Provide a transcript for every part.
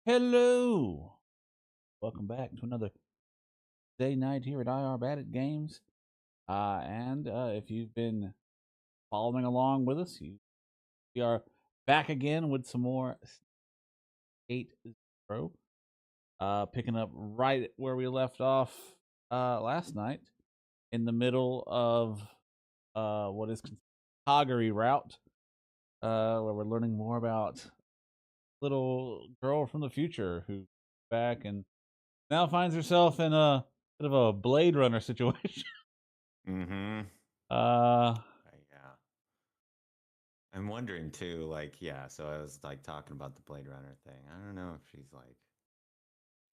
Hello. Welcome back to another day night here at IR Bad at Games. And if you've been following along with us, we are back again with some more 8-0. Picking up right where we left off last night in the middle of what is Kagari route, where we're learning more about little girl from the future who's back and now finds herself in a bit of a Blade Runner situation. Mm-hmm. uh, Yeah. I'm wondering too, like, yeah, so I was like talking about the Blade Runner thing. I don't know if she's like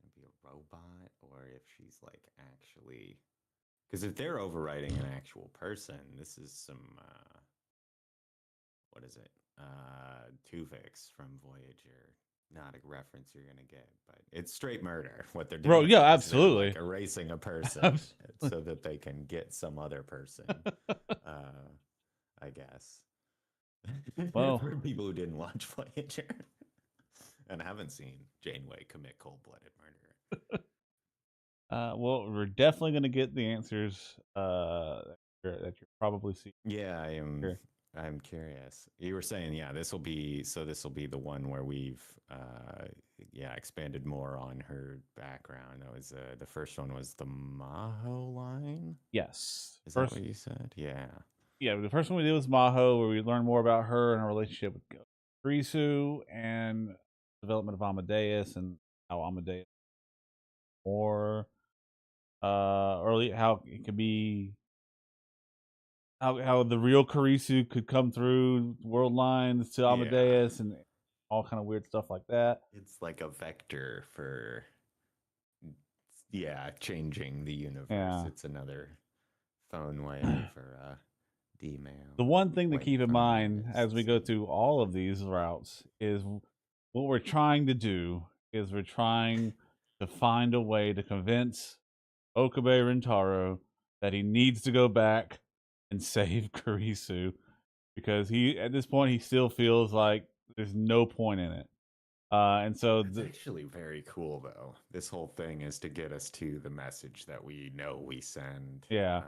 gonna be a robot or if she's like actually because if they're overwriting an actual person, this is some what is it? Tuvix from Voyager. Not a reference you're gonna get, but it's straight murder. What they're bro, doing yeah, is they're like absolutely. erasing a person Absolutely. so that they can get some other person. Uh, I guess. Well, For people who didn't watch Voyager and haven't seen Janeway commit cold-blooded murder. well, we're definitely going to get the answers that you're probably seeing Yeah, I am. here. I'm curious. You were saying, yeah, this will be the one where we've, yeah, expanded more on her background. That was the first one was the Maho line. Yes, Is that first, what you said? Yeah. yeah, the first one we did was Maho, where we learned more about her and her relationship with Risu and development of Amadeus and how Amadeus more early how it could be how the real Karisu could come through world lines to Yeah. Amadeus and all kind of weird stuff like that. It's like a vector for, yeah, changing the universe. Yeah. It's another phone way for The D-mail. one thing to Wait, keep in phone mind as we texts. go through all of these routes is what we're trying to do is we're trying to find a way to convince Okabe Rintaro that he needs to go back and save Kurisu because he at this point he still feels like there's no point in it. And so That's actually very cool, though. This whole thing is to get us to the message that we know we send yeah,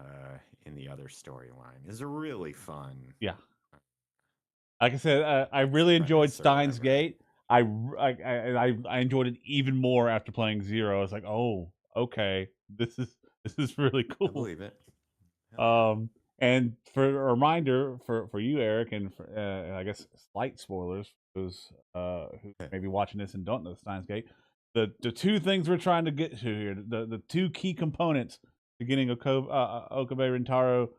in the other storyline. Is really fun. yeah. Like I said, I really enjoyed Premise or Steins whatever. Gate. I enjoyed it even more after playing Zero. I was like, oh, okay, this is really I cool. believe it. Hell yeah. Um, and for a reminder for you, Eric, and for, I guess slight spoilers for those who may be watching this and don't know Steins Gate. The two things we're trying to get to here, the two key components to getting Okabe Rintaro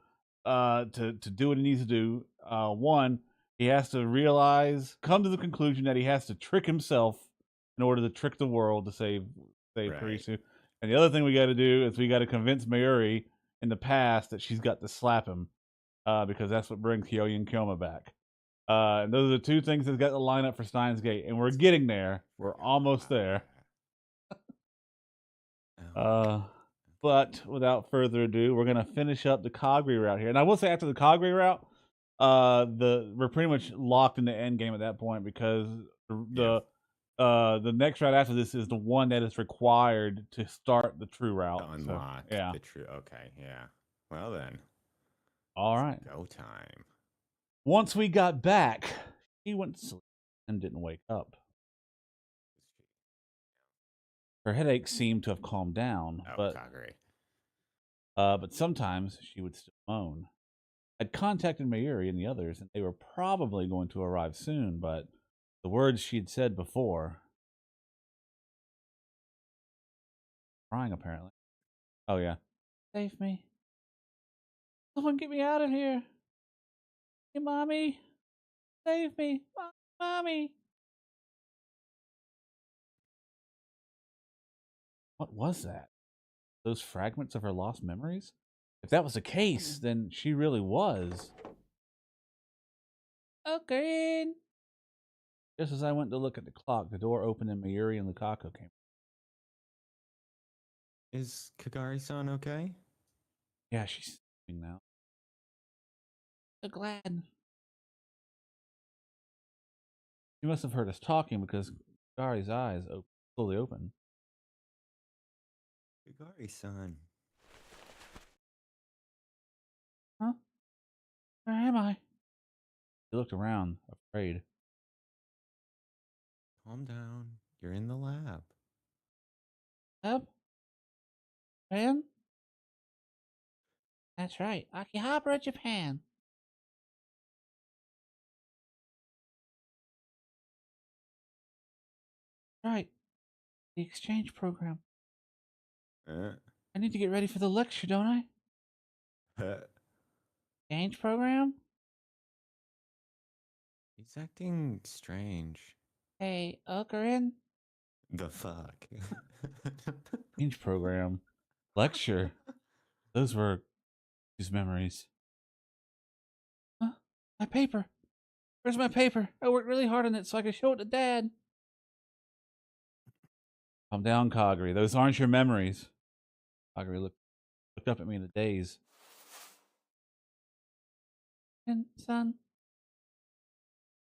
to do what he needs to do. One, he has to come to the conclusion that he has to trick himself in order to trick the world to save Right. Karisu. And the other thing we got to do is we got to convince Mayuri in the past that she's got to slap him because that's what brings Kyoya and Kyoma back. And those are the two things that's got to line up for Steins Gate, and we're getting there. We're Forgot almost about there. that. Oh man. Uh, but without further ado, we're gonna finish up the Kagri route here. And I will say, after the Kagri route, we're pretty much locked in the end game at that point because Yeah. the next route after this is the one that is required to start the true To route. So unlock yeah, the true. Okay. Yeah. Well then, all it's right. go time. Once we got back, she went to sleep and didn't wake up. Her headache seemed to have calmed down, Oh, but Kagari. sometimes she would still moan. I'd contacted Mayuri and the others, and they were probably going to arrive soon, but the words she'd said before, crying apparently. Oh yeah, save me! Someone get me out of here! Hey, mommy, save me, mommy! What was that? Those fragments of her lost memories? If that was the case, then she really was. Okay. Just as I went to look at the clock, the door opened and Mayuri and Lukaku came. Is Kagari-san okay? Yeah, she's sleeping now. So glad. She must have heard us talking because Kagari's eyes opened. slowly open. Kagari-san. Huh? Where am I? He looked around, afraid. Calm down. You're in the lab. Up? Japan? That's right. Akihabara, Japan. Right. The exchange program. Uh, I need to get ready for the lecture, don't I? Exchange program? He's acting strange. Hey, Okarin? The fuck? Exchange program. Lecture. Those were his memories. Huh? My paper. Where's my paper? I worked really hard on it so I could show it to Dad. Calm down, Kagari. Those aren't your memories. Kagari looked up at me in a daze. And son?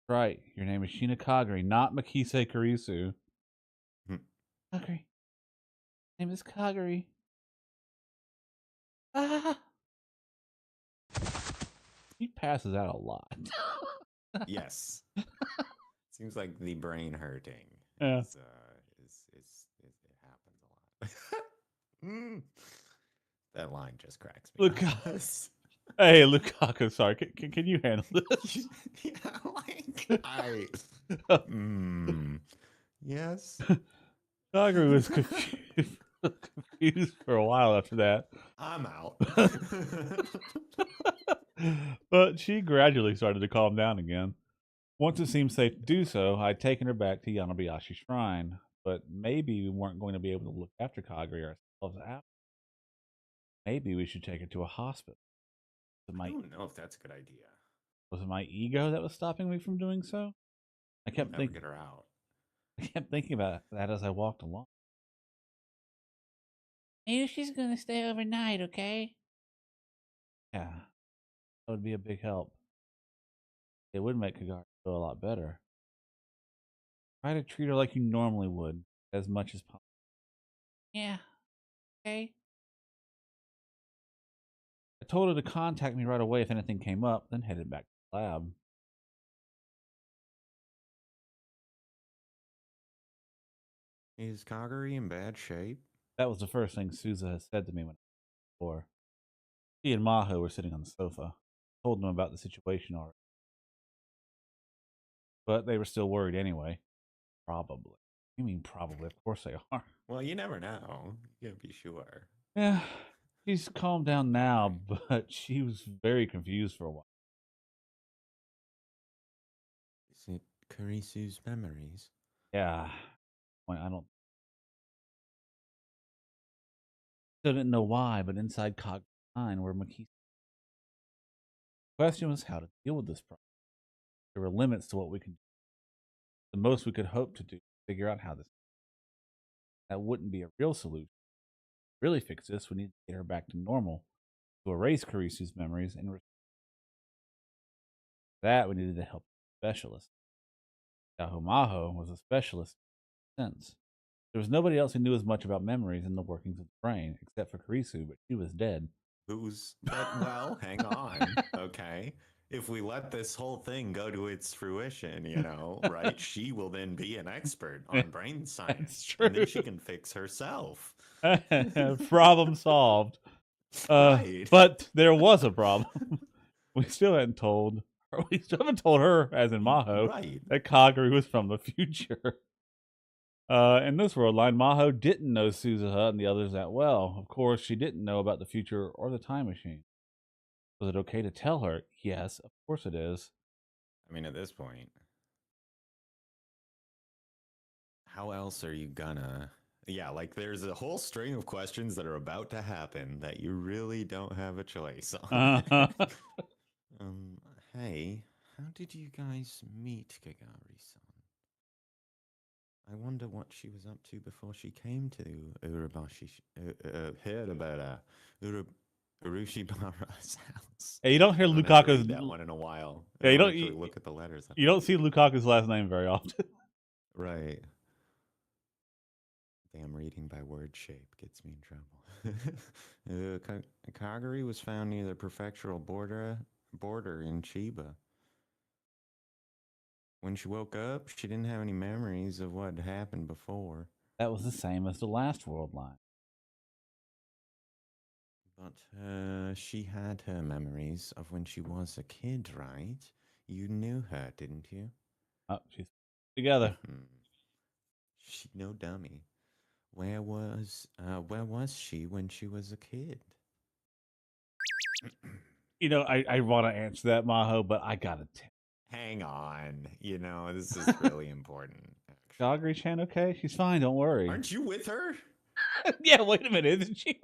Right. Your name is Shina Kagari, not Makise Kurisu. Kagari. Name is Kagari. Ah! He passes out a lot. Yes. Seems like the brain hurting Yeah. is it happens a lot. That line just cracks me. Look, hey, Lukaku, sorry. Can you handle this? Yeah, yes. Kagari was confused for a while after that. I'm out. But she gradually started to calm down again. Once it seemed safe to do so, I'd taken her back to Yanabayashi Shrine, but maybe we weren't going to be able to look after Kagari ourselves after. Maybe we should take her to a hospital. I don't know if that's a good idea. Was it my ego that was stopping me from doing so? I kept thinking, get her out. I kept thinking about that as I walked along. Maybe she's gonna stay overnight, okay? Yeah, that would be a big help. It would make Kagari feel a lot better. Try to treat her like you normally would, as much as possible. Yeah, okay. I told her to contact me right away if anything came up, then headed back to the lab. Is Kagari in bad shape? That was the first thing Souza had said to me when I was before. She and Maho were sitting on the sofa. I told them about the situation already. But they were still worried anyway. Probably. You mean probably? Of course they are. Well, you never know. You gotta be sure. Yeah, she's calmed down now, but she was very confused for a while. Is it Kurisu's memories? Yeah, I don't. Still didn't know why, but inside Cog's mind were Makisa. The question was how to deal with this problem. There were limits to what we could do. The most we could hope to do is figure out how this. That wouldn't be a real solution. To really fix this, we need to get her back to normal, to erase Kurisu's memories, and that we needed to help a specialist. Maho was a specialist in a sense. There was nobody else who knew as much about memories and the workings of the brain, except for Kurisu, but she was dead. Well, hang on. Okay. If we let this whole thing go to its fruition, right? She will then be an expert on brain science. That's true. And then she can fix herself. Problem solved. Right. But there was a problem. We still haven't told her, as in Maho, right, that Kagari was from the future. In this world line, Maho didn't know Suzuha and the others that well. Of course, she didn't know about the future or the time machine. Was it okay to tell her? Yes, of course it is. I mean, at this point, how else are you gonna? Yeah, like there's a whole string of questions that are about to happen that you really don't have a choice on. Hey, how did you guys meet Kagari-san? I wonder what she was up to before she came to Urushibara's house. Hey, you don't hear Lukaku's that one in a while. Yeah, you don't actually look at the letters. You don't see Lukaku's last name very often. Right. dating by word shape gets me in trouble. Kagari was found near the prefectural border in Chiba. When she woke up, she didn't have any memories of what had happened before. That was the same as the last world line. But she had her memories of when she was a kid, right? You knew her, didn't you? Oh, she's together. She no dummy. Where was she when she was a kid? You know, I want to answer that, Maho, but I gotta Hang on. You know, this is really important. Kagari-chan okay? She's fine, don't worry. Aren't you with her? Yeah, wait a minute, isn't she?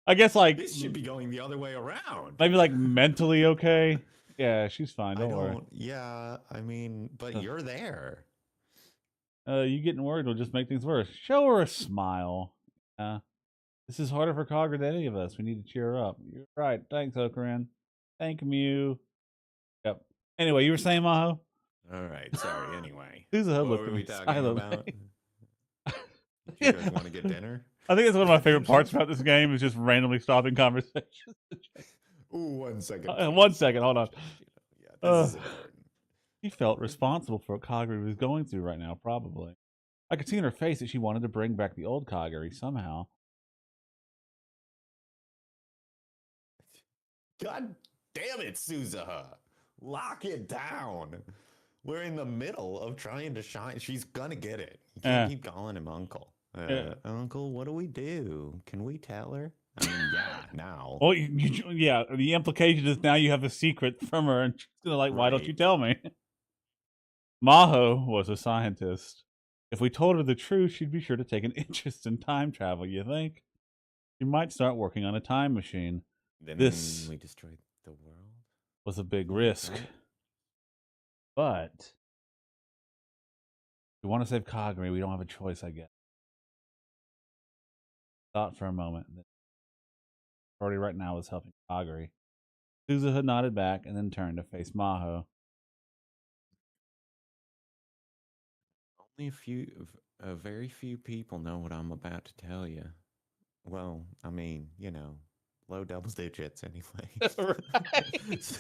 I guess like this should be going the other way around. Maybe like mentally okay. Yeah, she's fine. Don't worry. Yeah, I mean, but you're there. You getting worried will just make things worse. Show her a smile. This is harder for Kagura than any of us. We need to cheer her up. You're right. Thanks, Okurin. Thank you. Yep. Anyway, you were saying, Maho? All right. Sorry. Anyway, what were we talking about? You guys want to get dinner? I think it's one of my favorite parts about this game is just randomly stopping conversations. Ooh, 1 second. 1 second. Hold on. Yeah, this is important. She felt responsible for what Kagura was going through right now, probably. I could see in her face that she wanted to bring back the old Kagari somehow. God damn it, Suzuha. Lock it down. We're in the middle of trying to shine. She's gonna get it. You can't keep calling him uncle. Uncle, what do we do? Can we tell her? I mean, yeah, now. Well, yeah, the implication is now you have a secret from her, and she's gonna like, why don't you tell me? Maho was a scientist. If we told her the truth, she'd be sure to take an interest in time travel, you think? She might start working on a time machine. Then this we destroyed the world? Was a big risk. Right? But if we want to save Kagari, we don't have a choice, I guess. Thought for a moment. The priority right now is helping Kagari. Suzuha nodded back and then turned to face Maho. Only very few people know what I'm about to tell you. Well, I mean, you know, low double digits anyway. Right.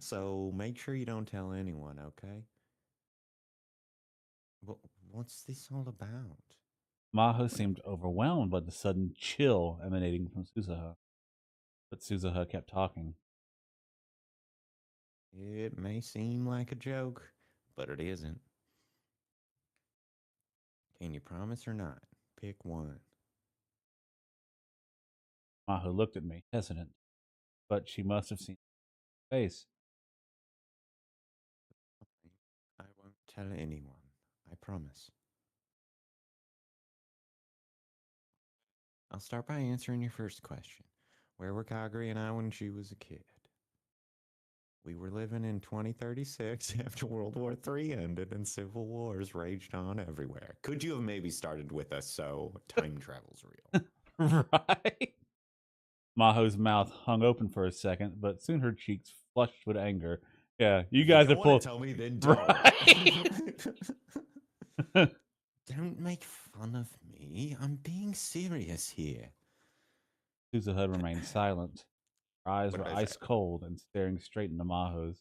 So make sure you don't tell anyone, okay? What's this all about? Maho seemed overwhelmed by the sudden chill emanating from Suzuha. But Suzuha kept talking. It may seem like a joke, but it isn't. Can you promise or not? Pick one. Maho looked at me, hesitant, but she must have seen my face. I won't tell anyone. I promise. I'll start by answering your first question. Where were Kagari and I when she was a kid? We were living in 2036 after World War III ended and civil wars raged on everywhere. Could you have maybe started with us so time travel's real? Right? Maho's mouth hung open for a second, but soon her cheeks flushed with anger. Yeah, you guys are full. Tell me, then don't. Right? Don't make fun of me. I'm being serious here. Suzuha remained silent. Her eyes were ice cold and staring straight into Maho's.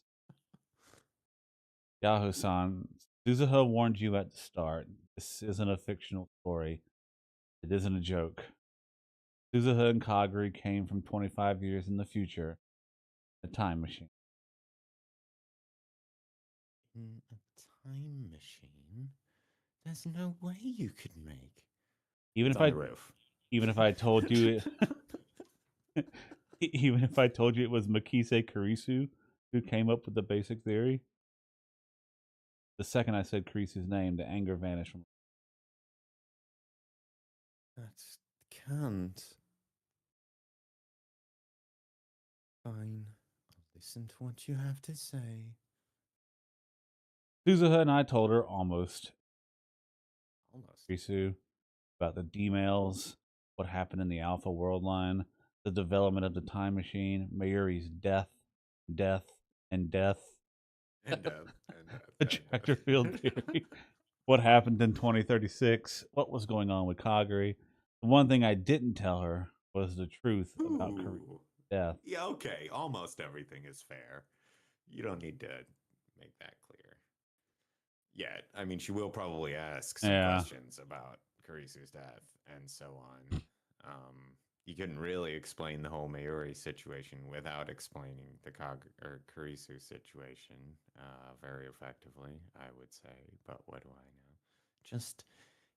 Yahoo-san, Suzuha warned you at the start. This isn't a fictional story. It isn't a joke. Suzuha and Kagari came from 25 years in the future. A time machine. A time machine? There's no way you could make. Even if I told you it, even if I told you it was Makise Kurisu who came up with the basic theory. The second I said Kurisu's name, the anger vanished from. That can't. Fine. I'll listen to what you have to say. Suzuha and I told her almost. Kurisu about the D-mails, what happened in the Alpha World line, the development of the time machine, Mayuri's death, and death. And death. The tractor field theory. what happened in 2036, what was going on with Kagari. The one thing I didn't tell her was the truth about Kari's Ooh. death. Yeah, okay. Almost everything is fair. You don't need to make that clear yet. I mean, she will probably ask some Yeah. questions about Carisu's death and so on. You couldn't really explain the whole Mayuri situation without explaining the Karisu situation very effectively, I would say. But what do I know? Just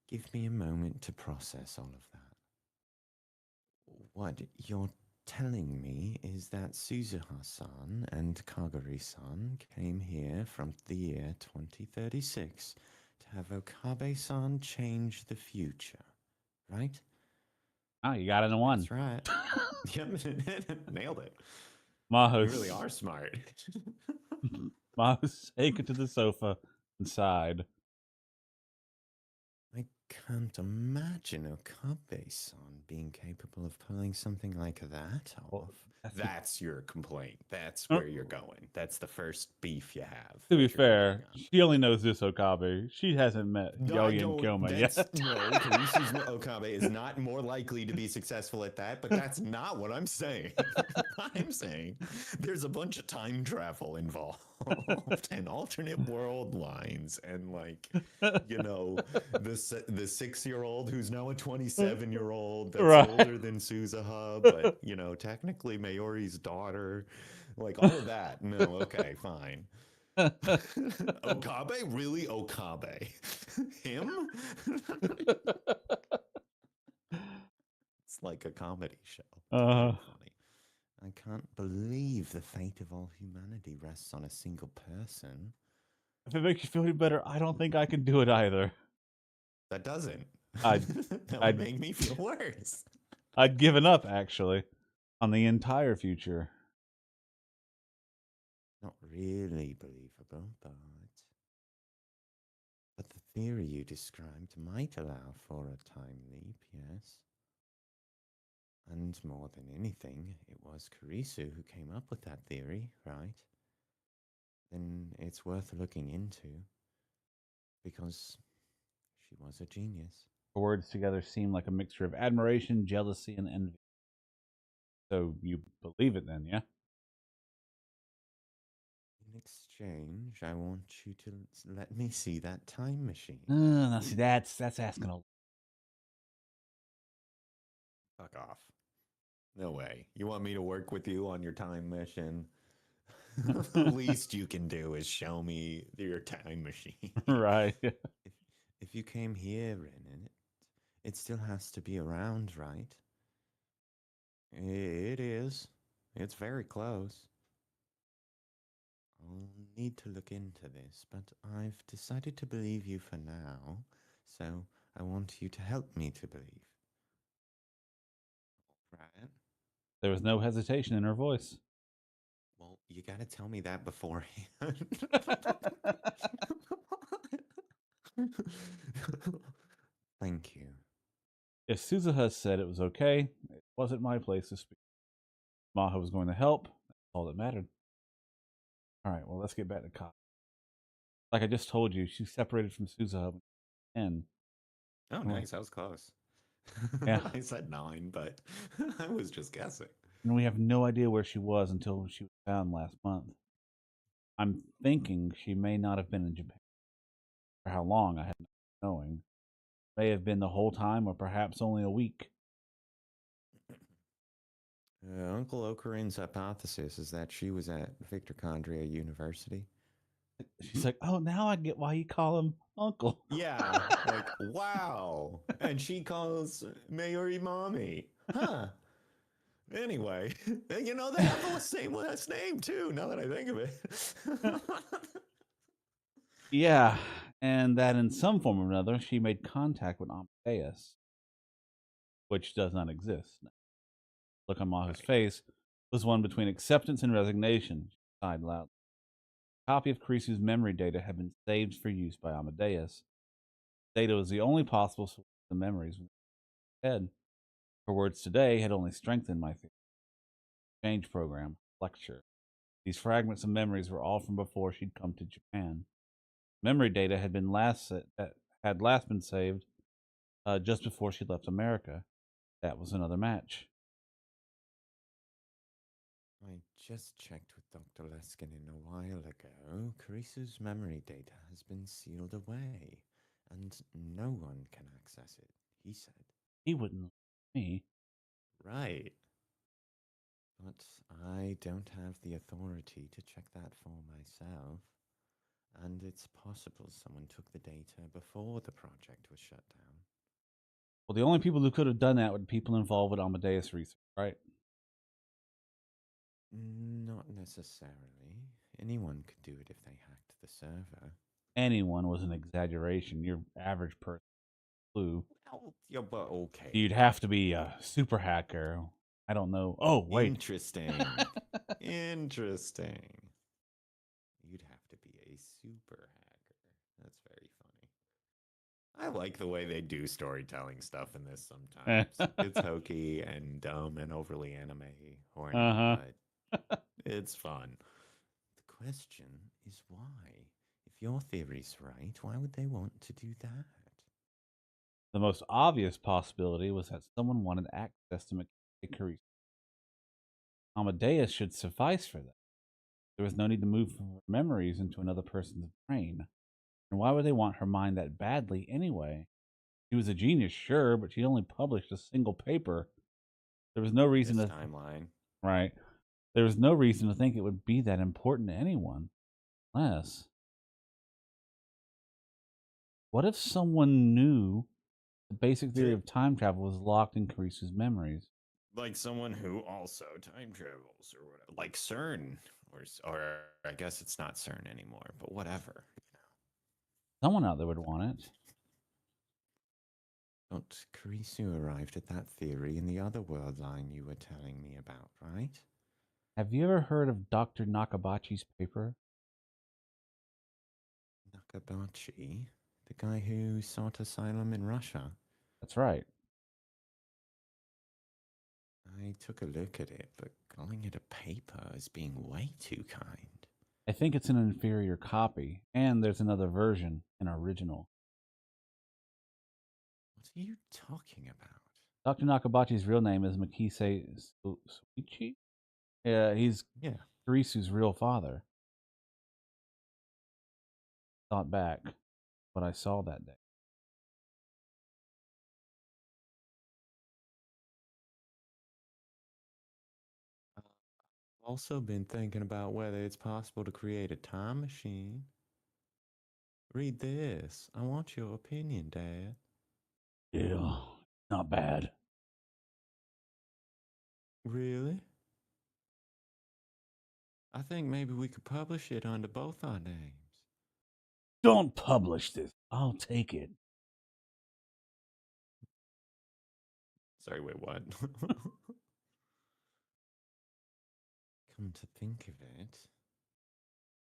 give me a moment to process all of that. What you're telling me is that Suzuha-san and Kagari-san came here from the year 2036 to have Okabe-san change the future, right? Oh, you got it in one. That's right. Yep, nailed it. You really Maho's are smart. Maho's taken to the sofa and sighed. I can't imagine Okabe-san being capable of pulling something like that Well, off. That's your complaint. That's Uh, where you're going. That's the first beef you have to be that you're agreeing fair, on. she only knows this Okabe. She hasn't met No, I Yoyan don't. Kyoma That's yet. no. Karisu's Okabe is not more likely to be successful at that, but that's not what I'm saying. I'm saying there's a bunch of time travel involved and alternate world lines, and like the 6-year-old who's now a 27-year-old that's Right. older than Suzuha, but technically Mayori's daughter, like all of that. No, okay, fine. Okabe? Really? Okabe? Him? It's like a comedy show. It's very funny. I can't believe the fate of all humanity rests on a single person. If it makes you feel any better, I don't think I can do it either. That doesn't. I'd, That would I'd, make me feel worse. I'd given up, actually, on the entire future. Not really believable, but the theory you described might allow for a time leap, yes. And more than anything, it was Karisu who came up with that theory, right? Then it's worth looking into because she was a genius. The words together seem like a mixture of admiration, jealousy, and envy. So you believe it then, yeah? In exchange, I want you to let me see that time machine. Now see, that's asking a lot. Fuck off. No way. You want me to work with you on your time mission? The least you can do is show me your time machine. Right. If you came here in it still has to be around, right? It is. It's very close. I'll need to look into this, but I've decided to believe you for now, so I want you to help me to believe. Right? There was no hesitation in her voice. Well, you gotta tell me that beforehand. Thank you. If Suzuha said it was okay, it wasn't my place to speak. Maho was going to help. That's all that mattered. All right, well, let's get back to Ka. Like I just told you, she separated from Suzuha when Oh, nice. That was close. Yeah. I said 9, but I was just guessing. And we have no idea where she was until she was found last month. I'm thinking she may not have been in Japan. For how long, I have no knowing. May have been the whole time, or perhaps only a week. Uncle Okarin's hypothesis is that she was at Victor Condria University. She's like, oh, now I get why you call him Uncle. Yeah, like, wow. And she calls Mayuri Mommy. Huh. Anyway, they have the same last name, too, now that I think of it. Yeah, and that in some form or another, she made contact with Amadeus, which does not exist. Look on Maho's face was one between acceptance and resignation. She sighed loudly. A copy of Karisu's memory data had been saved for use by Amadeus. Data was the only possible source of the memories in her head. Her words today had only strengthened my theory. Exchange program, lecture. These fragments of memories were all from before she'd come to Japan. Memory data had been last had last been saved just before she left America. That was another match. I just checked with Dr. Leskinen a while ago. Carice's memory data has been sealed away, and no one can access it, he said. He wouldn't let me. Right. But I don't have the authority to check that for myself. And it's possible someone took the data before the project was shut down. Well, the only people who could have done that were people involved with Amadeus research, right? Not necessarily. Anyone could do it if they hacked the server. Anyone was an exaggeration. Your average person flew. Well, yeah, but okay. You'd have to be a super hacker. I don't know. Oh, wait. Interesting. Interesting. You'd have to be a super hacker. That's very funny. I like the way they do storytelling stuff in this sometimes. It's hokey and dumb and overly anime horny, but it's fun. The question is why? If your theory's right, why would they want to do that? The most obvious possibility was that someone wanted access to McCary's. Amadeus should suffice for that. There was no need to move her memories into another person's brain. And why would they want her mind that badly anyway? She was a genius, sure, but she only published a single paper. There was no reason This to timeline. right. There was no reason to think it would be that important to anyone. Unless, what if someone knew the basic theory of time travel was locked in Carice's memories? Like someone who also time travels or whatever, like CERN, or I guess it's not CERN anymore, but whatever. Someone out there would want it. But Karisu arrived at that theory in the other world line you were telling me about, right? Have you ever heard of Dr. Nakabachi's paper? Nakabachi, the guy who sought asylum in Russia. That's right. I took a look at it, but calling it a paper is being way too kind. I think it's an inferior copy, and there's another version, an original. What are you talking about? Dr. Nakabachi's real name is Makise Suichi. Yeah, he's Kirisu's real father. Thought back what I saw that day. I've also been thinking about whether it's possible to create a time machine. Read this. I want your opinion, Dad. Yeah, not bad. Really? I think maybe we could publish it under both our names. Don't publish this. I'll take it. Sorry, wait, what? Come to think of it,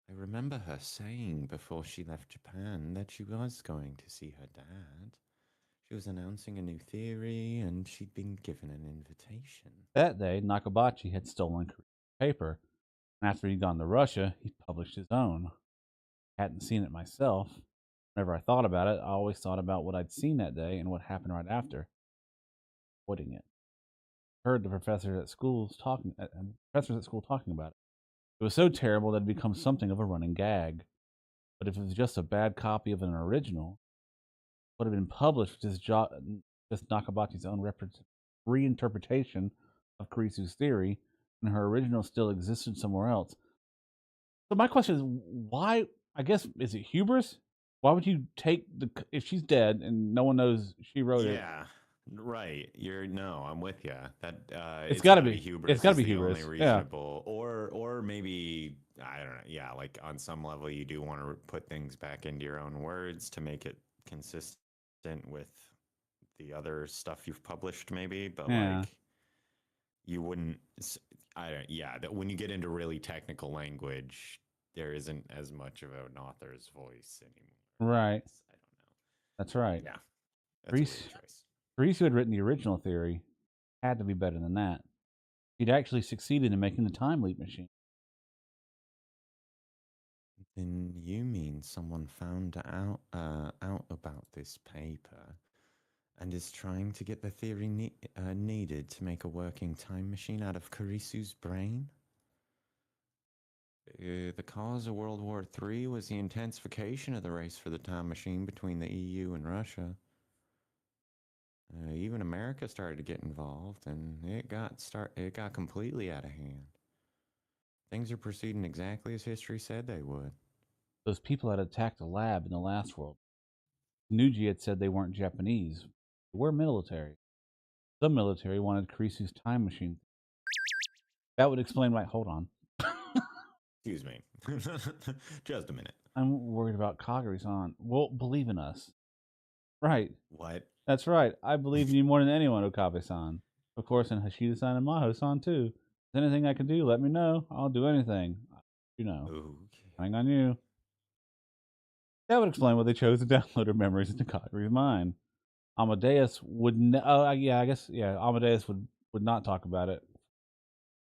I remember her saying before she left Japan that she was going to see her dad. She was announcing a new theory and she'd been given an invitation. That day, Nakabachi had stolen Karisu's paper, and after he'd gone to Russia, he published his own. I hadn't seen it myself. Whenever I thought about it, I always thought about what I'd seen that day and what happened right after, avoiding it. Heard the professors at school talking about it. It was so terrible that it had become something of a running gag. But if it was just a bad copy of an original, it would have been published with just Nakabachi's own reinterpretation of Kurisu's theory, and her original still existed somewhere else. So my question is, why? I guess is it hubris? Why would you take if she's dead and no one knows she wrote it? Yeah, right. I'm with you. That It's got to be hubris. It's got to be the hubris. Only reasonable, or maybe I don't know. Yeah, like on some level, you do want to put things back into your own words to make it consistent with the other stuff you've published, maybe. But like, you wouldn't. I don't. Yeah, that when you get into really technical language, there isn't as much of an author's voice anymore. Right. I don't know. That's right. Yeah. That's Reese, who had written the original theory, had to be better than that. He'd actually succeeded in making the time leap machine. Then you mean someone found out about this paper and is trying to get the theory needed to make a working time machine out of Karisu's brain? The cause of World War III was the intensification of the race for the time machine between the EU and Russia. Even America started to get involved, and it got completely out of hand. Things are proceeding exactly as history said they would. Those people had attacked a lab in the last world. Nuji had said they weren't Japanese. They were military. Some military wanted Kurisu's time machine. That would explain why. Hold on. Excuse me. Just a minute. I'm worried about Kagari-san. Well, believe in us. Right. What? That's right. I believe in you more than anyone, Okabe-san. Of course, and Hashida-san and Maho-san, too. If there's anything I can do, let me know. I'll do anything. You know. Okay. Relying on you. That would explain why they chose to download her memories into Kagari's mind. Amadeus would Amadeus would not talk about it.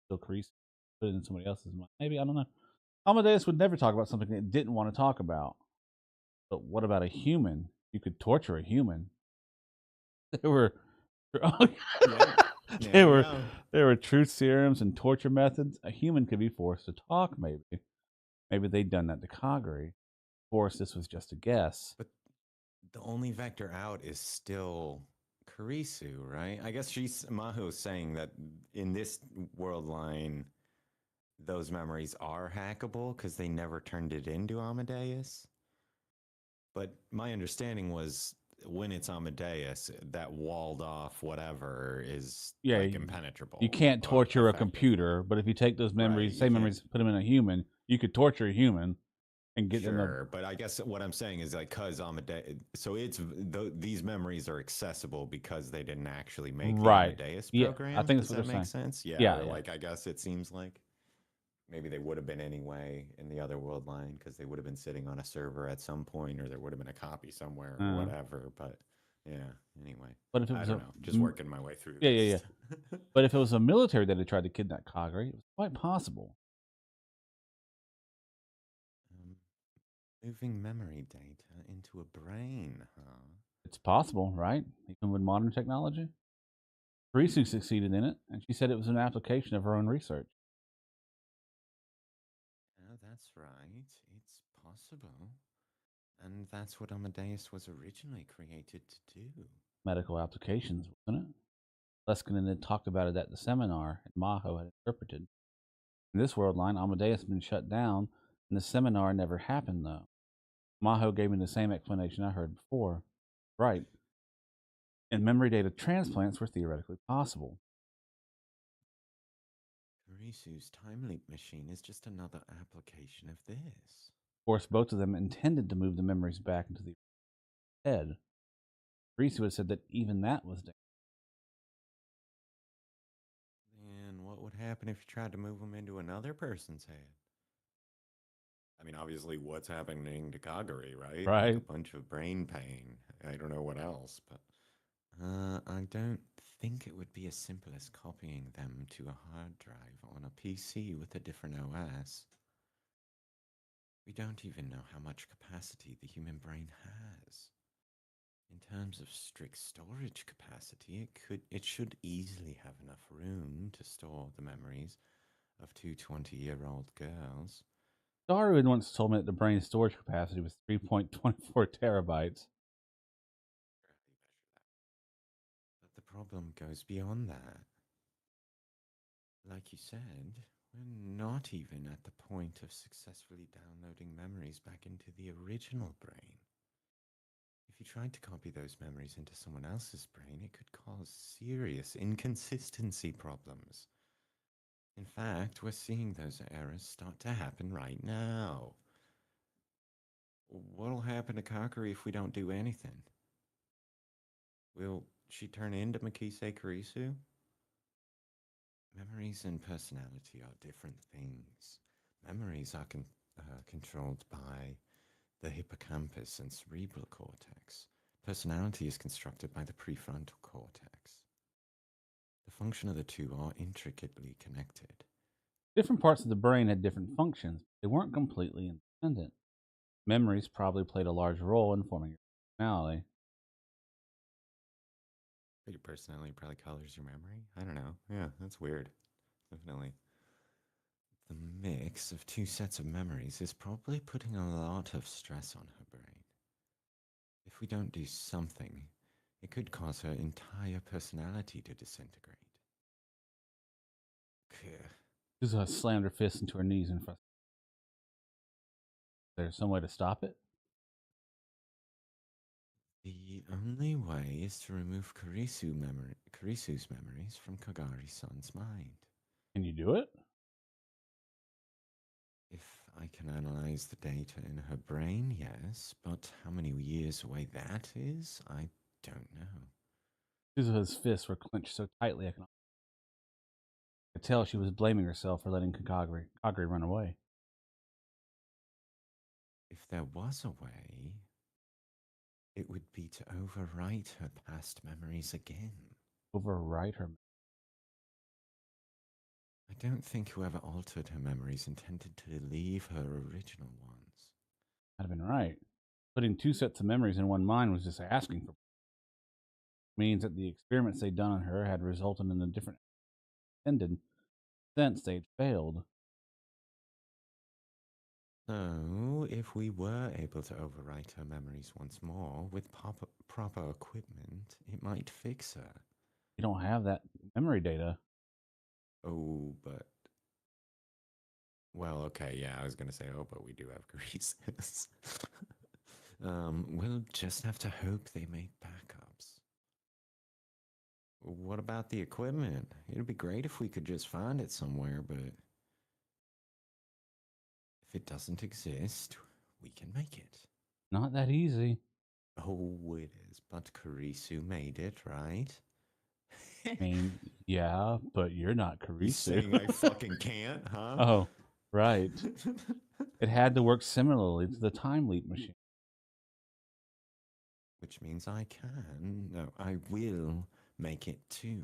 Still crease, put it in somebody else's mind. Maybe, I don't know. Amadeus would never talk about something it didn't want to talk about. But what about a human? You could torture a human. There were there were truth serums and torture methods. A human could be forced to talk, maybe. Maybe they'd done that to Kagari. Of course, this was just a guess. But the only vector out is still Karisu, right? I guess Maho's saying that in this world line, those memories are hackable because they never turned it into Amadeus. But my understanding was when it's Amadeus, that walled off whatever is like impenetrable. You can't torture a computer, but if you take those memories, memories, put them in a human, you could torture a human and get sure. But I guess what I'm saying is like because Amadeus, so these memories are accessible because they didn't actually make the Amadeus program. I think does that make sense? Yeah. Like I guess it seems like maybe they would have been anyway in the other world line because they would have been sitting on a server at some point, or there would have been a copy somewhere or whatever. But yeah, anyway. But if it was I don't know, just working my way through. Yeah. But if it was a military that had tried to kidnap Kagari, it was quite possible. Moving memory data into a brain, huh? It's possible, right? Even with modern technology. Karisu succeeded in it, and she said it was an application of her own research. Yeah, that's right. It's possible. And that's what Amadeus was originally created to do. Medical applications, wasn't it? Leskinen had talked about it at the seminar, and Maho had interpreted. In this world line, Amadeus had been shut down, and the seminar never happened, though. Maho gave me the same explanation I heard before. Right. And memory data transplants were theoretically possible. Karisu's time leap machine is just another application of this. Of course, both of them intended to move the memories back into the head. Karisu had said that even that was dangerous. And what would happen if you tried to move them into another person's head? I mean, obviously, what's happening to Kagari, right? Right. Like a bunch of brain pain. I don't know what else, but I don't think it would be as simple as copying them to a hard drive on a PC with a different OS. We don't even know how much capacity the human brain has. In terms of strict storage capacity, it should easily have enough room to store the memories of two 20-year-old girls. Daru had once told me that the brain's storage capacity was 3.24 terabytes. But the problem goes beyond that. Like you said, we're not even at the point of successfully downloading memories back into the original brain. If you tried to copy those memories into someone else's brain, it could cause serious inconsistency problems. In fact, we're seeing those errors start to happen right now. What'll happen to Kakari if we don't do anything? Will she turn into Makise Kurisu? Memories and personality are different things. Memories are controlled by the hippocampus and cerebral cortex. Personality is constructed by the prefrontal cortex. The function of the two are intricately connected. Different parts of the brain had different functions. They weren't completely in independent. Memories probably played a large role in forming your personality. But your personality probably colors your memory. I don't know. Yeah, that's weird. Definitely. The mix of two sets of memories is probably putting a lot of stress on her brain. If we don't do something, it could cause her entire personality to disintegrate. Suzuha slammed her fist into her knees in frustration. Is there some way to stop it? The only way is to remove Karisu's memories from Kagari-san's mind. Can you do it? If I can analyze the data in her brain, yes, but how many years away that is, I don't know. Suzuha's fists were clenched so tightly I could tell she was blaming herself for letting Kagari run away. If there was a way, it would be to overwrite her past memories again. Overwrite her. I don't think whoever altered her memories intended to leave her original ones. I'd have been right. Putting two sets of memories in one mind was just asking for. Means that the experiments they'd done on her had resulted in a different ended since they'd failed. So, if we were able to overwrite her memories once more with proper equipment, it might fix her. You don't have that memory data. Oh, but. Well, okay, yeah, I was going to say, oh, but we do have Greases. We'll just have to hope they make backups. What about the equipment? It'd be great if we could just find it somewhere, but if it doesn't exist, we can make it. Not that easy. Oh, it is. But Karisu made it, right? I mean, yeah, but you're not You Karisu. saying I fucking can't, huh? Oh, right. It had to work similarly to the time leap machine. Which means I can. No, I will make it too.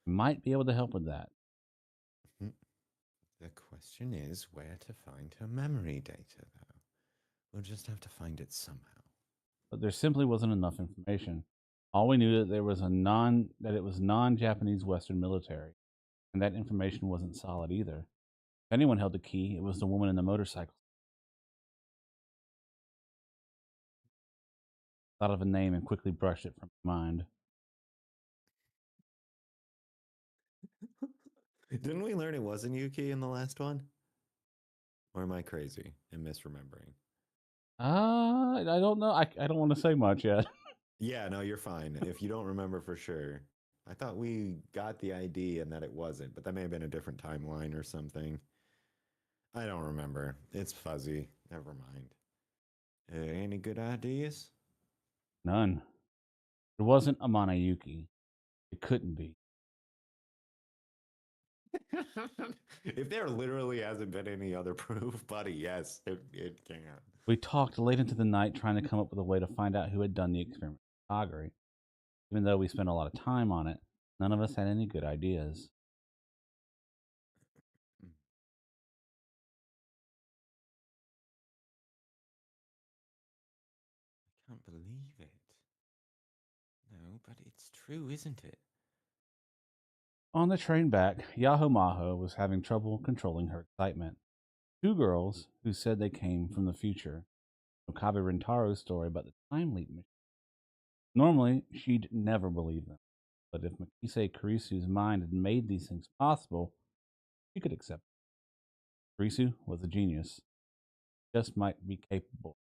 Might be able to help with that. The question is where to find her memory data, though. We'll just have to find it somehow. But there simply wasn't enough information. All we knew that that it was non-Japanese Western military, and that information wasn't solid either. If anyone held the key, it was the woman in the motorcycle. Thought of a name and quickly brushed it from my mind. Didn't we learn it wasn't Yuki in the last one? Or am I crazy and misremembering? I don't know. I don't want to say much yet. Yeah, no, you're fine. If you don't remember for sure. I thought we got the ID and that it wasn't, but that may have been a different timeline or something. I don't remember. It's fuzzy. Never mind. Any good ideas? None. It wasn't Amana Yuki. It couldn't be. If there literally hasn't been any other proof, buddy, yes, it can. We talked late into the night trying to come up with a way to find out who had done the experiment with Kagari. Even though we spent a lot of time on it, none of us had any good ideas. I can't believe it. No, but it's true, isn't it? On the train back, Yahoo Maho was having trouble controlling her excitement. Two girls who said they came from the future. Okabe Rintaro's story about the time leap machine. Normally, she'd never believe them. But if Makise Kurisu's mind had made these things possible, she could accept it. Kurisu was a genius. Just might be capable.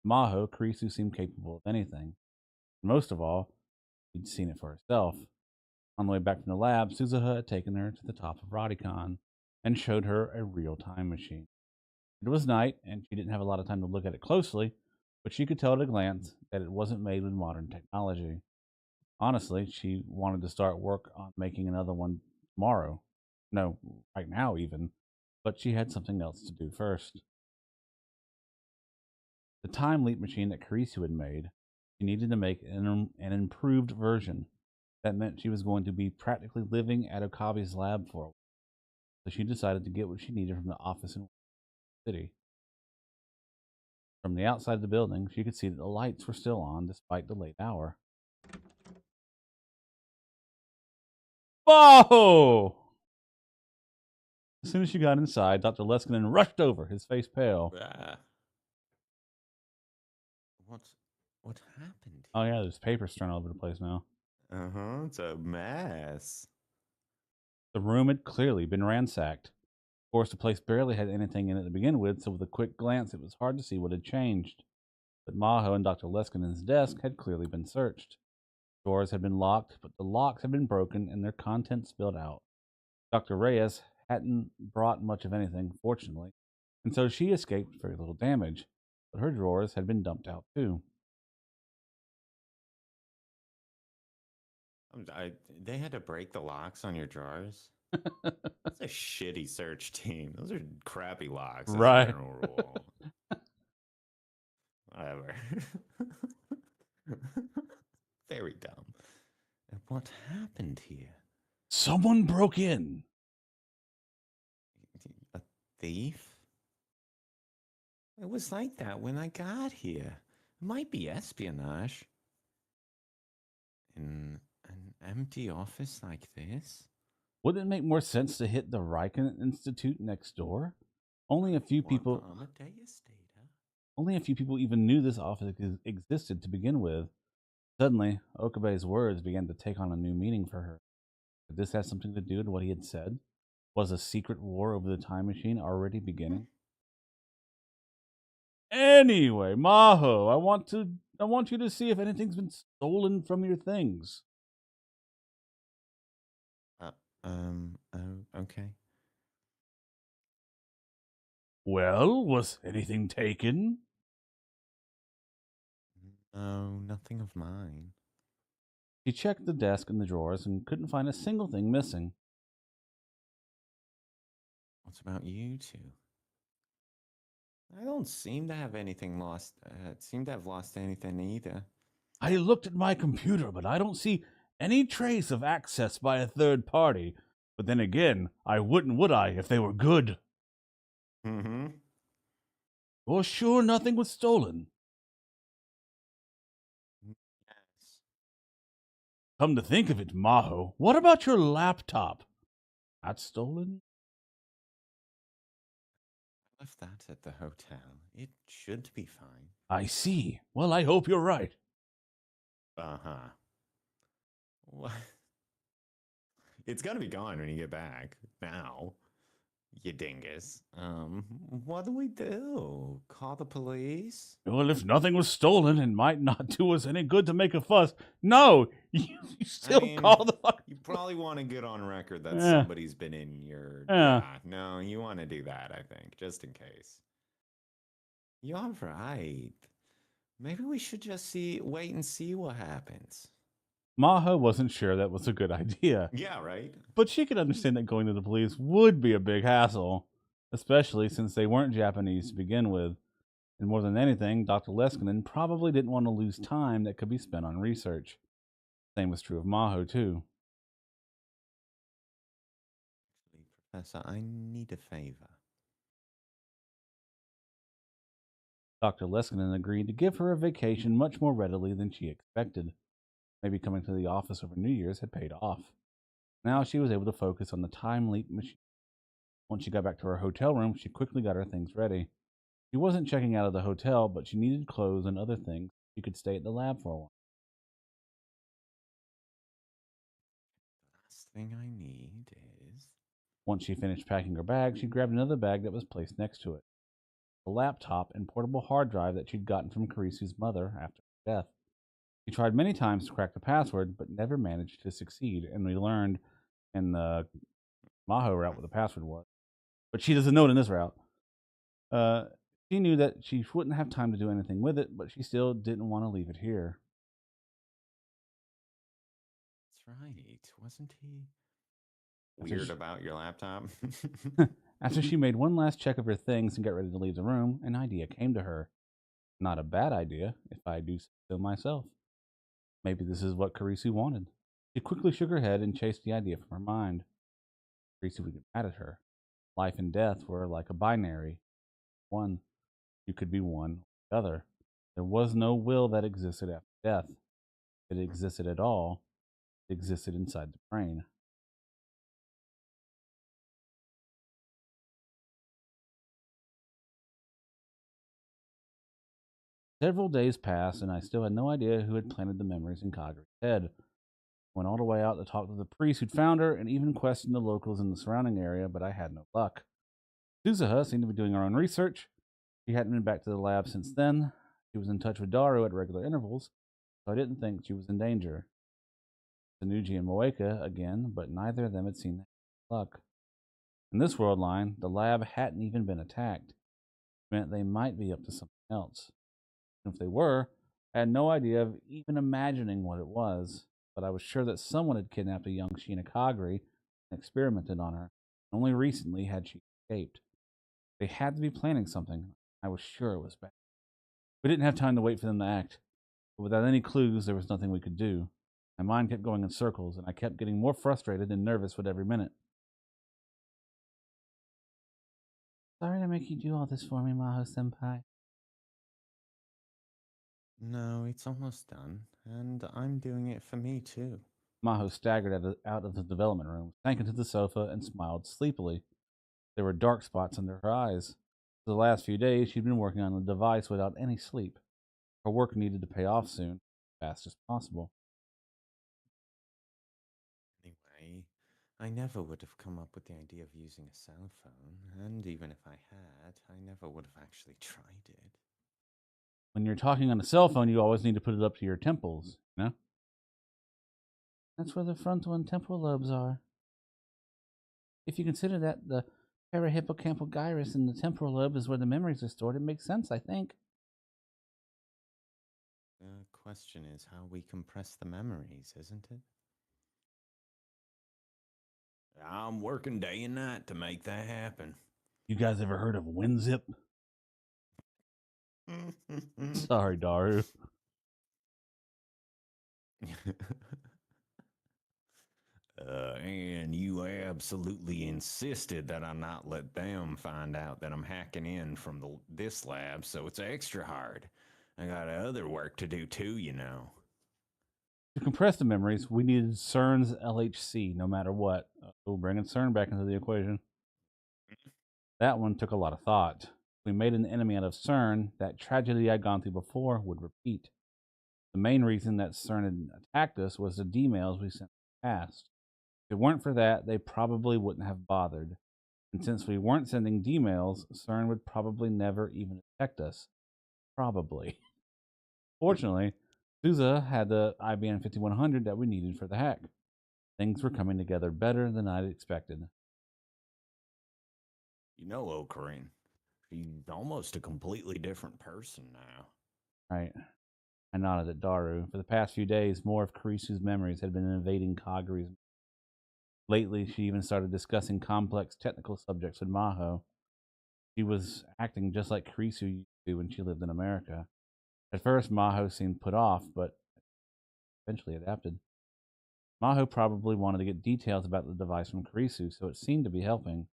Maho, Kurisu seemed capable of anything. Most of all, she'd seen it for herself. On the way back from the lab, Suzuha had taken her to the top of Radicon and showed her a real time machine. It was night, and she didn't have a lot of time to look at it closely, but she could tell at a glance that it wasn't made with modern technology. Honestly, she wanted to start work on making another one tomorrow. No, right now even. But she had something else to do first. The time leap machine that Karisu had made, she needed to make an improved version. That meant she was going to be practically living at Okabe's lab for a while. So she decided to get what she needed from the office in the city. From the outside of the building, she could see that the lights were still on despite the late hour. Whoa! As soon as she got inside, Dr. Leskinen rushed over, his face pale. Ah. What happened Oh, here? yeah, there's paper strewn all over the place now. It's a mess. The room had clearly been ransacked. Of course, the place barely had anything in it to begin with, so with a quick glance, it was hard to see what had changed. But Maho and Dr. Leskinen's desk had clearly been searched. Doors had been locked, but the locks had been broken and their contents spilled out. Dr. Reyes hadn't brought much of anything, fortunately, and so she escaped with very little damage, but her drawers had been dumped out too. They had to break the locks on your drawers? That's a shitty search team. Those are crappy locks as a Right. general rule. Whatever. Very dumb. And what happened here? Someone broke in. A thief? It was like that when I got here. It might be espionage. In an empty office like this? Wouldn't it make more sense to hit the Riken Institute next door? Only a few people even knew this office existed to begin with. Suddenly, Okabe's words began to take on a new meaning for her. Did this have something to do with what he had said? Was a secret war over the time machine already beginning? Anyway, Maho, I want you to see if anything's been stolen from your things. Okay. Well, was anything taken? No, nothing of mine. She checked the desk and the drawers and couldn't find a single thing missing. What about you two? I don't seem to have anything lost. Seem to have lost anything either. I looked at my computer, but I don't see any trace of access by a third party. But then again, I wouldn't, would I, if they were good? Mm-hmm. You're sure nothing was stolen? Yes. Come to think of it, Maho, what about your laptop? That's stolen? I left that at the hotel. It should be fine. I see. Well, I hope you're right. Uh-huh. What? It's gonna be gone when you get back. Now. You dingus. What do we do? Call the police? Well, if nothing was stolen, it might not do us any good to make a fuss. No, you still call the fuck. You probably want to get on record that Yeah. somebody's been in your. Yeah. No, you want to do that, I think, just in case. You're right. Maybe we should just wait and see what happens. Maho wasn't sure that was a good idea. Yeah, right? But she could understand that going to the police would be a big hassle, especially since they weren't Japanese to begin with. And more than anything, Dr. Leskinen probably didn't want to lose time that could be spent on research. Same was true of Maho, too. Actually, Professor, I need a favor. Dr. Leskinen agreed to give her a vacation much more readily than she expected. Maybe coming to the office over New Year's had paid off. Now she was able to focus on the time leap machine. Once she got back to her hotel room, she quickly got her things ready. She wasn't checking out of the hotel, but she needed clothes and other things. She could stay at the lab for a while. The last thing I need is. Once she finished packing her bag, she grabbed another bag that was placed next to it. A laptop and portable hard drive that she'd gotten from Karisu's mother after her death. She tried many times to crack the password, but never managed to succeed, and we learned in the Maho route what the password was. But she doesn't know it in this route. She knew that she wouldn't have time to do anything with it, but she still didn't want to leave it here. That's right. Wasn't he weird about your laptop? After she made one last check of her things and got ready to leave the room, an idea came to her. Not a bad idea, if I do so myself. Maybe this is what Karisu wanted. She quickly shook her head and chased the idea from her mind. Karisu would get mad at her. Life and death were like a binary. One, you could be one or the other. There was no will that existed after death. If it existed at all, it existed inside the brain. Several days passed, and I still had no idea who had planted the memories in Kagari's head. Went all the way out to talk to the priest who'd found her, and even questioned the locals in the surrounding area, but I had no luck. Suzuha seemed to be doing her own research. She hadn't been back to the lab since then. She was in touch with Daru at regular intervals, so I didn't think she was in danger. Tanuji and Moeka again, but neither of them had seen luck. In this world line, the lab hadn't even been attacked. It meant they might be up to something else. And if they were, I had no idea of even imagining what it was, but I was sure that someone had kidnapped a young Sheena Kagari and experimented on her. Only recently had she escaped. They had to be planning something. I was sure it was bad. We didn't have time to wait for them to act, but without any clues, there was nothing we could do. My mind kept going in circles, and I kept getting more frustrated and nervous with every minute. Sorry to make you do all this for me, Maho-senpai. No, it's almost done, and I'm doing it for me too. Maho staggered out of the development room, sank into the sofa, and smiled sleepily. There were dark spots under her eyes. For the last few days, she'd been working on the device without any sleep. Her work needed to pay off soon, as fast as possible. Anyway, I never would have come up with the idea of using a cell phone, and even if I had, I never would have actually tried it. When you're talking on a cell phone, you always need to put it up to your temples, you know? That's where the frontal and temporal lobes are. If you consider that the parahippocampal gyrus in the temporal lobe is where the memories are stored, it makes sense, I think. The question is how we compress the memories, isn't it? I'm working day and night to make that happen. You guys ever heard of WinZip? Sorry, Daru. And you absolutely insisted that I not let them find out that I'm hacking in from this lab, so it's extra hard. I got other work to do too, you know. To compress the memories, we needed CERN's LHC no matter what. Bringing CERN back into the equation. That one took a lot of thought. If we made an enemy out of CERN, that tragedy I'd gone through before would repeat. The main reason that CERN had attacked us was the D-mails we sent in the past. If it weren't for that, they probably wouldn't have bothered. And since we weren't sending D-mails, CERN would probably never even detect us. Probably. Fortunately, Souza had the IBM 5100 that we needed for the hack. Things were coming together better than I'd expected. You know, Ocarine, she's almost a completely different person now. Right. I nodded at Daru. For the past few days, more of Karisu's memories had been invading Kagari's. Lately, she even started discussing complex technical subjects with Maho. She was acting just like Karisu used to when she lived in America. At first, Maho seemed put off, but eventually adapted. Maho probably wanted to get details about the device from Karisu, so it seemed to be helping.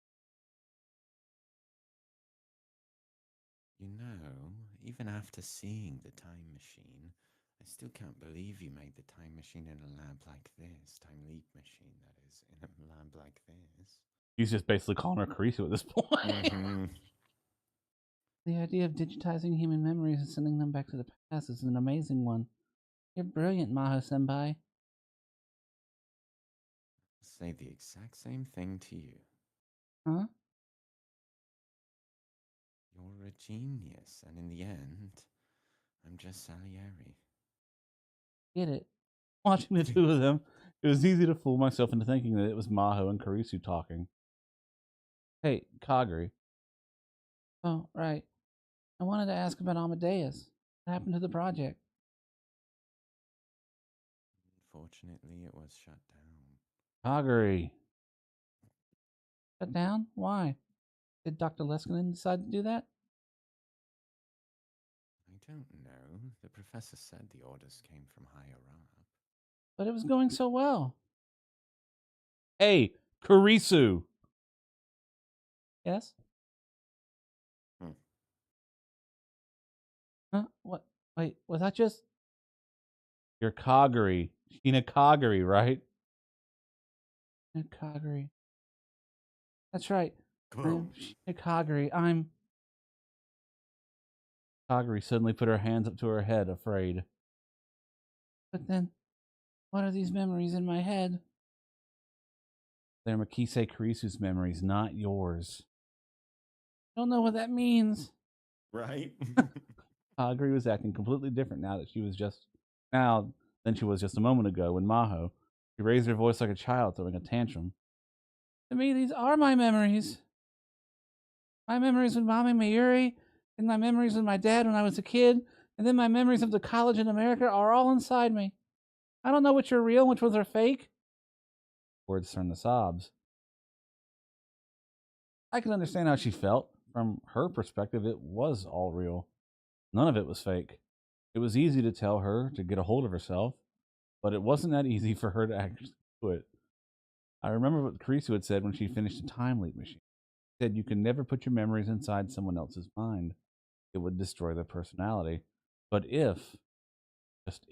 You know, even after seeing the time machine, I still can't believe you made the time machine in a lab like this. Time leap machine, that is, in a lab like this. He's just basically calling her Karisu at this point. Mm-hmm. The idea of digitizing human memories and sending them back to the past is an amazing one. You're brilliant, Maho-senpai. I'll say the exact same thing to you. Huh? You're a genius, and in the end, I'm just Salieri. Get it? Watching the two of them, it was easy to fool myself into thinking that it was Maho and Karisu talking. Hey, Kagari. Oh, right. I wanted to ask about Amadeus. What happened to the project? Unfortunately, it was shut down. Kagari. Shut down? Why? Did Dr. Leskinen decide to do that? I don't know. The professor said the orders came from higher up. But it was going so well. Hey, Karisu. Yes? Hmm. Wait, was that just your Kagari? Sheena Kagari, right? Kagari. That's right. I'm Boom. Sheena Kagari. I'm. Kagari suddenly put her hands up to her head, afraid. But then, what are these memories in my head? They're Makise Kurisu's memories, not yours. I don't know what that means. Right? Kagari was acting completely different now than she was just a moment ago when Maho. She raised her voice like a child throwing a tantrum. To me, these are my memories. My memories with Mom and Mayuri, and my memories with my dad when I was a kid, and then my memories of the college in America are all inside me. I don't know which are real and which ones are fake. Words turned to sobs. I could understand how she felt. From her perspective, it was all real. None of it was fake. It was easy to tell her to get a hold of herself, but it wasn't that easy for her to actually do it. I remember what Kurisu had said when she finished the time leap machine. She said you can never put your memories inside someone else's mind. It would destroy their personality. But just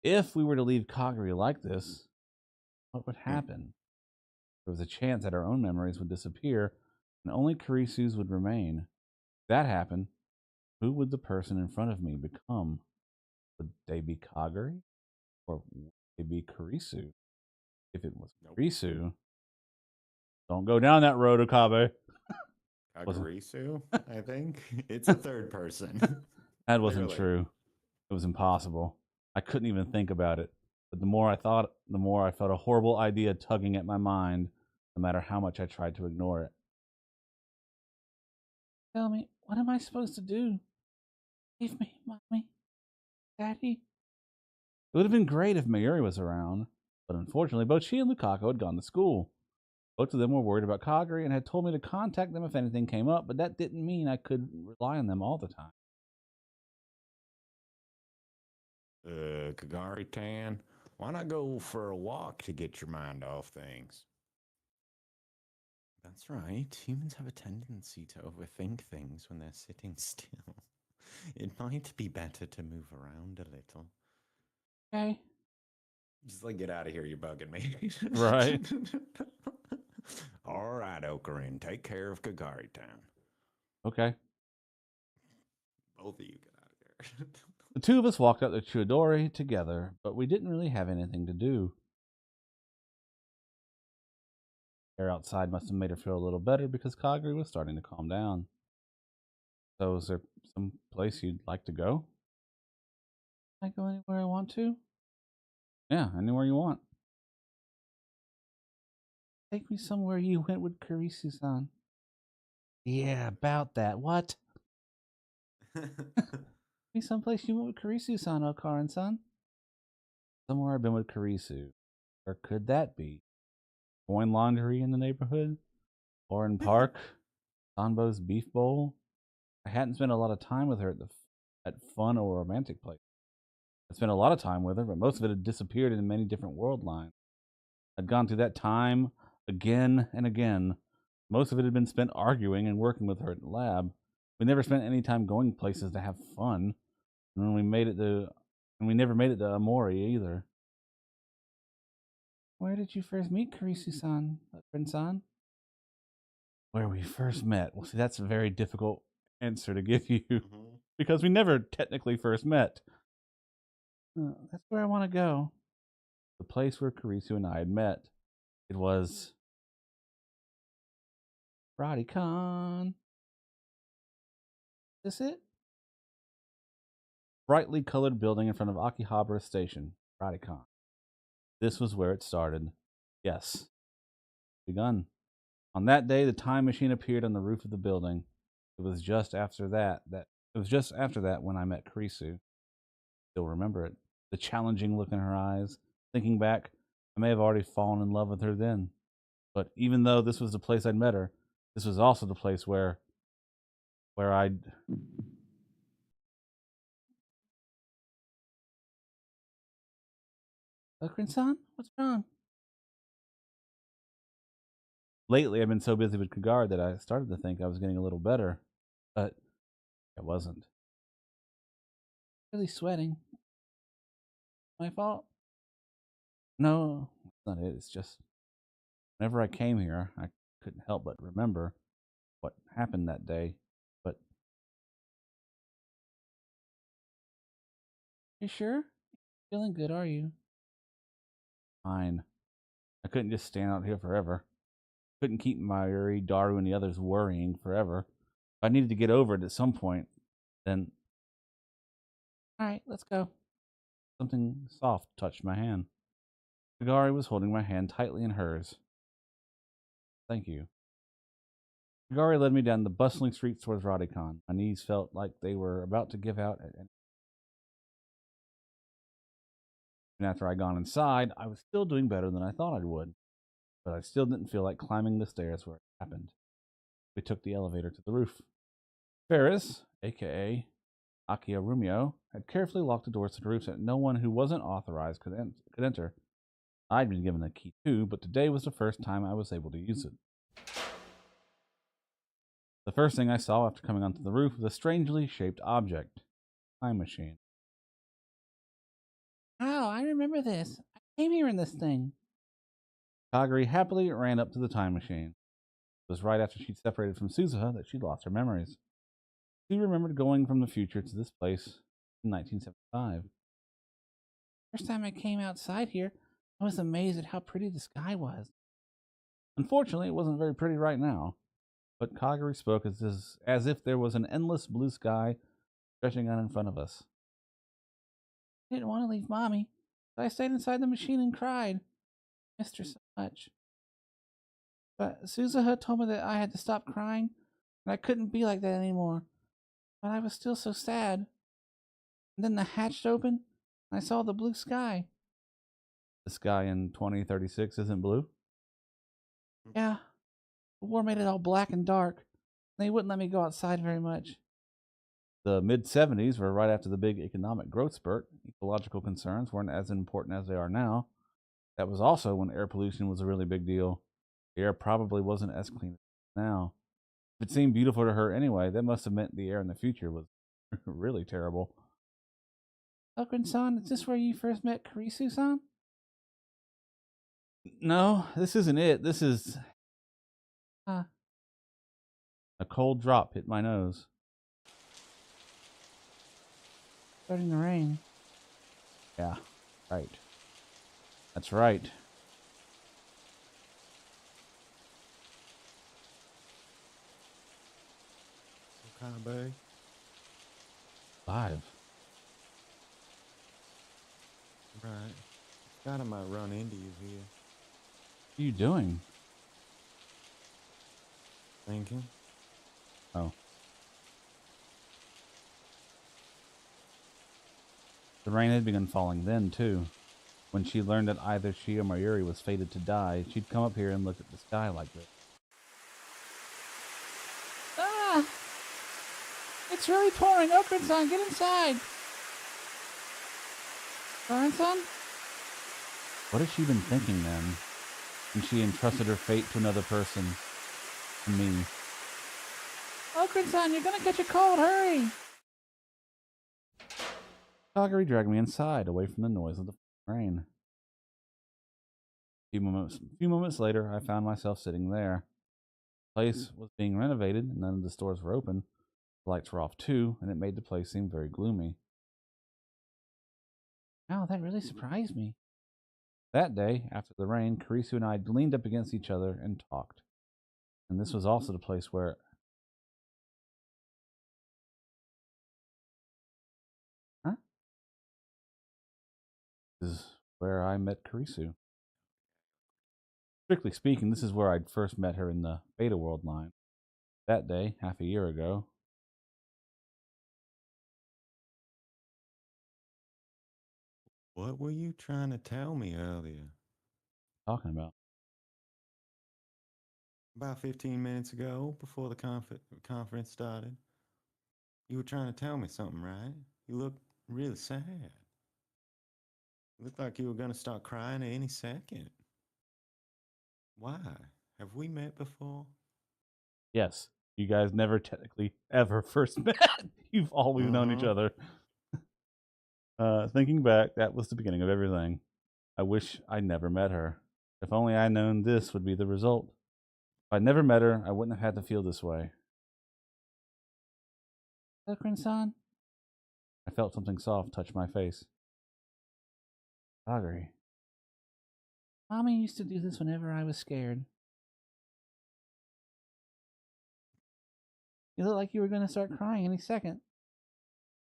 if we were to leave Kagari like this, what would happen? There was a chance that our own memories would disappear and only Kurisu's would remain. If that happened, who would the person in front of me become? Would they be Kagari? Or would they be Kurisu? If it was Nope. Kurisu, don't go down that road, Okabe. Kagarisu, I think. It's a third person. That wasn't Clearly. true. It was impossible. I couldn't even think about it. But the more I thought, the more I felt a horrible idea tugging at my mind, no matter how much I tried to ignore it. Tell me, what am I supposed to do? Leave me, Mommy. Daddy? It would have been great if Mayuri was around, but unfortunately, both she and Lukaku had gone to school. Both of them were worried about Kagari and had told me to contact them if anything came up, but that didn't mean I could rely on them all the time. Kagari Tan, why not go for a walk to get your mind off things? That's right. Humans have a tendency to overthink things when they're sitting still. It might be better to move around a little. Okay. Just like, get out of here, you're bugging me. Right. All right, Okarin, take care of Kagari Town. Okay. Both of you get out of here. The two of us walked up to Chiodori together, but we didn't really have anything to do. Air outside must have made her feel a little better because Kagari was starting to calm down. So, is there some place you'd like to go? Can I go anywhere I want to? Yeah, anywhere you want. Take me somewhere you went with Kurisu-san. Yeah, about that. What? Me someplace you went with Kurisu-san, Okaran-san. Somewhere I've been with Kurisu. Where could that be? Coin laundry in the neighborhood? Oran Park? Sanbo's Beef Bowl? I hadn't spent a lot of time with her at fun or romantic place. I spent a lot of time with her, but most of it had disappeared in many different world lines. I'd gone through that time again and again. Most of it had been spent arguing and working with her at the lab. We never spent any time going places to have fun. And we never made it to Amori either. Where did you first meet Kurisu-san, Prince-san? Where we first met. Well, see, that's a very difficult answer to give you because we never technically first met. That's where I want to go. The place where Kurisu and I had met. It was Radicon. Is this it? Brightly colored building in front of Akihabara Station. Radicon. This was where it started. Yes. Begun. On that day, the time machine appeared on the roof of the building. It was just after that when I met Kurisu. Still remember it. The challenging look in her eyes. Thinking back, I may have already fallen in love with her then. But even though this was the place I'd met her, this was also the place where I'd... Okrin-san? What's wrong? Lately, I've been so busy with Kagari that I started to think I was getting a little better, but I wasn't. Really sweating. My fault? No, that's not it. It's just whenever I came here, I couldn't help but remember what happened that day. But you sure? Feeling good, are you? Fine. I couldn't just stand out here forever. Couldn't keep Mayuri, Daru, and the others worrying forever. If I needed to get over it at some point, then. All right, let's go. Something soft touched my hand. Kagari was holding my hand tightly in hers. Thank you. Kagari led me down the bustling streets towards Radicon. My knees felt like they were about to give out. And after I'd gone inside, I was still doing better than I thought I would. But I still didn't feel like climbing the stairs where it happened. We took the elevator to the roof. Ferris, aka Akia Rumio, had carefully locked the doors to the roof so that no one who wasn't authorized could enter. I'd been given a key too, but today was the first time I was able to use it. The first thing I saw after coming onto the roof was a strangely shaped object. Time machine. Oh, I remember this. I came here in this thing. Kagari happily ran up to the time machine. It was right after she'd separated from Suzuha that she'd lost her memories. She remembered going from the future to this place in 1975. First time I came outside here, I was amazed at how pretty the sky was. Unfortunately, it wasn't very pretty right now, but Kagari spoke as if there was an endless blue sky stretching out in front of us. I didn't want to leave Mommy, so I stayed inside the machine and cried. Missed her so much. But Suzuha told me that I had to stop crying, and I couldn't be like that anymore. But I was still so sad. And then the hatch opened, and I saw the blue sky. The sky in 2036 isn't blue? Yeah. The war made it all black and dark. And they wouldn't let me go outside very much. The mid 70s were right after the big economic growth spurt. Ecological concerns weren't as important as they are now. That was also when air pollution was a really big deal. The air probably wasn't as clean as now. If it seemed beautiful to her anyway, that must have meant the air in the future was really terrible. Okun-san, is this where you first met Kurisu-san? No, this isn't it. This is. A cold drop hit my nose. Starting to rain. Yeah, right. That's right. What kind of bay? 5. Right. Thought I might run into you here. What are you doing? Thinking. Oh. The rain had begun falling then, too. When she learned that either she or Mayuri was fated to die, she'd come up here and look at the sky like this. Ah! It's really pouring. Okun-san, get inside! Karan-san? What had she been thinking then? When she entrusted her fate to another person. To me. Okun-san, you're gonna catch a cold, hurry! Kagari dragged me inside, away from the noise of the rain. A few moments later, I found myself sitting there. The place was being renovated, and none of the stores were open. The lights were off too, and it made the place seem very gloomy. Wow, that really surprised me. That day, after the rain, Kurisu and I leaned up against each other and talked. And this was also the place where. Huh? This is where I met Kurisu. Strictly speaking, this is where I'd first met her in the Beta World line. That day, half a year ago. What were you trying to tell me earlier? Talking about. About 15 minutes ago, before the conference started. You were trying to tell me something, right? You looked really sad. You looked like you were going to start crying any second. Why? Have we met before? Yes, you guys never technically ever first met. You've always known each other. Thinking back, that was the beginning of everything. I wish I never met her. If only I'd known this would be the result. If I'd never met her, I wouldn't have had to feel this way. San? I felt something soft touch my face. Kagari. Mommy used to do this whenever I was scared. You look like you were going to start crying any second.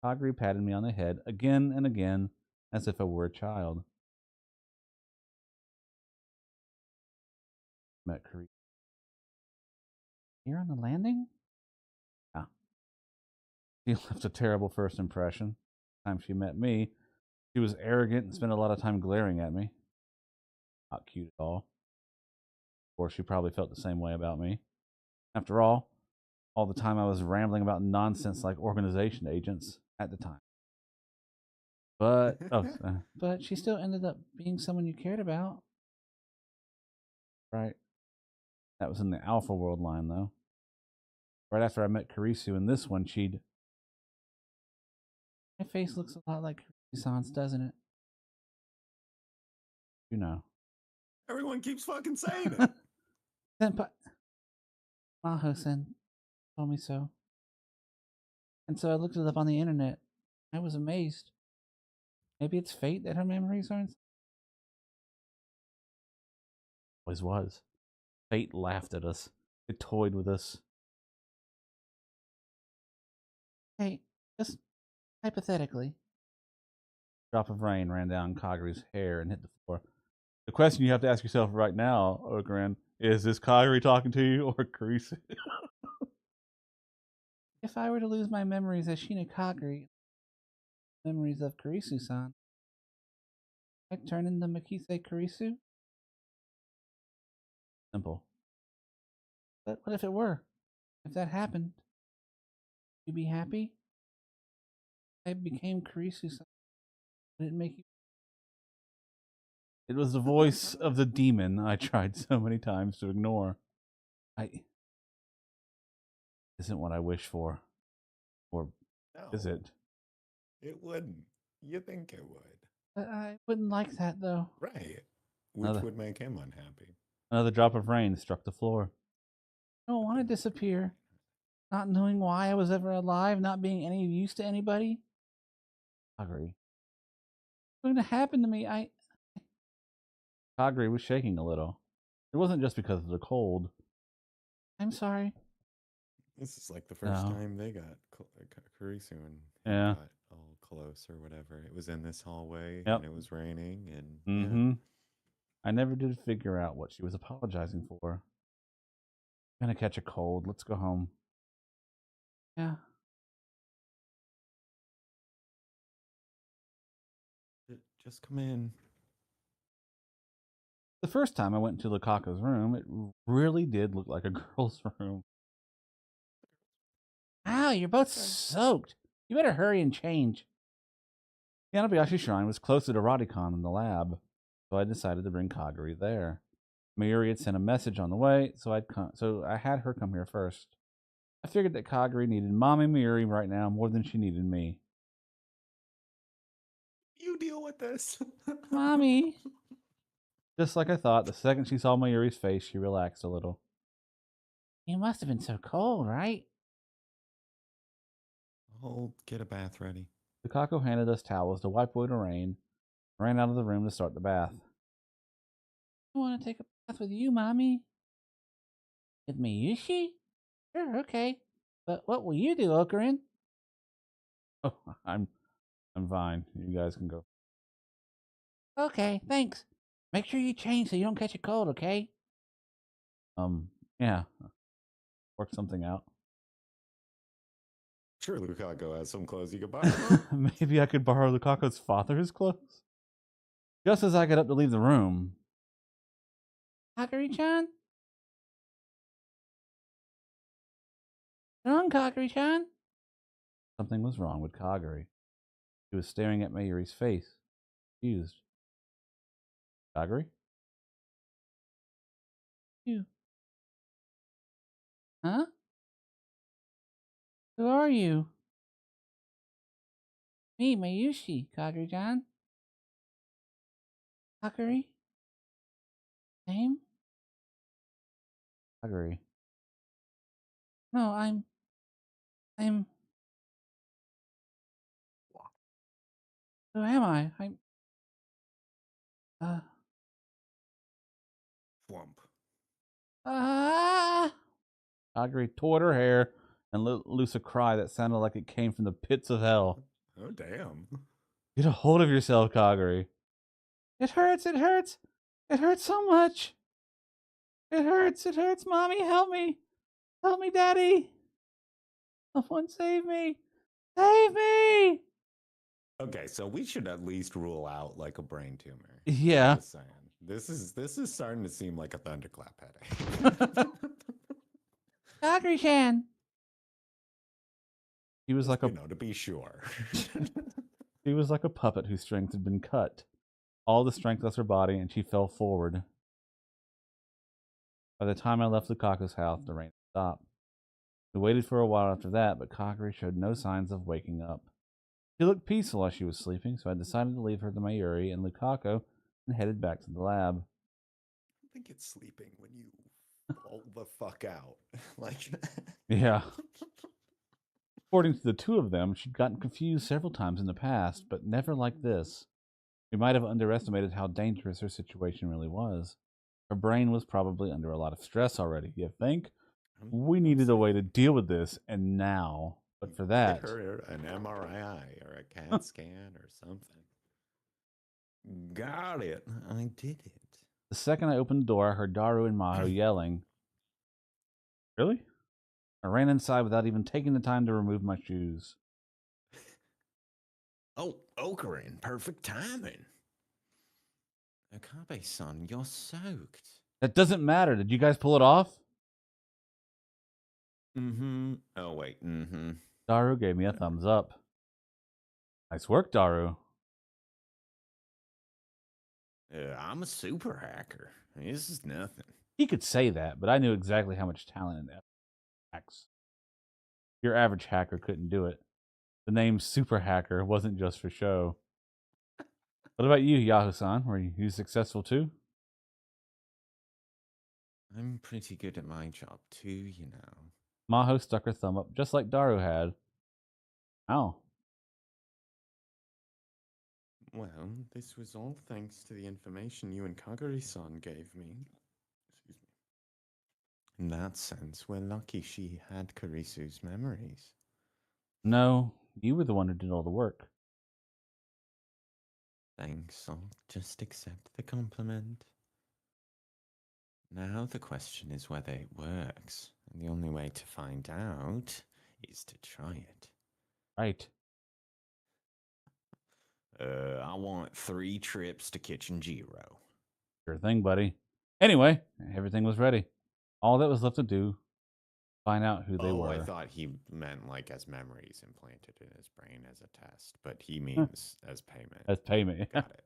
Kagari patted me on the head again and again, as if I were a child. Met Kari. Here on the landing? Yeah. She left a terrible first impression. The time she met me, she was arrogant and spent a lot of time glaring at me. Not cute at all. Of course, she probably felt the same way about me. After all the time I was rambling about nonsense like organization agents at the time. But she still ended up being someone you cared about. Right. That was in the Alpha World line, though. Right after I met Karisu in this one, she'd. My face looks a lot like Karisu-san's, doesn't it? You know. Everyone keeps fucking saying it. Senpai. Maho-sen told me so. And so I looked it up on the internet. I was amazed. Maybe it's fate that her memories aren't. Always was. Fate laughed at us. It toyed with us. Hey, just hypothetically. A drop of rain ran down Kagari's hair and hit the floor. The question you have to ask yourself right now, Okaran, is this Kagari talking to you or Karisu? If I were to lose my memories as Shina Kagari, memories of Karisu-san, I'd turn into Makise Karisu? Simple. But what if it were? If that happened, you'd be happy? I became Karisu-san. Would it make you? It was the voice of the demon I tried so many times to ignore. Isn't what I wish for. Or is No, it? it wouldn't. You think it would. But I wouldn't like that, though. Right. Which would make him unhappy. Another drop of rain struck the floor. I don't want to disappear. Not knowing why I was ever alive, not being any use to anybody. Kagari. What's going to happen to me? Kagari was shaking a little. It wasn't just because of the cold. I'm sorry. This is like the first time they got Kurisu and he got all close or whatever. It was in this hallway and it was raining and I never did figure out what she was apologizing for. I'm gonna catch a cold. Let's go home. Yeah. Just come in. The first time I went into Lukaku's room, it really did look like a girl's room. Ow, you're both soaked. You better hurry and change. The Anabayashi Shrine was closer to Radicon than the lab, so I decided to bring Kagari there. Mayuri had sent a message on the way, so I had her come here first. I figured that Kagari needed Mommy Mayuri right now more than she needed me. You deal with this. Mommy! Just like I thought, the second she saw Mayuri's face, she relaxed a little. You must have been so cold, right? I'll get a bath ready. Lukaku handed us towels to wipe away the rain, and ran out of the room to start the bath. I want to take a bath with you, Mommy. With me, Yushi? Sure, okay. But what will you do, Okarin? Oh, I'm fine. You guys can go. Okay, thanks. Make sure you change so you don't catch a cold, okay? Yeah. Work something out. Sure, Lukaku has some clothes you could borrow. Maybe I could borrow Lukaku's father's clothes? Just as I get up to leave the room. Kagari-chan? Wrong, Kagari-chan? Something was wrong with Kagari. She was staring at Mayuri's face, confused. Kagari? You. Huh? Who are you? Me, Mayushi, Kagari-chan. Kagari? Name? Kagari. No, I'm... Who am I? Uh... Flump. Ah! Kagari tore her hair and let loose a cry that sounded like it came from the pits of hell. Oh, damn. Get a hold of yourself, Kagari. It hurts, it hurts. It hurts so much. It hurts, Mommy, help me. Help me, Daddy. Someone save me. Save me. Okay, so we should at least rule out like a brain tumor. Yeah. Just saying. This is starting to seem like a thunderclap headache. Kagari-chan. He was Just, like a to be sure. She was like a puppet whose strength had been cut. All the strength left her body, and she fell forward. By the time I left Lukaku's house, the rain stopped. We waited for a while after that, but Kagari showed no signs of waking up. She looked peaceful as she was sleeping, so I decided to leave her to Mayuri and Lukaku and headed back to the lab. I think it's sleeping when you fall the fuck out. Like, Yeah. According to the two of them, she'd gotten confused several times in the past, but never like this. We might have underestimated how dangerous her situation really was. Her brain was probably under a lot of stress already, you think? We needed a way to deal with this, and now. But for that... Get her an MRI or a CAT scan or something. Got it. I did it. The second I opened the door, I heard Daru and Maho yelling. Really? I ran inside without even taking the time to remove my shoes. Oh, Okarin, perfect timing. Okabe-san, you're soaked. That doesn't matter. Did you guys pull it off? Mm-hmm. Oh, wait. Mm-hmm. Daru gave me a thumbs up. Nice work, Daru. I'm a super hacker. This is nothing. He could say that, but I knew exactly how much talent in that hacks. Your average hacker couldn't do it. The name Super Hacker wasn't just for show. What about you, Yahoo-san? Were you successful too? I'm pretty good at my job too, you know. Maho stuck her thumb up just like Daru had. Oh. Well, this was all thanks to the information you and Kagari-san gave me. Excuse me. In that sense, we're lucky she had Karisu's memories. No, you were the one who did all the work. Thanks, I'll just accept the compliment. Now the question is whether it works, and the only way to find out is to try it. Right. I want 3 trips to Kitchen Jiro. Sure thing, buddy. Anyway, everything was ready. All that was left to do, find out who they were. I thought he meant like as memories implanted in his brain as a test, but he means as payment. As payment. Got it.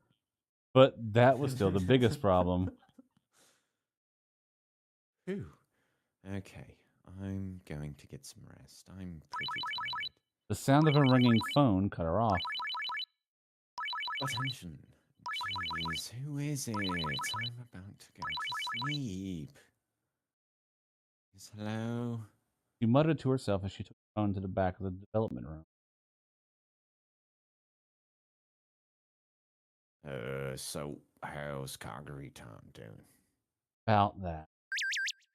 But that was still the biggest problem. Phew. Okay, I'm going to get some rest. I'm pretty tired. The sound of a ringing phone cut her off. Attention. Jeez, who is it? I'm about to go to sleep. Yes, hello? She muttered to herself as she took the phone to the back of the development room. So how's Kagari-tan doing? About that.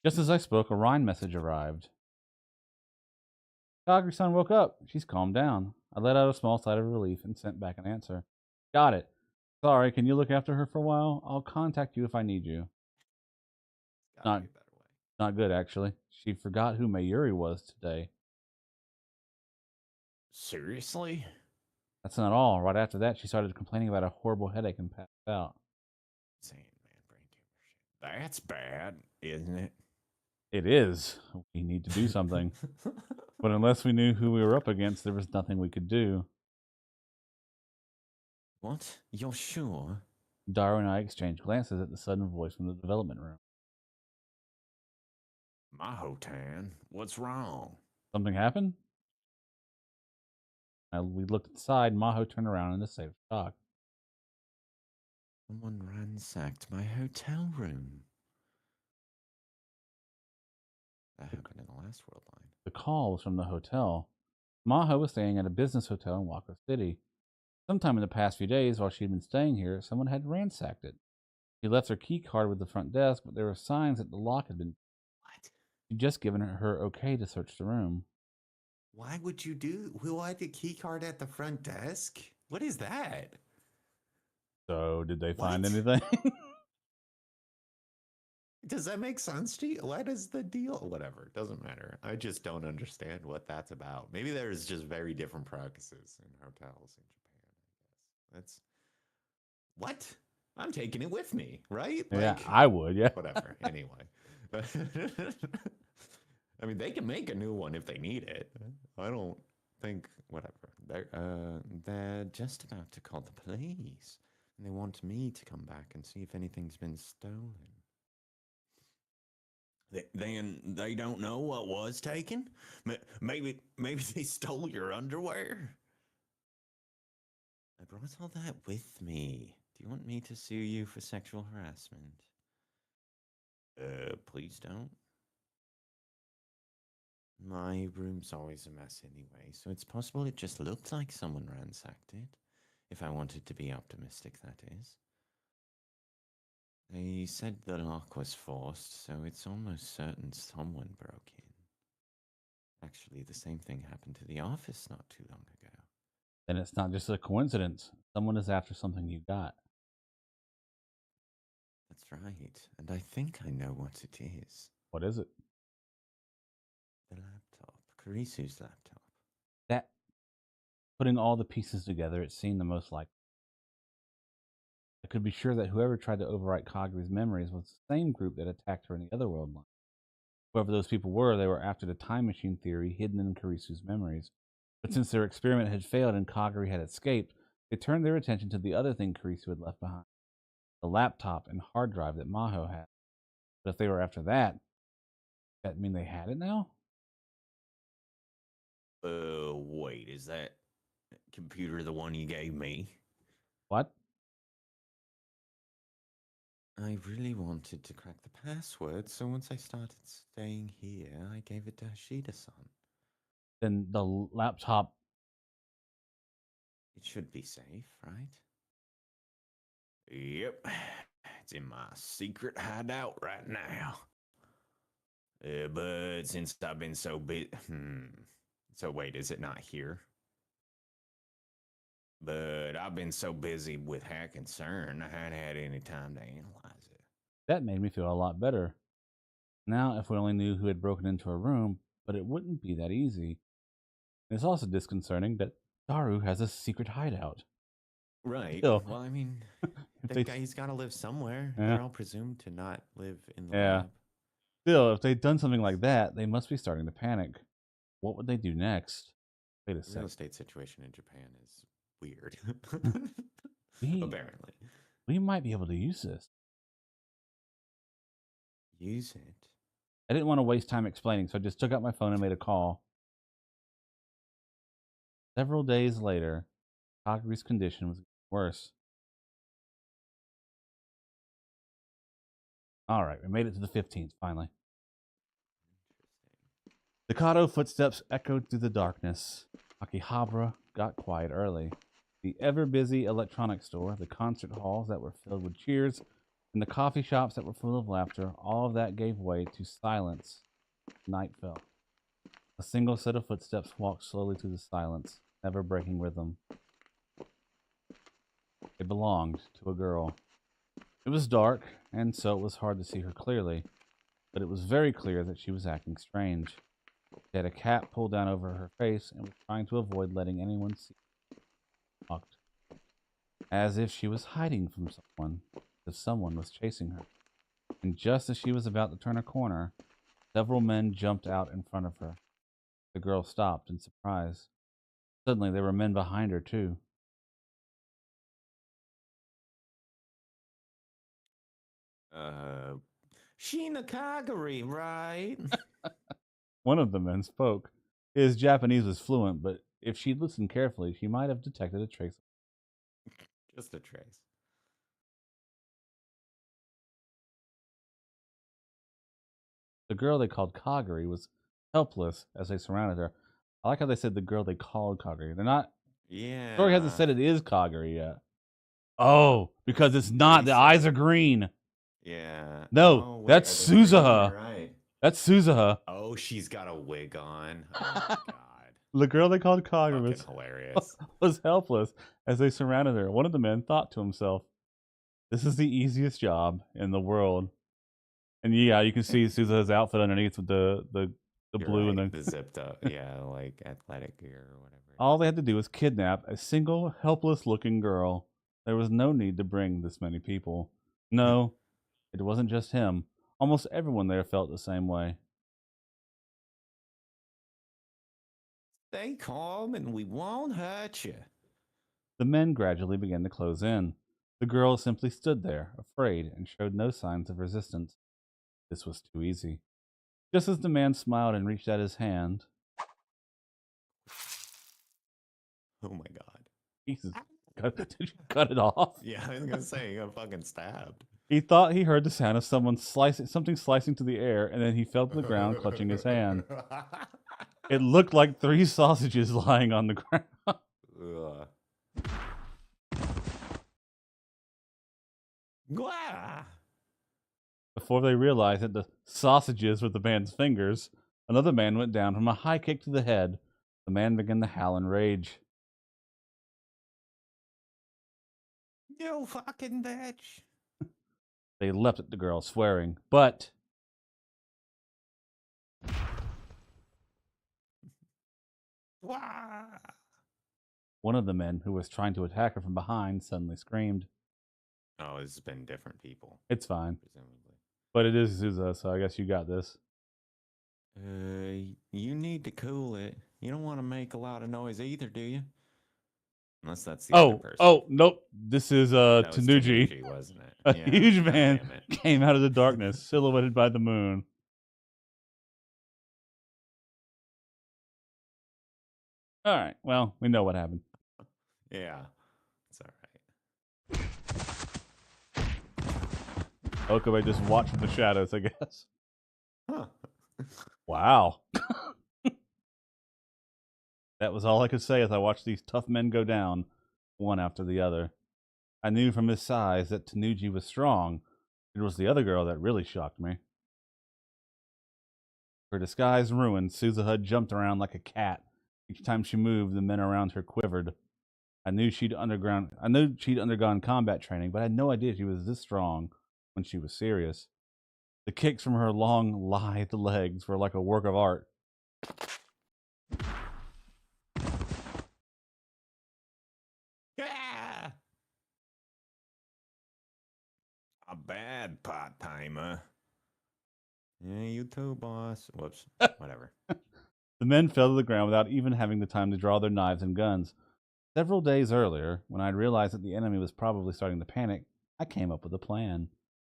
Just as I spoke, a Rhine message arrived. Kagari-san woke up. She's calmed down. I let out a small sigh of relief and sent back an answer. Got it. Sorry, can you look after her for a while? I'll contact you if I need you. Gotta be a better way. Not good, actually. She forgot who Mayuri was today. Seriously? That's not all. Right after that, she started complaining about a horrible headache and passed out. Insane, man. Brain tumor shit. That's bad, isn't it? It is. We need to do something. But unless we knew who we were up against, there was nothing we could do. What? You're sure? Daru and I exchanged glances at the sudden voice from the development room. Maho-tan, what's wrong? Something happened? As we looked inside, Maho turned around in a safe shock. Someone ransacked my hotel room. That happened in the last world line. The call was from the hotel. Maho was staying at a business hotel in Walker City. Sometime in the past few days, while she'd been staying here, someone had ransacked it. She left her key card with the front desk, but there were signs that the lock had been. What? She'd just given her okay to search the room. Why would you do? Why the key card at the front desk? What is that? So, did they find What? anything? Does that make sense to you? What is the deal? Whatever. It doesn't matter. I just don't understand what that's about. Maybe there's just very different practices in hotels in Japan, I guess. That's what? I'm taking it with me, right? Yeah, I would, yeah. Whatever. Anyway. I mean, they can make a new one if they need it. I don't think whatever. They're just about to call the police. And they want me to come back and see if anything's been stolen. Then they don't know what was taken? Maybe they stole your underwear? I brought all that with me. Do you want me to sue you for sexual harassment? Please don't. My room's always a mess anyway, so it's possible it just looked like someone ransacked it. If I wanted to be optimistic, that is. They said the lock was forced, so it's almost certain someone broke in. Actually, the same thing happened to the office not too long ago. Then it's not just a coincidence. Someone is after something you got. That's right, and I think I know what it is. What is it? The laptop. Karisu's laptop. That, putting all the pieces together, it seemed the most likely. I could be sure that whoever tried to overwrite Kagari's memories was the same group that attacked her in the other world line. Whoever those people were, they were after the time machine theory hidden in Karisu's memories. But since their experiment had failed and Kagari had escaped, they turned their attention to the other thing Karisu had left behind, the laptop and hard drive that Maho had. But if they were after that, does that mean they had it now? Wait, is that computer the one you gave me? What? I really wanted to crack the password, so once I started staying here, I gave it to Hashida-san. Then the laptop. It should be safe, right? Yep. It's in my secret hideout right now. But since I've been so busy... So wait, is it not here? But I've been so busy with hacking CERN, I hadn't had any time to analyze it. That made me feel a lot better. Now, if we only knew who had broken into her room, but it wouldn't be that easy. It's also disconcerting that Daru has a secret hideout. Right. Still, well, I mean, he's got to live somewhere. Yeah. They're all presumed to not live in the Yeah. lab. Still, if they'd done something like that, they must be starting to panic. What would they do next? Wait a The real second. estate situation in Japan is weird. Apparently. We might be able to use this. Use it? I didn't want to waste time explaining, so I just took out my phone and made a call. Several days later, Kagari's condition was worse. All right, we made it to the 15th, finally. Staccato footsteps echoed through the darkness. Akihabara got quiet early. The ever-busy electronics store, the concert halls that were filled with cheers, and the coffee shops that were full of laughter, all of that gave way to silence. Night fell. A single set of footsteps walked slowly through the silence, never breaking rhythm. It belonged to a girl. It was dark, and so it was hard to see her clearly, but it was very clear that she was acting strange. She had a cap pulled down over her face and was trying to avoid letting anyone see her. Walked, as if she was hiding from someone, as if someone was chasing her. And just as she was about to turn a corner, several men jumped out in front of her. The girl stopped in surprise. Suddenly, there were men behind her, too. Sheena Kagari, right? One of the men spoke. His Japanese was fluent, but if she'd listened carefully, she might have detected a trace. Just a trace. The girl they called Kagari was helpless as they surrounded her. I like how they said the girl they called Kagari. They're not. Yeah. Story hasn't said it is Kagari yet. Oh, because it's not. Reset. The eyes are green. Yeah. No, oh, wait, that's are they green? Suzuha. You're right. That's Suzuha. Oh, she's got a wig on. Oh my god. The girl they called Kagari Fucking hilarious. was helpless as they surrounded her. One of the men thought to himself, "This is the easiest job in the world." And yeah, you can see Suzuha's outfit underneath with the You're blue right, and the zipped up, yeah, like athletic gear or whatever. all they had to do was kidnap a single helpless-looking girl. There was no need to bring this many people. No, it wasn't just him. Almost everyone there felt the same way. Stay calm and we won't hurt you. The men gradually began to close in. The girl simply stood there, afraid, and showed no signs of resistance. This was too easy. Just as the man smiled and reached out his hand, Oh my god. Jesus, did you cut it off? Yeah, I was gonna say, you got fucking stabbed. He thought he heard the sound of something slicing to the air, and then he fell to the ground, clutching his hand. It looked like 3 sausages lying on the ground. Ugh. Before they realized that the sausages were the man's fingers, another man went down from a high kick to the head. The man began to howl in rage. You fucking bitch. They leapt at the girl, swearing, but one of the men who was trying to attack her from behind suddenly screamed. Oh, it's been different people. It's fine. Presumably. But it is Zuza, so I guess you got this. You need to cool it. You don't want to make a lot of noise either, do you? Unless that's the other person. Oh, nope. This is That was Tanuji, wasn't it? A Yeah. huge God man damn it. came out of the darkness, silhouetted by the moon. All right, well, we know what happened. Yeah, it's all right. Okabe just watched from the shadows, I guess. Huh. Wow. That was all I could say as I watched these tough men go down, one after the other. I knew from his size that Tanuji was strong. It was the other girl that really shocked me. Her disguise ruined, Suzuha jumped around like a cat. Each time she moved, the men around her quivered. I knew she'd undergone combat training, but I had no idea she was this strong when she was serious. The kicks from her long, lithe legs were like a work of art. Yeah. A bad part-timer. Yeah, you too, boss. Whoops. Whatever. The men fell to the ground without even having the time to draw their knives and guns. Several days earlier, when I'd realized that the enemy was probably starting to panic, I came up with a plan.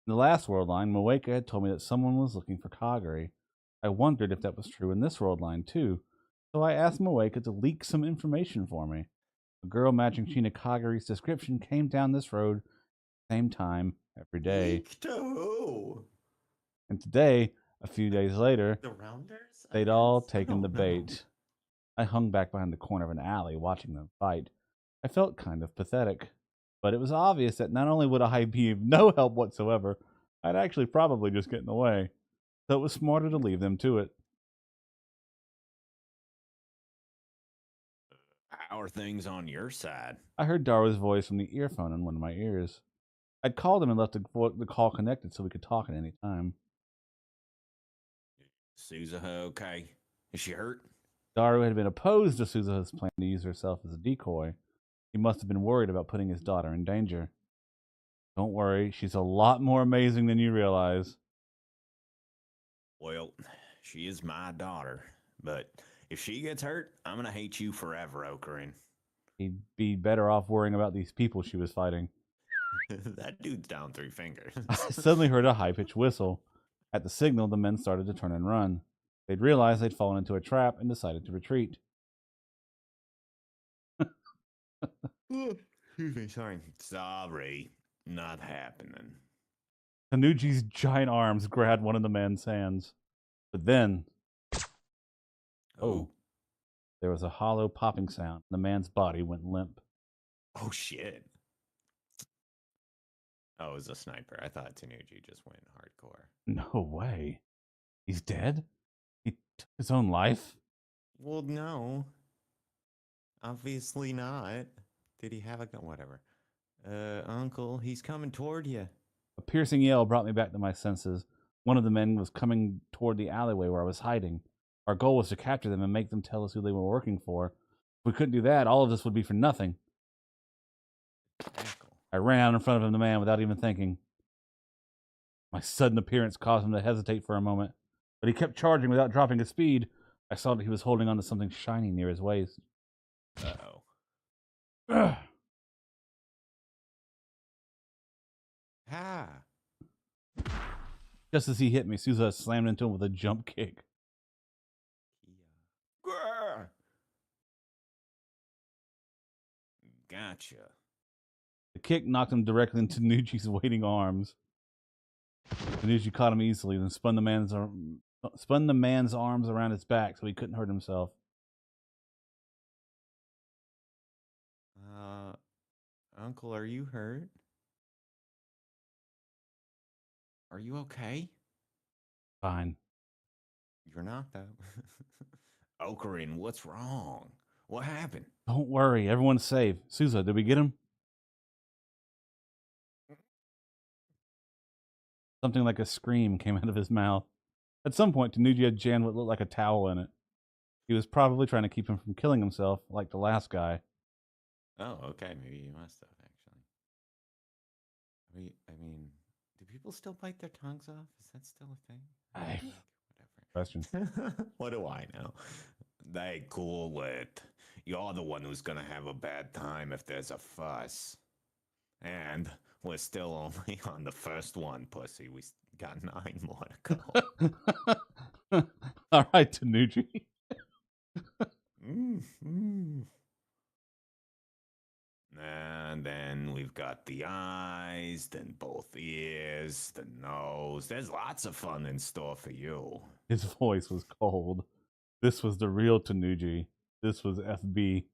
In the last world line, Moeka had told me that someone was looking for Kagari. I wondered if that was true in this world line too, so I asked Moeka to leak some information for me. A girl matching Shina Kagari's description came down this road same time every day. Leak to who? And today, a few days later, The Rounders? they'd all taken the bait. I hung back behind the corner of an alley watching them fight. I felt kind of pathetic. But it was obvious that not only would I be of no help whatsoever, I'd actually probably just get in the way. So it was smarter to leave them to it. How are things on your side? I heard Darwa's voice from the earphone in one of my ears. I'd called him and left the call connected so we could talk at any time. Suzuha okay? Is she hurt? Daru had been opposed to Suzuha's plan to use herself as a decoy. He must have been worried about putting his daughter in danger. Don't worry, she's a lot more amazing than you realize. Well, she is my daughter, but if she gets hurt, I'm gonna hate you forever, Okarin. He'd be better off worrying about these people she was fighting. That dude's down 3 fingers. I suddenly heard a high-pitched whistle. At the signal, the men started to turn and run. They'd realized they'd fallen into a trap and decided to retreat. Excuse me, sorry. Sorry, not happening. Tanuji's giant arms grabbed one of the man's hands. But then, Oh, there was a hollow popping sound. The man's body went limp. oh shit. Oh, it was a sniper. I thought Tanuji just went hardcore. No way. He's dead? He took his own life? Well, no. Obviously not. Did he have a gun? Whatever. Uncle, he's coming toward you. A piercing yell brought me back to my senses. One of the men was coming toward the alleyway where I was hiding. Our goal was to capture them and make them tell us who they were working for. If we couldn't do that, all of this would be for nothing. Tackle. I ran out in front of the man without even thinking. My sudden appearance caused him to hesitate for a moment, but he kept charging without dropping his speed. I saw that he was holding on to something shiny near his waist. Uh-oh. Ugh. Ha! Just as he hit me, Souza slammed into him with a jump kick. Grr! Gotcha. The kick knocked him directly into Nucci's waiting arms. Nucci caught him easily, then spun the man's arms around his back so he couldn't hurt himself. Uncle, are you hurt? Are you okay? Fine. You're not, though. Ocarin, what's wrong? What happened? Don't worry, everyone's safe. Souza, did we get him? Something like a scream came out of his mouth. At some point, Tanuji had jammed what looked like a towel in it. He was probably trying to keep him from killing himself, like the last guy. Oh, okay. Maybe you must have, actually. I mean, do people still bite their tongues off? Is that still a thing? Whatever. Question. What do I know? They cool it. You're the one who's gonna have a bad time if there's a fuss. And we're still only on the first one, pussy. We got 9 more to go. All right, Tanuji. And then we've got the eyes, then both ears, the nose. There's lots of fun in store for you. His voice was cold. This was the real Tanuji. This was FB.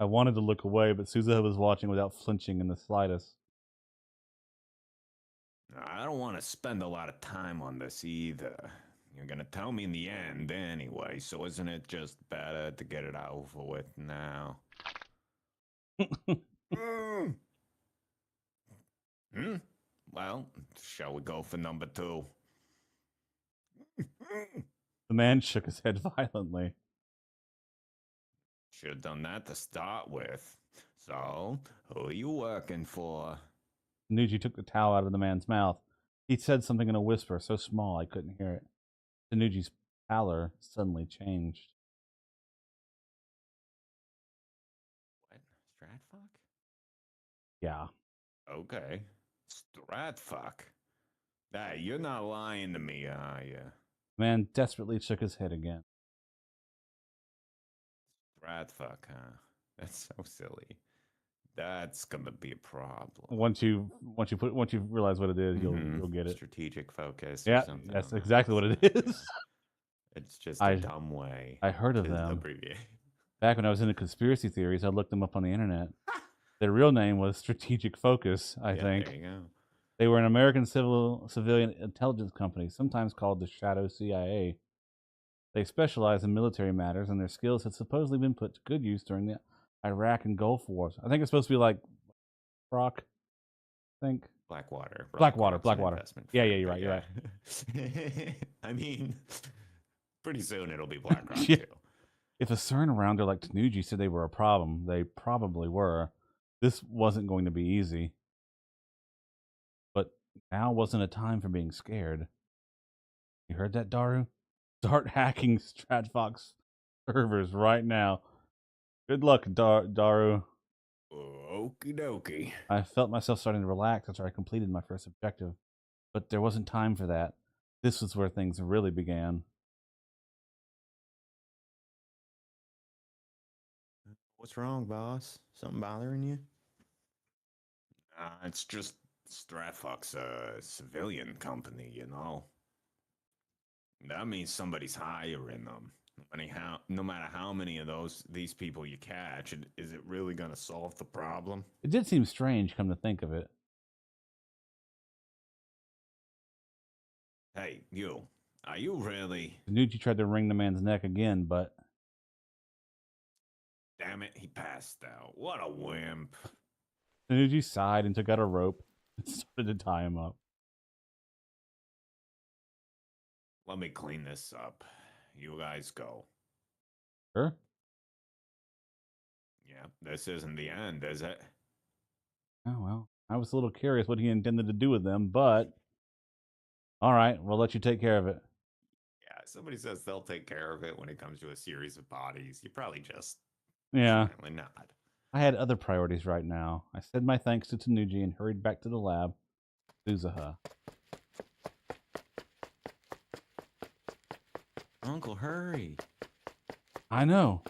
I wanted to look away, but Souza was watching without flinching in the slightest. I don't want to spend a lot of time on this either. You're going to tell me in the end anyway, so isn't it just better to get it over with now? Well, shall we go for number 2? The man shook his head violently. Should have done that to start with. So, who are you working for? Tanuji took the towel out of the man's mouth. He said something in a whisper so small I couldn't hear it. Tanuji's pallor suddenly changed. What? Stratfuck? Yeah. Okay. Stratfuck. Hey, you're not lying to me, are you? The man desperately shook his head again. Stratfuck, huh? That's so silly. That's gonna be a problem. Once you realize what it is, you'll get it. Strategic focus. Yeah, or something. that's exactly what it is. It's just a dumb way. I heard of them. Back when I was into conspiracy theories, I looked them up on the internet. Their real name was Strategic Focus, I think. There you go. They were an American civilian intelligence company, sometimes called the Shadow CIA. They specialized in military matters, and their skills had supposedly been put to good use during the Iraq and Gulf Wars. I think it's supposed to be like Rock. I think Blackwater. Blackwater. Yeah, you're right. I mean, pretty soon it'll be BlackRock yeah. too. If a CERN rounder like Tanuji said they were a problem, they probably were. This wasn't going to be easy. But now wasn't a time for being scared. You heard that, Daru? Start hacking Stratfox servers right now. Good luck, Daru. Okie dokie. I felt myself starting to relax after I completed my first objective. But there wasn't time for that. This was where things really began. What's wrong, boss? Something bothering you? It's just Stratfuck's a civilian company, you know. That means somebody's hiring them. Anyhow, no matter how many of these people you catch, is it really gonna solve the problem? It did seem strange, come to think of it. Hey, you. Are you really? Tanucci tried to wring the man's neck again, but Damn it, he passed out. What a wimp. Tanucci sighed and took out a rope and started to tie him up. Let me clean this up. You guys go. Sure. Yeah, this isn't the end, is it? Oh, well. I was a little curious what he intended to do with them, but all right, we'll let you take care of it. Yeah, somebody says they'll take care of it when it comes to a series of bodies. You probably just Yeah. silently nod. I had other priorities right now. I said my thanks to Tanucci and hurried back to the lab. Suzuha. Uncle, hurry. I know.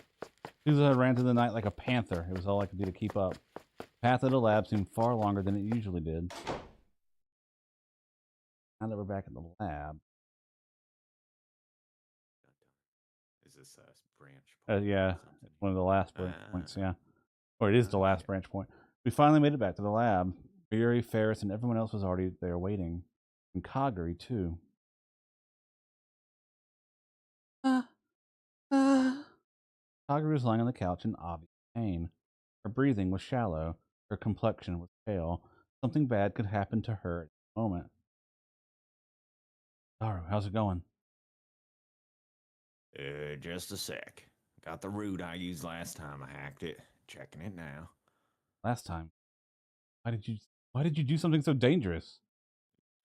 Suzuha ran through the night like a panther. It was all I could do to keep up. The path to the lab seemed far longer than it usually did. Now that we're back in the lab. Is this a branch point? Yeah, it's one of the last branch points, yeah. Or it is the last Okay. branch point. We finally made it back to the lab. Fury, Ferris, and everyone else was already there waiting. And Kagari, too. Kagari was lying on the couch in obvious pain. Her breathing was shallow. Her complexion was pale. Something bad could happen to her at the moment. Daru, how's it going? Just a sec. Got the route I used last time I hacked it. Checking it now. Last time. Why did you do something so dangerous?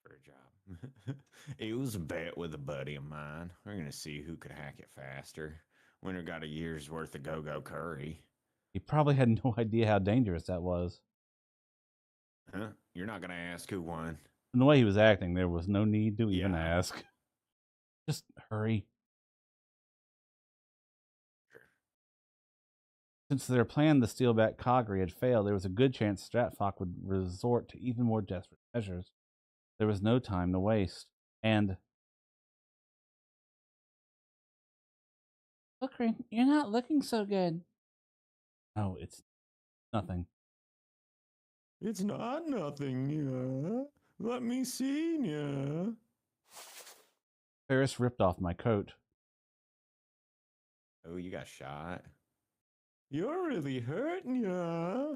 For a job. It was a bet with a buddy of mine. We're gonna see who could hack it faster. Winner got a year's worth of go-go curry. He probably had no idea how dangerous that was. Huh? You're not gonna ask who won? In the way he was acting, there was no need to even Yeah. ask. Just hurry. Since their plan to steal back Kagari had failed, there was a good chance Stratfok would resort to even more desperate measures. There was no time to waste. And Booker, you're not looking so good. No, it's nothing. It's not nothing, yeah. Let me see, yeah. Ferris ripped off my coat. Oh, you got shot. You're really hurting, yeah.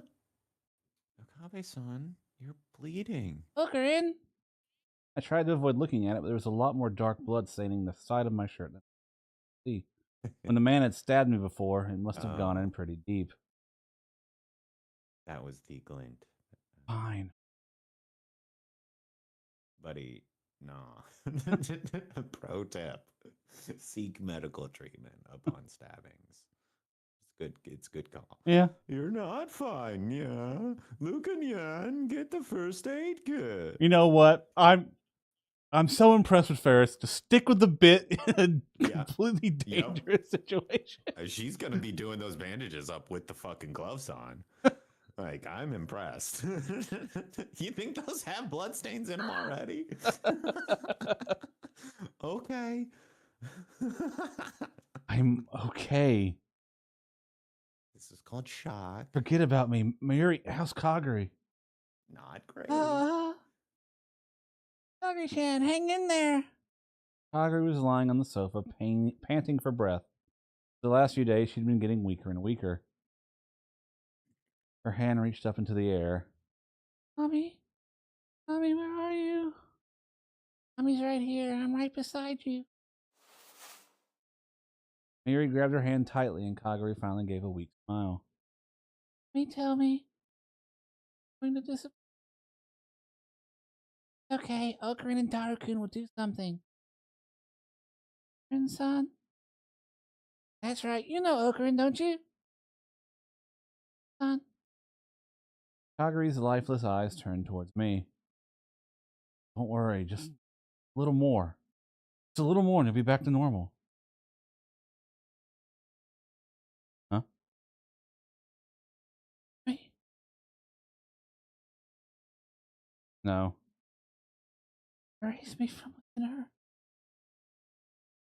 Okabe-san, you're bleeding. Booker in. I tried to avoid looking at it, but there was a lot more dark blood staining the side of my shirt than I could see. When the man had stabbed me before, it must have gone in pretty deep. That was the glint. Fine. Buddy, no. Pro tip. Seek medical treatment upon stabbings. It's good call. Yeah. You're not fine, yeah. Luke and Yan, get the first aid kit. You know what? I'm so impressed with Ferris to stick with the bit in a completely dangerous situation. She's gonna be doing those bandages up with the fucking gloves on. Like, I'm impressed. You think those have bloodstains in them already? Okay. I'm okay. This is called shock. Forget about me. Mary, how's Kagari? Not great. Kagari-chan, hang in there. Kagari was lying on the sofa, panting for breath. The last few days, she'd been getting weaker and weaker. Her hand reached up into the air. Mommy? Mommy, where are you? Mommy's right here. I'm right beside you. Mary grabbed her hand tightly, and Kagari finally gave a weak smile. Tell me. I'm going to disappear. Okay, Okarin and Daru-kun will do something. Okarin-san? That's right. You know Okarin, don't you? Son? Kagari's lifeless eyes turned towards me. Don't worry, just a little more. Just a little more and he'll be back to normal. Huh? No. Erase me from within her.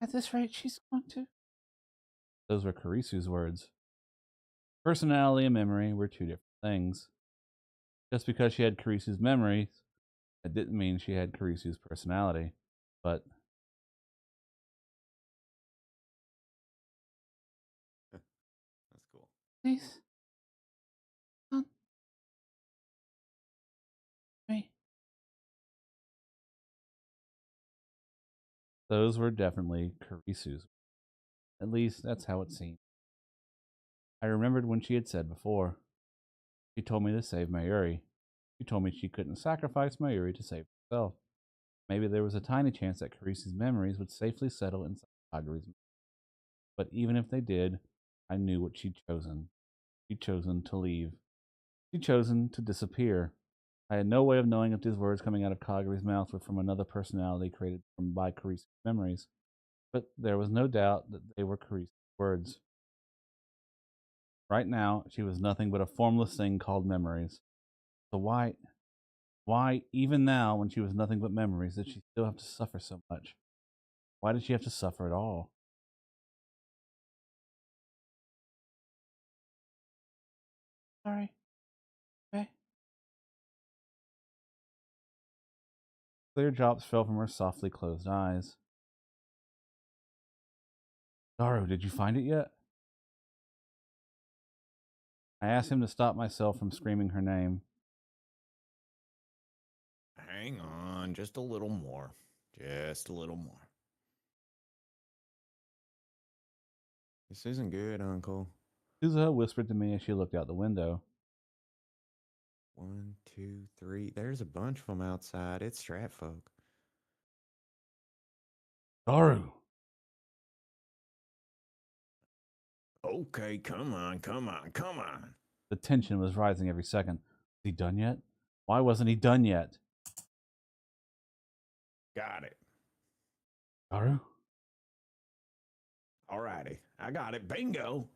At this rate, she's going to. Those were Karisu's words. Personality and memory were two different things. Just because she had Karisu's memories, it didn't mean she had Karisu's personality. But That's cool. please, don't me. Those were definitely Karisu's. At least that's how it seemed. I remembered when she had said before. She told me to save Mayuri. She told me she couldn't sacrifice Mayuri to save herself. Maybe there was a tiny chance that Karisu's memories would safely settle inside Kagari's. But even if they did, I knew what she'd chosen. She'd chosen to leave. She'd chosen to disappear. I had no way of knowing if these words coming out of Kagari's mouth were from another personality created by Karisu's memories, but there was no doubt that they were Karisu's words. Right now, she was nothing but a formless thing called memories. So why, even now, when she was nothing but memories, did she still have to suffer so much? Why did she have to suffer at all? Sorry. Okay. Clear drops fell from her softly closed eyes. Daru, did you find it yet? I asked him to stop myself from screaming her name. Hang on, just a little more. Just a little more. This isn't good, Uncle. Suzuha whispered to me as she looked out the window. 1, 2, 3. There's a bunch of them outside. It's strat folk. Daru! Okay, come on, come on, come on. The tension was rising every second. Was he done yet? Why wasn't he done yet? Got it. Daru? Alrighty, I got it. Bingo.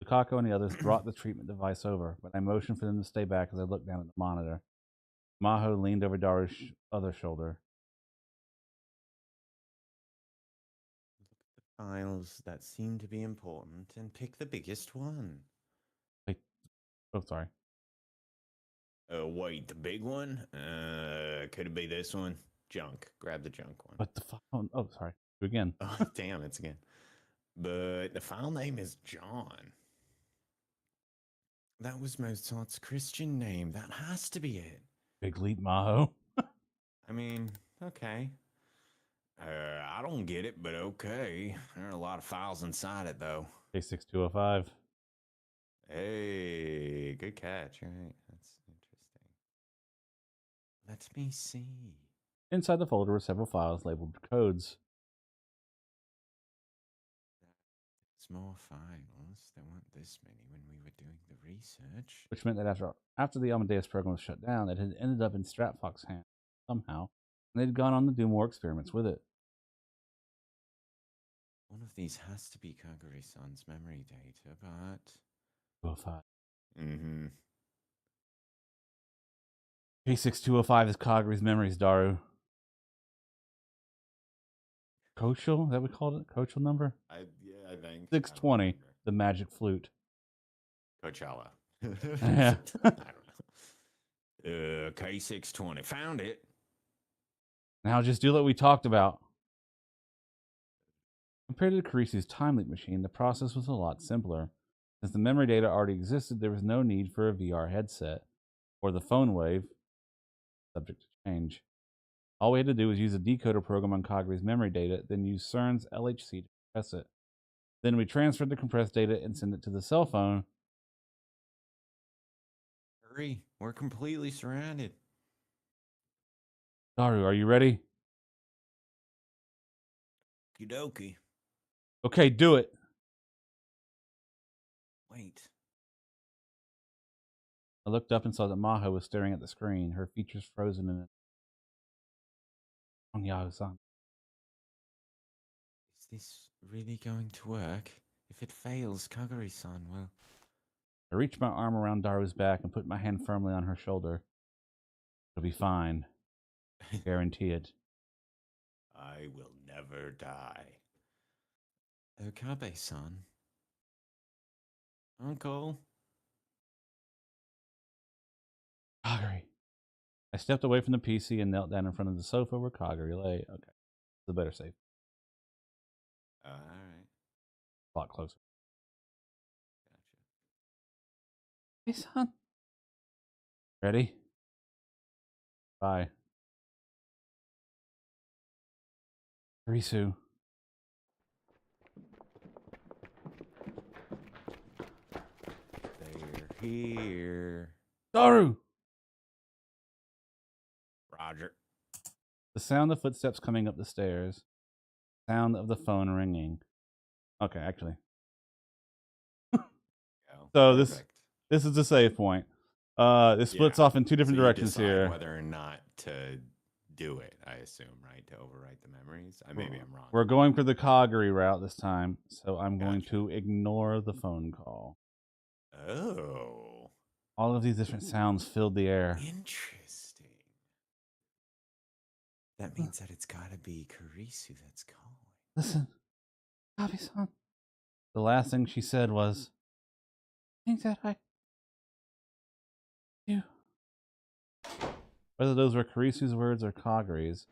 Lukako and the others brought the treatment device over, but I motioned for them to stay back as I looked down at the monitor. Maho leaned over Daru's other shoulder. Files that seem to be important and pick the biggest one. Wait, oh, sorry. Wait, the big one? Could it be this one? Junk. Grab the junk one. What the fuck? Oh, sorry. Do again. Oh, damn, it's again. But the file name is John. That was Mozart's Christian name. That has to be it. Big leap, Maho. I mean, okay. I don't get it, but okay. There are a lot of files inside it, though. K6205. Hey, good catch. All right, that's interesting. Let me see. Inside the folder were several files labeled codes. There's more files. There weren't this many when we were doing the research. Which meant that after the Amadeus program was shut down, it had ended up in Stratfox's hands somehow, and they'd gone on to do more experiments with it. One of these has to be Kagari-san's memory data, but... 205. Mm-hmm. K6205 is Kagari's memories, Daru. Kochel? Is that what we called it? Kochel number? I think. 620, the magic flute. Coachella. Yeah. I don't know. K620. Found it. Now just do what we talked about. Compared to Carisi's time leap machine, the process was a lot simpler. Since the memory data already existed, there was no need for a VR headset or the phone wave, subject to change. All we had to do was use a decoder program on Kagari's memory data, then use CERN's LHC to compress it. Then we transferred the compressed data and sent it to the cell phone. Hurry. We're completely surrounded. Daru, are you ready? Okie dokie. Okay, do it. Wait. I looked up and saw that Maho was staring at the screen, her features frozen in on Yahoo-san. Is this really going to work? If it fails, Kagari-san will... I reached my arm around Daru's back and put my hand firmly on her shoulder. It'll be fine. Guarantee it. I will never die. Okabe-san. Uncle. Kagari. I stepped away from the PC and knelt down in front of the sofa where Kagari lay. Okay. The better safe. All right. A lot closer. Gotcha. Hey, son. Ready? Bye. Risu. They're here. Daru! Roger. The sound of footsteps coming up the stairs. Sound of the phone ringing. Okay, actually. So Perfect. this is the save point. It splits off in two different directions here. Whether or not to do it, I assume, right? To overwrite the memories. Maybe I'm wrong. We're going for the Kagari route this time, so I'm going to ignore the phone call. Oh. All of these different sounds filled the air. Interesting. That means that it's got to be Kurisu that's calling. Listen, Kabi-san. The last thing she said was, I think that I do. Whether those were Kurisu's words or Kagari's,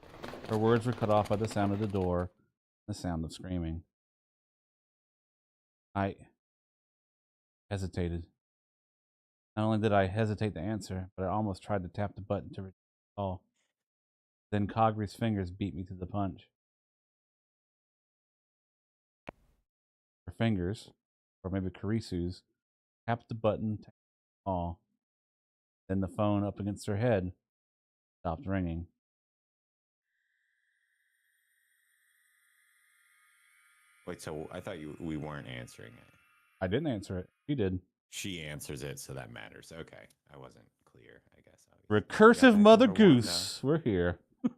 her words were cut off by the sound of the door and the sound of screaming. I hesitated. Not only did I hesitate to answer, but I almost tried to tap the button to return the call. Then Kagari's fingers beat me to the punch. Her fingers, or maybe Kurisu's, tapped the button to call. Then the phone up against her head stopped ringing. Wait, so I thought we weren't answering it. I didn't answer it. She did. She answers it, so that matters. Okay, I wasn't clear, I guess. Recursive Mother Goose. We're here. Hey.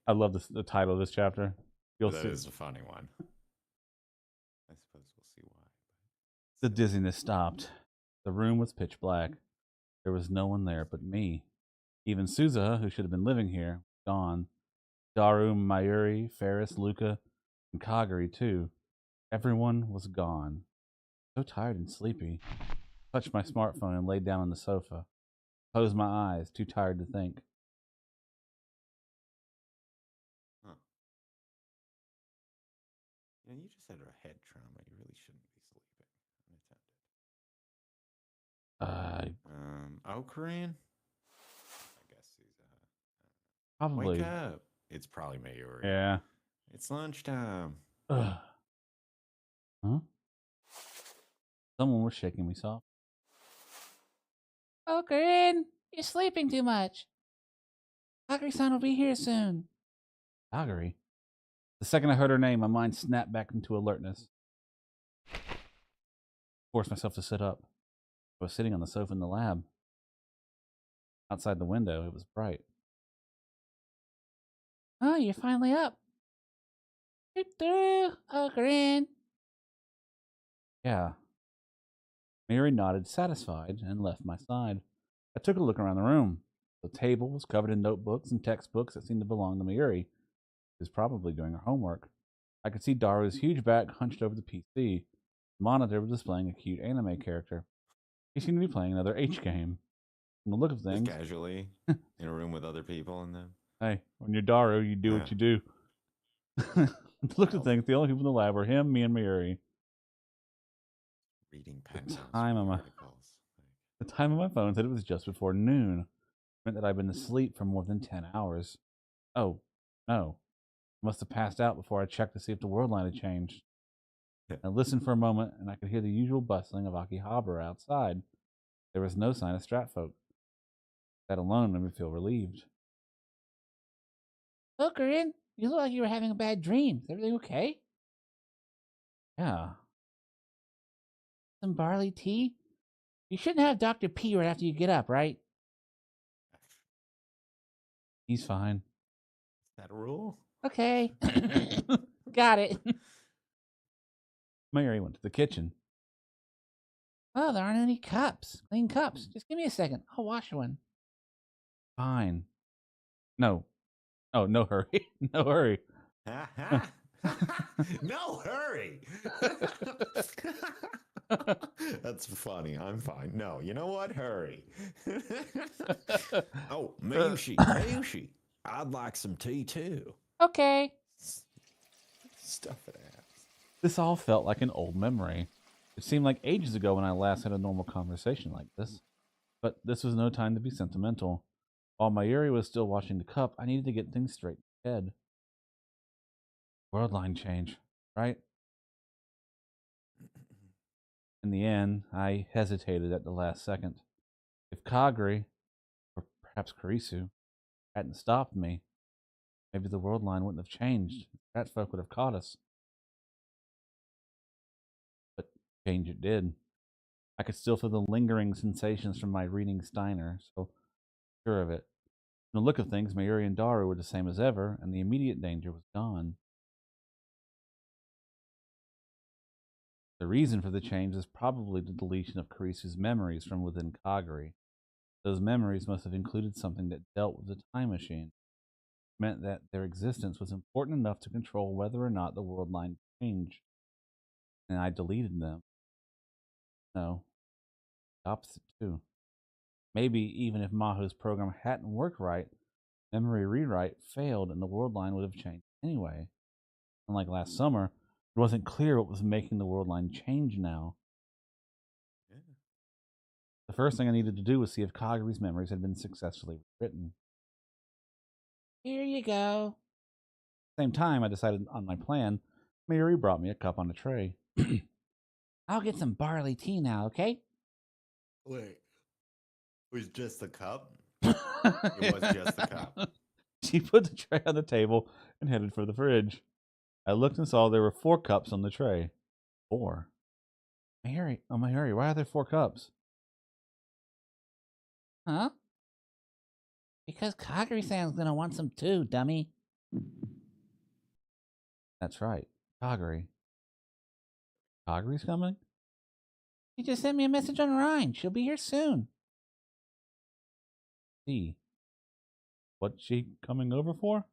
I love the title of this chapter. You'll see. That is a funny one. I suppose we'll see why. The dizziness stopped. The room was pitch black. There was no one there but me. Even Suzuha, who should have been living here, was gone. Daru, Mayuri, Ferris, Luca, and Kagari, too. Everyone was gone. So tired and sleepy. I touched my smartphone and laid down on the sofa. Closed my eyes, too tired to think. Huh. You know, you just had a head trauma. You really shouldn't be sleeping unattended. Korean? I guess he's Probably. Wake up. It's probably Mayuri. Yeah. It's lunchtime. Ugh. Huh? Someone was shaking me soft. Oh, Corinne, you're sleeping too much. Kagari-san will be here soon. Kagari? The second I heard her name, my mind snapped back into alertness. Forced myself to sit up. I was sitting on the sofa in the lab. Outside the window, it was bright. Oh, you're finally up. Get through, oh, Corinne. Yeah. Mary nodded, satisfied, and left my side. I took a look around the room. The table was covered in notebooks and textbooks that seemed to belong to Mayuri. She was probably doing her homework. I could see Daru's huge back hunched over the PC. The monitor was displaying a cute anime character. He seemed to be playing another H game. From the look of things, Just casually in a room with other people and them. Hey, when you're Daru, you do what you do. The look of things, the only people in the lab were him, me, and Mayuri. Reading The time on my phone said it was just before noon. It meant that I'd been asleep for more than 10 hours. Oh, no. I must have passed out before I checked to see if the world line had changed. I listened for a moment, and I could hear the usual bustling of Akihabara outside. There was no sign of Stratfolk. That alone made me feel relieved. Oh, Corinne, you look like you were having a bad dream. Is everything okay? Yeah. Some barley tea? You shouldn't have Dr. P right after you get up, right? He's fine. Is that a rule? Okay. Got it. Mary went to the kitchen. Oh, there aren't any cups. Clean cups. Just give me a second. I'll wash one. Fine. No. Oh, no hurry. No hurry. No hurry. That's funny. I'm fine. No, you know what? Hurry. Oh, Mayushi. I'd like some tea too. Okay. Stuff it out. This all felt like an old memory. It seemed like ages ago when I last had a normal conversation like this. But this was no time to be sentimental. While Mayuri was still watching the cup, I needed to get things straight in my head. World line change, right? In the end, I hesitated at the last second. If Kagari, or perhaps Kurisu, hadn't stopped me, maybe the world line wouldn't have changed. That folk would have caught us. But change it did. I could still feel the lingering sensations from my reading Steiner, so sure of it. From the look of things, Mayuri and Daru were the same as ever, and the immediate danger was gone. The reason for the change is probably the deletion of Kurisu's memories from within Kagari. Those memories must have included something that dealt with the time machine. It meant that their existence was important enough to control whether or not the world line changed. And I deleted them. No, the opposite too. Maybe even if Maho's program hadn't worked right, memory rewrite failed and the world line would have changed anyway. Unlike last summer, it wasn't clear what was making the world line change now. Yeah. The first thing I needed to do was see if Kagari's memories had been successfully written. Here you go. At the same time, I decided on my plan. Mayuri brought me a cup on a tray. I'll get some barley tea now, okay? Wait. It was just the cup? It was just the cup. She put the tray on the table and headed for the fridge. I looked and saw there were 4 cups on the tray. 4? Mayuri, why are there 4 cups? Huh? Because Kagari-san's gonna want some too, dummy. That's right, Kagari. Kagari's coming? She just sent me a message on Rhine. She'll be here soon. See. What's she coming over for?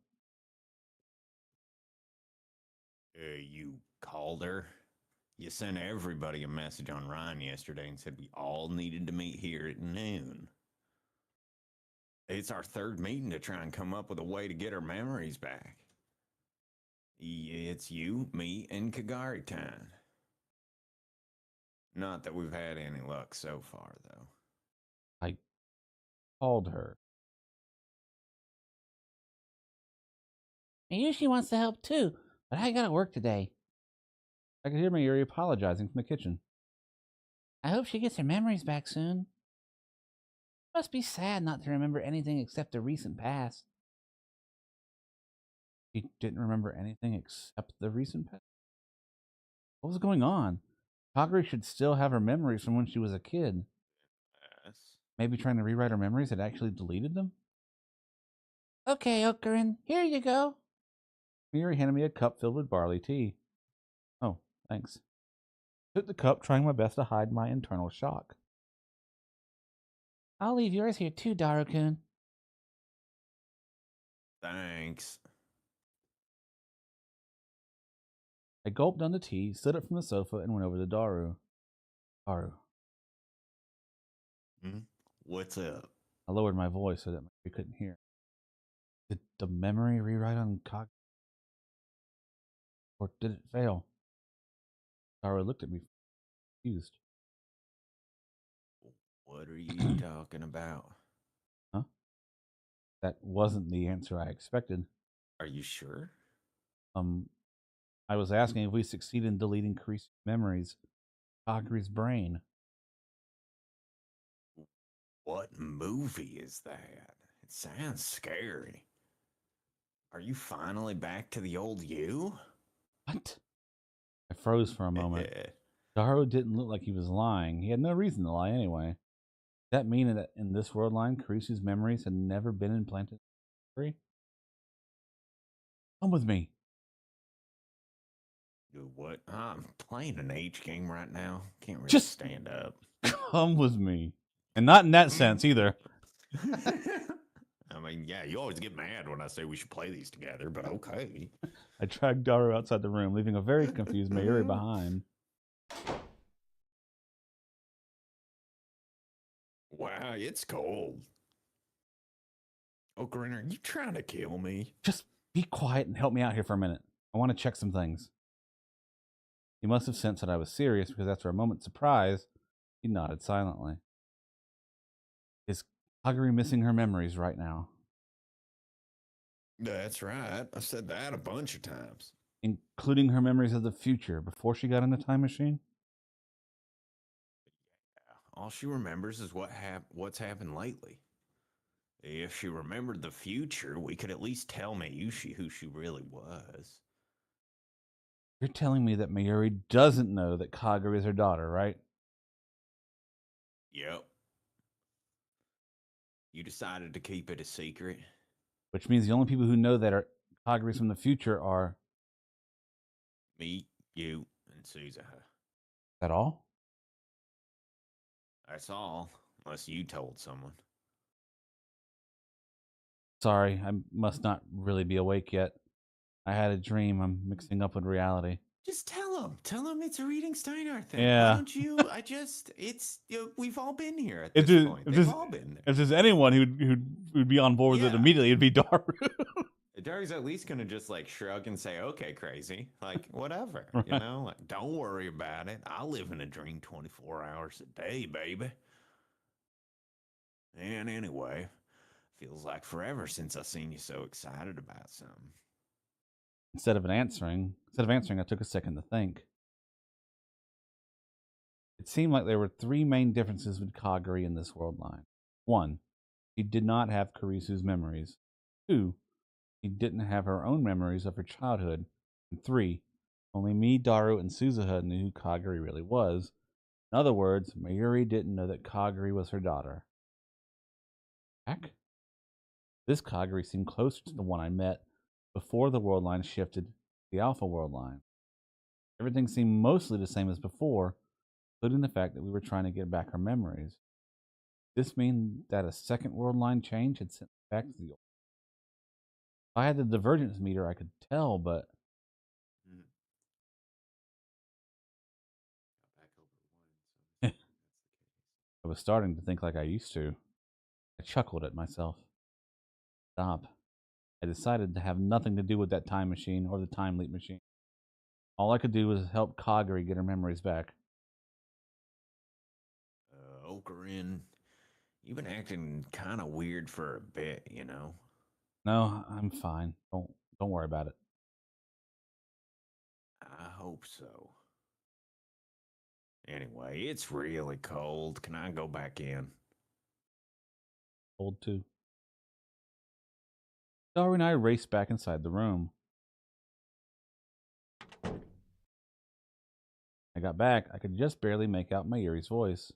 You called her? You sent everybody a message on Ryan yesterday and said we all needed to meet here at noon. It's our 3rd meeting to try and come up with a way to get our memories back. It's you, me, and Kagari time. Not that we've had any luck so far, though. I called her. Mayushi wants to help too, but I gotta work today. I could hear Mayuri apologizing from the kitchen. I hope she gets her memories back soon. It must be sad not to remember anything except the recent past. She didn't remember anything except the recent past. What was going on? Kagari should still have her memories from when she was a kid. Yes. Maybe trying to rewrite her memories had actually deleted them? Okay, Okarin, here you go. Mayuri handed me a cup filled with barley tea. Oh, thanks. I took the cup, trying my best to hide my internal shock. I'll leave yours here too, Daru-kun. Thanks. I gulped down the tea, stood up from the sofa, and went over to Daru. Daru. What's up? I lowered my voice so that we couldn't hear. Did the memory rewrite on Kagari? Or did it fail? Daru looked at me confused. What are you talking about? Huh? That wasn't the answer I expected. Are you sure? I was asking if we succeeded in deleting Kurisu's memories, Kagari's brain. What movie is that? It sounds scary. Are you finally back to the old you? What? I froze for a moment. Daru didn't look like he was lying. He had no reason to lie anyway. Does that mean that in this world line, Kurisu's memories had never been implanted? Come with me. What? I'm playing an H game right now. Can't really Just stand up. Come with me. And not in that sense either. I mean, yeah, you always get mad when I say we should play these together, but okay. I dragged Daru outside the room, leaving a very confused Mayuri behind. Wow, it's cold. Ocarina, are you trying to kill me? Just be quiet and help me out here for a minute. I want to check some things. He must have sensed that I was serious because after a moment's surprise, he nodded silently. Is Kagari missing her memories right now? That's right. I've said that a bunch of times. Including her memories of the future before she got in the time machine? All she remembers is what's happened lately. If she remembered the future, we could at least tell Mayushi who she really was. You're telling me that Mayuri doesn't know that Kagari is her daughter, right? Yep. You decided to keep it a secret? Which means the only people who know that are Kagari's from the future are... Me, you, and Suzuha. Is that all? That's all, unless you told someone. Sorry, I must not really be awake yet. I had a dream I'm mixing up with reality. Just tell him. Tell him it's a reading Steinar thing. Yeah. Why don't you? We've all been here at this point. They've all been there. If there's anyone who'd be on board with it immediately, it'd be Daru. Daru's at least gonna just like shrug and say, "Okay, crazy, like whatever, Right. you know, like don't worry about it. I live in a dream 24 hours a day, baby." And anyway, feels like forever since I seen you so excited about something. Instead of answering, I took a second to think. It seemed like there were three main differences with Kagari in this world line. 1, she did not have Karisu's memories. 2, she didn't have her own memories of her childhood. And 3, only me, Daru, and Suzuha knew who Kagari really was. In other words, Mayuri didn't know that Kagari was her daughter. Heck? This Kagari seemed closer to the one I met before the world line shifted to the Alpha world line. Everything seemed mostly the same as before, including the fact that we were trying to get back her memories. Does this mean that a second world line change had sent me back to the old? If I had the divergence meter, I could tell, but I was starting to think like I used to. I chuckled at myself. Stop. I decided to have nothing to do with that time machine or the time leap machine. All I could do was help Kagari get her memories back. Ocarin, you've been acting kind of weird for a bit, you know? No, I'm fine. Don't worry about it. I hope so. Anyway, it's really cold. Can I go back in? Cold too. Daru and I raced back inside the room. I got back. I could just barely make out Mayuri's voice.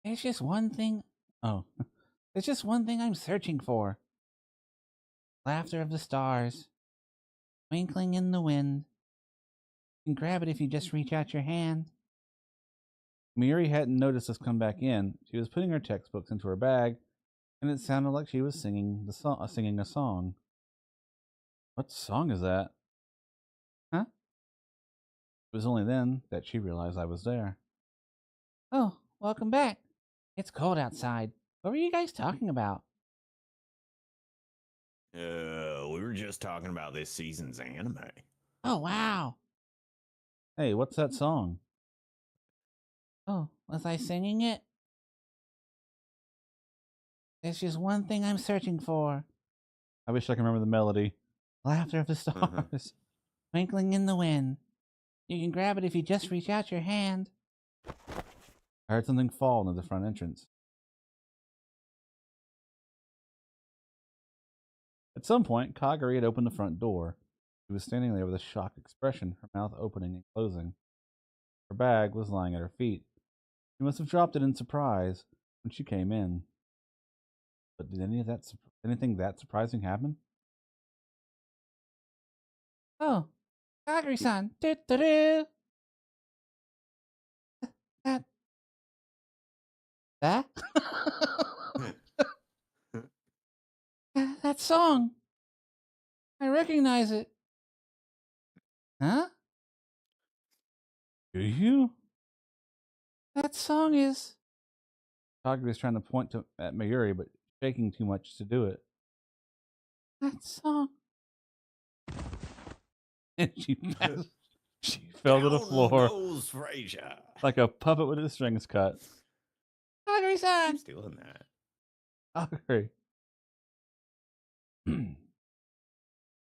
There's just one thing. Oh, there's just one thing I'm searching for. Laughter of the stars. Twinkling in the wind. You can grab it if you just reach out your hand. Mayuri hadn't noticed us come back in. She was putting her textbooks into her bag, and it sounded like she was singing a song. What song is that? Huh? It was only then that she realized I was there. Oh, welcome back. It's cold outside. What were you guys talking about? We were just talking about this season's anime. Oh, wow. Hey, what's that song? Oh, was I singing it? There's just one thing I'm searching for. I wish I could remember the melody. Laughter of the stars. Twinkling in the wind. You can grab it if you just reach out your hand. I heard something fall into the front entrance. At some point, Kagari had opened the front door. She was standing there with a shocked expression, her mouth opening and closing. Her bag was lying at her feet. She must have dropped it in surprise when she came in. But did anything that surprising happen? Oh, Kagari-san. Do-do-do. That? That song. I recognize it. Huh? Do you? That song is... Kagari is trying to point at Mayuri, but shaking too much to do it. That song. And she fell to the floor Goes Frazier. like a puppet with his strings cut. Kagari-san. Who's doing that? Kagari.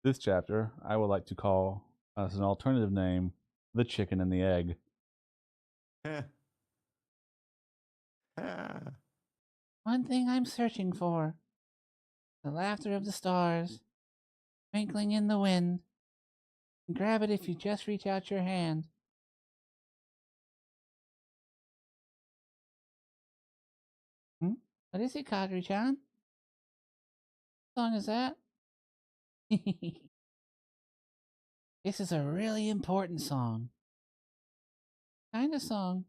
This chapter I would like to call as an alternative name, The Chicken and the Egg. One thing I'm searching for. The laughter of the stars. Twinkling in the wind. Grab it if you just reach out your hand. What is it, Kagari-chan? What song is that? This is a really important song. Kind of song.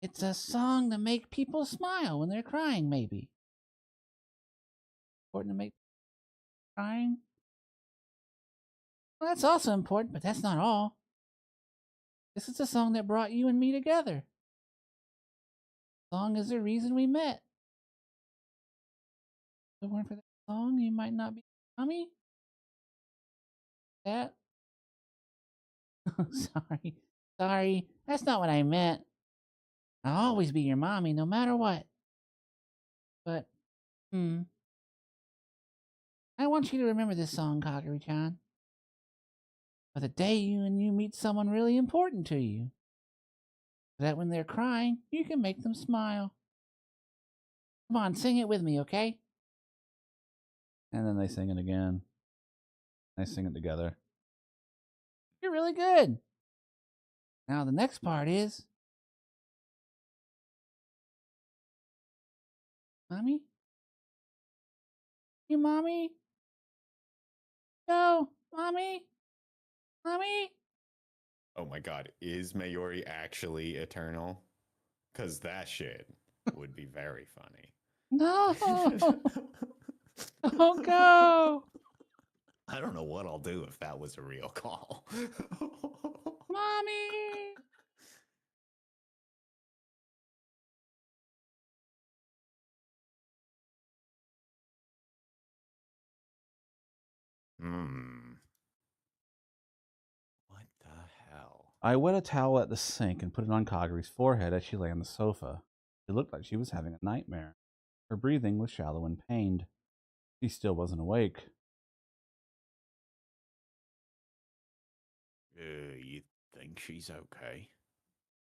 It's a song to make people smile when they're crying, maybe. Important to make crying? Well, that's also important, but that's not all. This is the song that brought you and me together. The song is the reason we met. If it weren't for that song, you might not be mommy. That? Sorry. That's not what I meant. I'll always be your mommy, no matter what. But, I want you to remember this song, Kagari-chan. For the day you meet someone really important to you. So that when they're crying, you can make them smile. Come on, sing it with me, okay? And then they sing it again. They sing it together. You're really good. Now the next part is... Mommy? You mommy? Go, mommy? Mommy? Oh my god, is Mayuri actually eternal? Because that shit would be very funny. No! Don't go! I don't know what I'll do if that was a real call. Mommy! What the hell? I wet a towel at the sink and put it on Kagari's forehead as she lay on the sofa. It looked like she was having a nightmare. Her breathing was shallow and pained. She still wasn't awake. You think she's okay?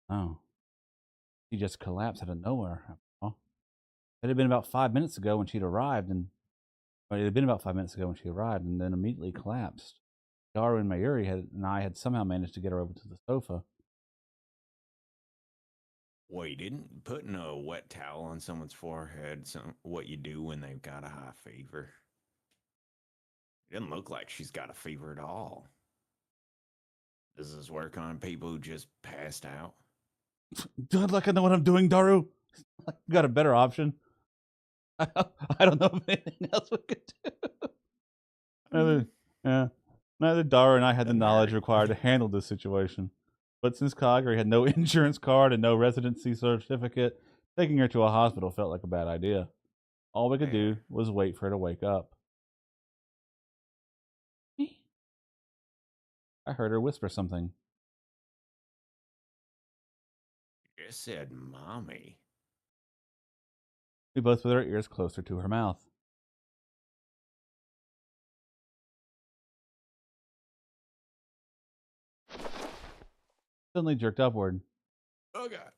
Oh. She just collapsed out of nowhere. It had been about 5 minutes ago when she'd arrived, and then immediately collapsed. Daru and Mayuri and I had somehow managed to get her over to the sofa. Wait, isn't putting a wet towel on someone's forehead what you do when they've got a high fever? It doesn't look like she's got a fever at all. Does this work on people who just passed out? Do like I know what I'm doing, Daru. You got a better option. I don't know if anything else we could do. Neither Daru and I had the knowledge required to handle this situation. But since Kagari had no insurance card and no residency certificate, taking her to a hospital felt like a bad idea. All we could do was wait for her to wake up. I heard her whisper something. You just said mommy. We both put our ears closer to her mouth. Suddenly jerked upward. Oh god.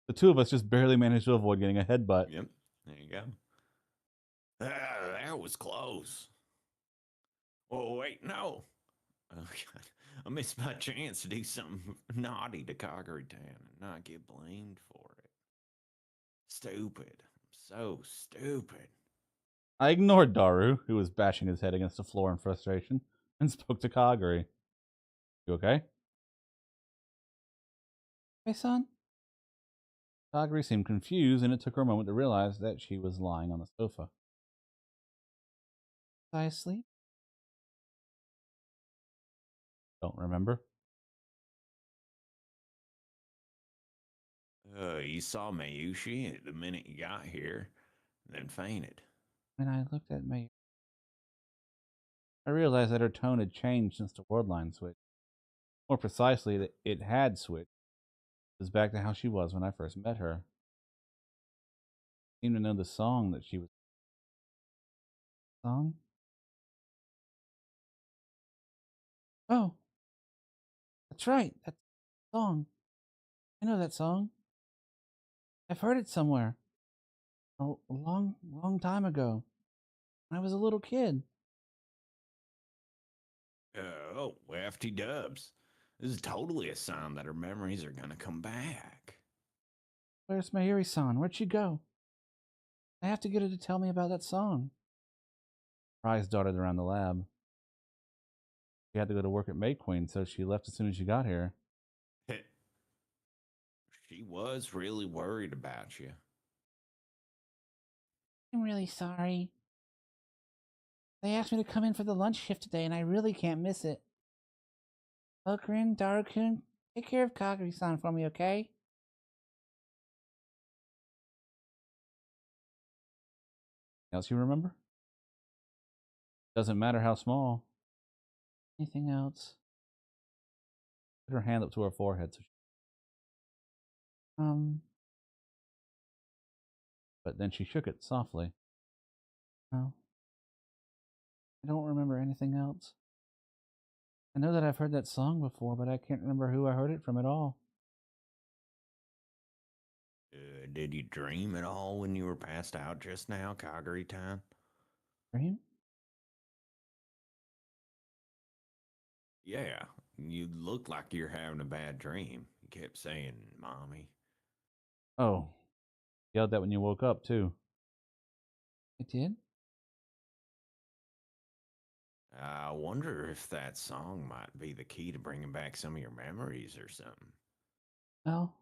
The two of us just barely managed to avoid getting a headbutt. Yep, there you go. That was close. Oh, wait, no. Oh, God. I missed my chance to do something naughty to Kagari-tan and not get blamed for it. Stupid. I'm so stupid. I ignored Daru, who was bashing his head against the floor in frustration, and spoke to Kagari. You okay? Hey, son? Kagari seemed confused, and it took her a moment to realize that she was lying on the sofa. Was I asleep? Don't remember. You saw Mayushi the minute you got here, then fainted. When I looked at my... I realized that her tone had changed since the word line switched. More precisely, that it had switched. It was back to how she was when I first met her. I seemed to know the song that she was. Song? Oh, that's right. That song. I know that song. I've heard it somewhere. A long, long time ago. When I was a little kid. Oh, wafty dubs. This is totally a sign that her memories are gonna come back. Where's Mayuri-san? Where'd she go? I have to get her to tell me about that song. Her eyes darted around the lab. She had to go to work at May Queen, so she left as soon as she got here. She was really worried about you. I'm really sorry. They asked me to come in for the lunch shift today, and I really can't miss it. Okurin, Daru-kun, take care of Kagari-san for me, okay? Else you remember? Doesn't matter how small. Anything else? Put her hand up to her forehead. But then she shook it softly. No. I don't remember anything else. I know that I've heard that song before, but I can't remember who I heard it from at all. Did you dream at all when you were passed out just now, Kagari-tan? Dream? Yeah, you looked like you're having a bad dream. You kept saying, Mommy. Oh. Yelled that when you woke up, too. I did? I wonder if that song might be the key to bringing back some of your memories or something. No.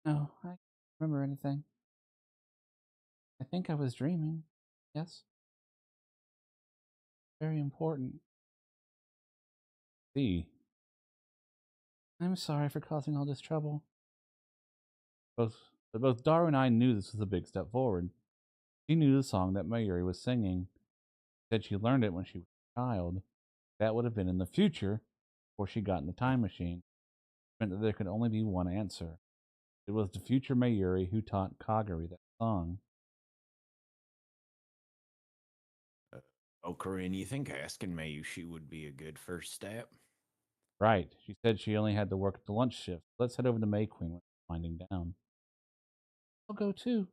No, I can't remember anything. I think I was dreaming. Yes. Very important. See. I'm sorry for causing all this trouble. Both Daru and I knew this was a big step forward. She knew the song that Mayuri was singing. Said she learned it when she was a child. That would have been in the future, before she got in the time machine. It meant that there could only be one answer. It was the future Mayuri who taught Kagari that song. Corinne, you think asking Mayushi would be a good first step? Right. She said she only had to work at the lunch shift. Let's head over to May Queen when it's winding down. I'll go too.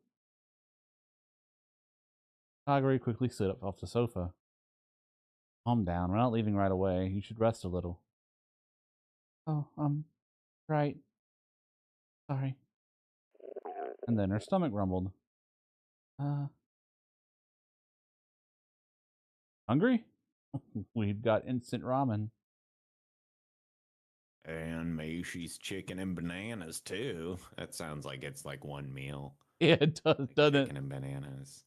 Kagari quickly stood up off the sofa. Calm down. We're not leaving right away. You should rest a little. Oh, right. Sorry. And then her stomach rumbled. Hungry? We've got instant ramen. And Mayushi's chicken and bananas, too. That sounds like it's like one meal. Yeah, it does, Like doesn't chicken and bananas.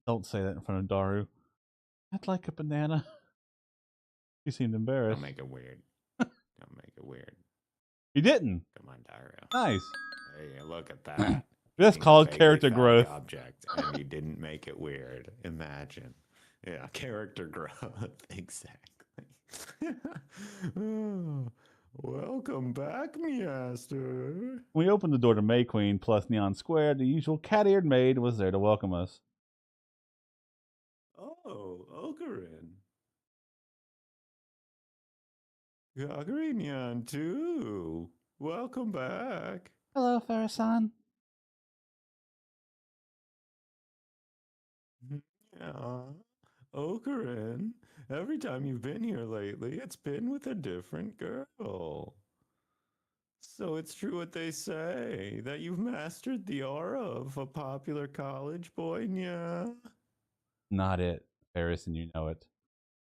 Don't say that in front of Daru. I'd like a banana. He seemed embarrassed. Don't make it weird. Don't make it weird. He didn't. Come on, Daru. Nice. Hey, look at that. That's Being a called vaguely character phallic growth. Object, and you didn't make it weird. Imagine. Yeah, character growth. Exactly. Oh, welcome back, Master. We opened the door to May Queen plus Neon Square. The usual cat-eared maid was there to welcome us. Oh, Okarin. Kagari too. Welcome back. Hello, Farah-san. Yeah. Okarin, every time you've been here lately, it's been with a different girl. So it's true what they say, that you've mastered the aura of a popular college boy, yeah? Not it, Paris, and you know it.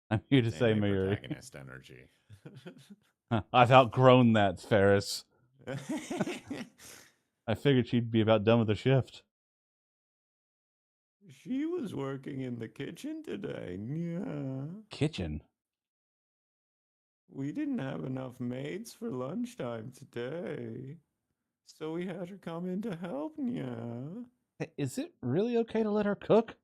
I'm here to say, Mayuri. Protagonist energy. I've outgrown that, Ferris. I figured she'd be about done with the shift. She was working in the kitchen today. Yeah. Kitchen? We didn't have enough maids for lunchtime today. So we had her come in to help. Yeah. Is it really okay to let her cook?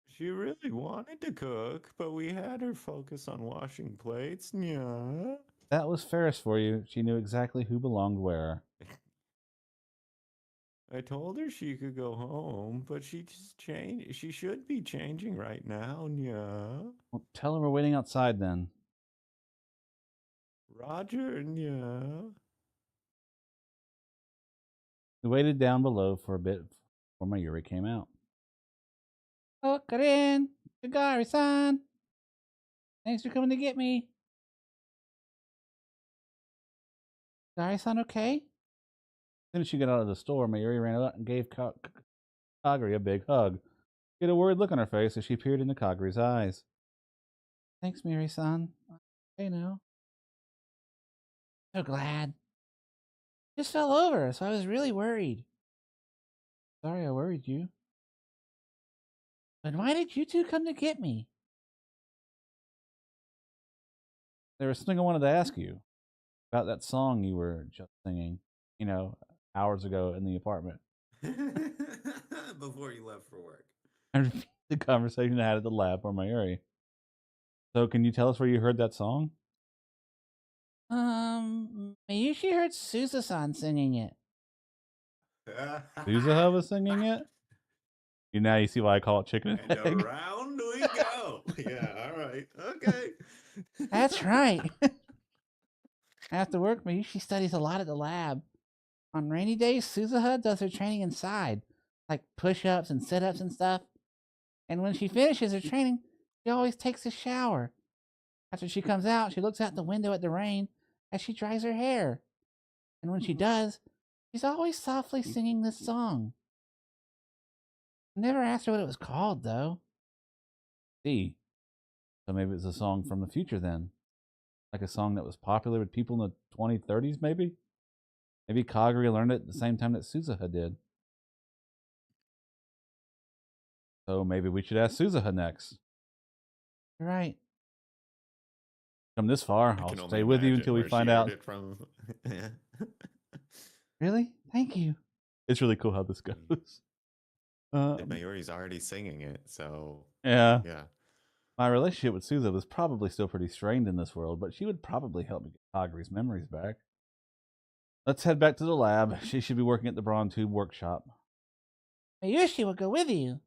She really wanted to cook, but we had her focus on washing plates. Yeah. That was Ferris for you. She knew exactly who belonged where. I told her she could go home, but she just changed. She should be changing right now. Yeah. Well, tell her we're waiting outside then. Roger. Yeah. We waited down below for a bit before Mayuri came out. Oh, Karin! Kagari-san! Thanks for coming to get me. Kagari-san okay? As soon as she got out of the store, Mayuri ran out and gave Kagari a big hug. She had a worried look on her face as she peered into Kagari's eyes. Thanks, Miri-san. Okay now. So glad. Just fell over, so I was really worried. Sorry I worried you. But why did you two come to get me? There was something I wanted to ask you about that song you were just singing, hours ago in the apartment. Before you left for work. And the conversation I had at the lab for Mayuri. So, can you tell us where you heard that song? Mayushi heard Suza-san singing it. Suzuha was singing it? Now you see why I call it chicken and And egg. around we go. Yeah, all right. Okay. That's right. After work, Mayushi studies a lot at the lab. On rainy days, Suzuha does her training inside, like push-ups and sit-ups and stuff. And when she finishes her training, she always takes a shower. After she comes out, she looks out the window at the rain as she dries her hair. And when she does, she's always softly singing this song. I never asked her what it was called, though. See, so maybe it's a song from the future then. Like a song that was popular with people in the 2030s, maybe? Maybe Kagari learned it at the same time that Suzuha did. So maybe we should ask Suzuha next. You're right. Come this far, I'll stay with you until we find out. Yeah. Really? Thank you. It's really cool how this goes. Mayuri's already singing it, so Yeah. yeah. My relationship with Suzuha was probably still pretty strained in this world, but she would probably help me get Kagari's memories back. Let's head back to the lab. She should be working at the Brawn Tube workshop. Mayushi will go with you.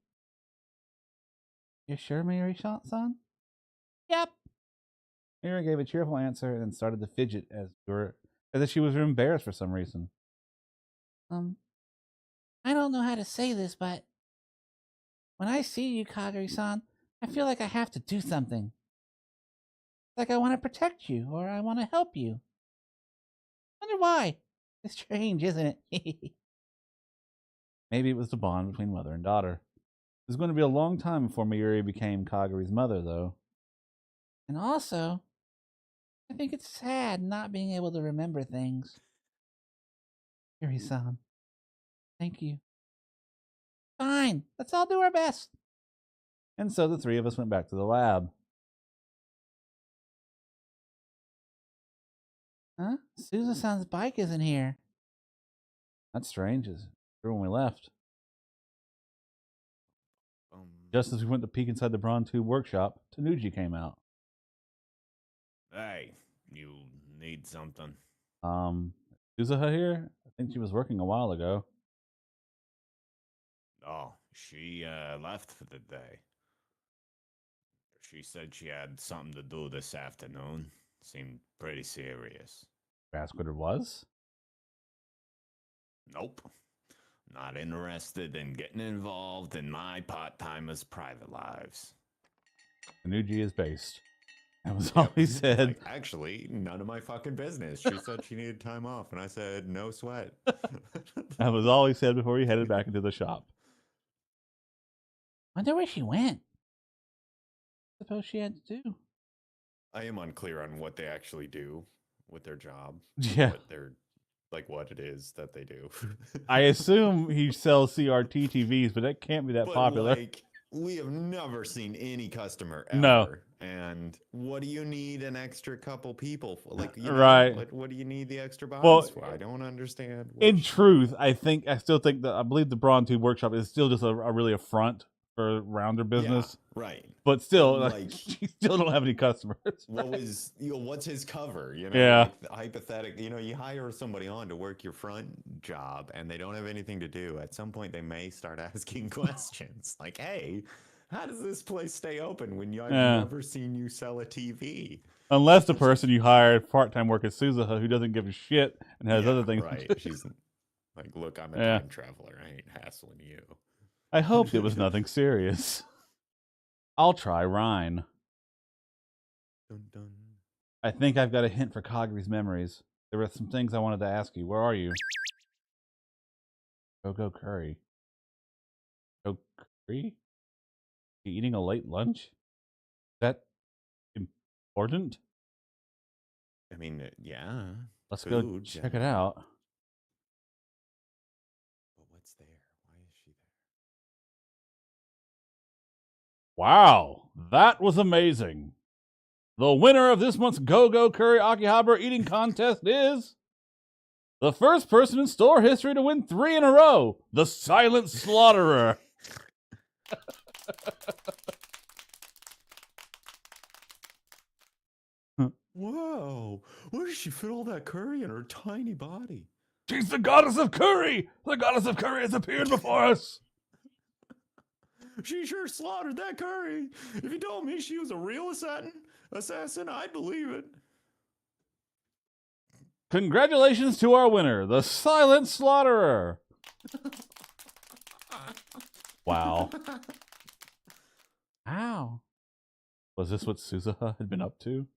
You sure, Mayuri-san? Yep. Mayuri gave a cheerful answer and then started to fidget as if she was embarrassed for some reason. I don't know how to say this, but when I see you, Kagari-san, I feel like I have to do something. Like I want to protect you, or I want to help you. Wonder why. It's strange, isn't it? Maybe it was the bond between mother and daughter. It was going to be a long time before Mayuri became Kagari's mother, though. And also, I think it's sad not being able to remember things. Mayuri-san, thank you. Fine, let's all do our best. And so the three of us went back to the lab. Huh? Suza-san's bike isn't here. That's strange. It's here when we left. Just as we went to peek inside the Brawn Tube workshop, Tanuji came out. Hey, you need something? Suzuha here? I think she was working a while ago. Oh, she left for the day. She said she had something to do this afternoon. Seemed pretty serious. Ask what it was? Nope. Not interested in getting involved in my part-timers' private lives. Tanuji is based. That was all he said. Like, actually, none of my fucking business. She said she needed time off, and I said, no sweat. That was all he said before he headed back into the shop. Wonder where she went. Suppose she had to do. I am unclear on what they actually do with their job. Yeah. What it is that they do. I assume he sells CRT TVs, but that can't be that But popular. like, we have never seen any customer ever. No. And what do you need an extra couple people for? Like, you know, Right. what do you need the extra bodies Well, for? I don't understand. In truth, I still think that I believe the Brawn Tube Workshop is still just a really a front for rounder business. Yeah, right. But still, But, like, you still don't have any customers. What's his cover? You know, Yeah. like hypothetic. You know, you hire somebody on to work your front job, and they don't have anything to do. At some point, they may start asking questions like, "Hey, how does this place stay open when I've never seen you sell a TV?" Unless the person you hired part-time work is Suzuha, who doesn't give a shit and has other things. Right. She's like, "Look, I'm a time traveler. I ain't hassling you." I hoped it was nothing serious. I'll try Rhine. Dun, dun. I think I've got a hint for Kagari's memories. There were some things I wanted to ask you. Where are you? Go curry. Go curry? You eating a late lunch? Is that important? I mean, yeah. Let's go Food, check it out. But what's there? Why is she there? Wow, that was amazing. The winner of this month's Go Curry Akihabara eating contest is the first person in store history to win 3 in a row, the Silent Slaughterer. Whoa, where does she fit all that curry in her tiny body? She's the goddess of curry! The goddess of curry has appeared before us! She sure slaughtered that curry. If you told me she was a real assassin, I'd believe it. Congratulations to our winner, the Silent Slaughterer! Wow. Ow. Was this what Suzuha had been up to?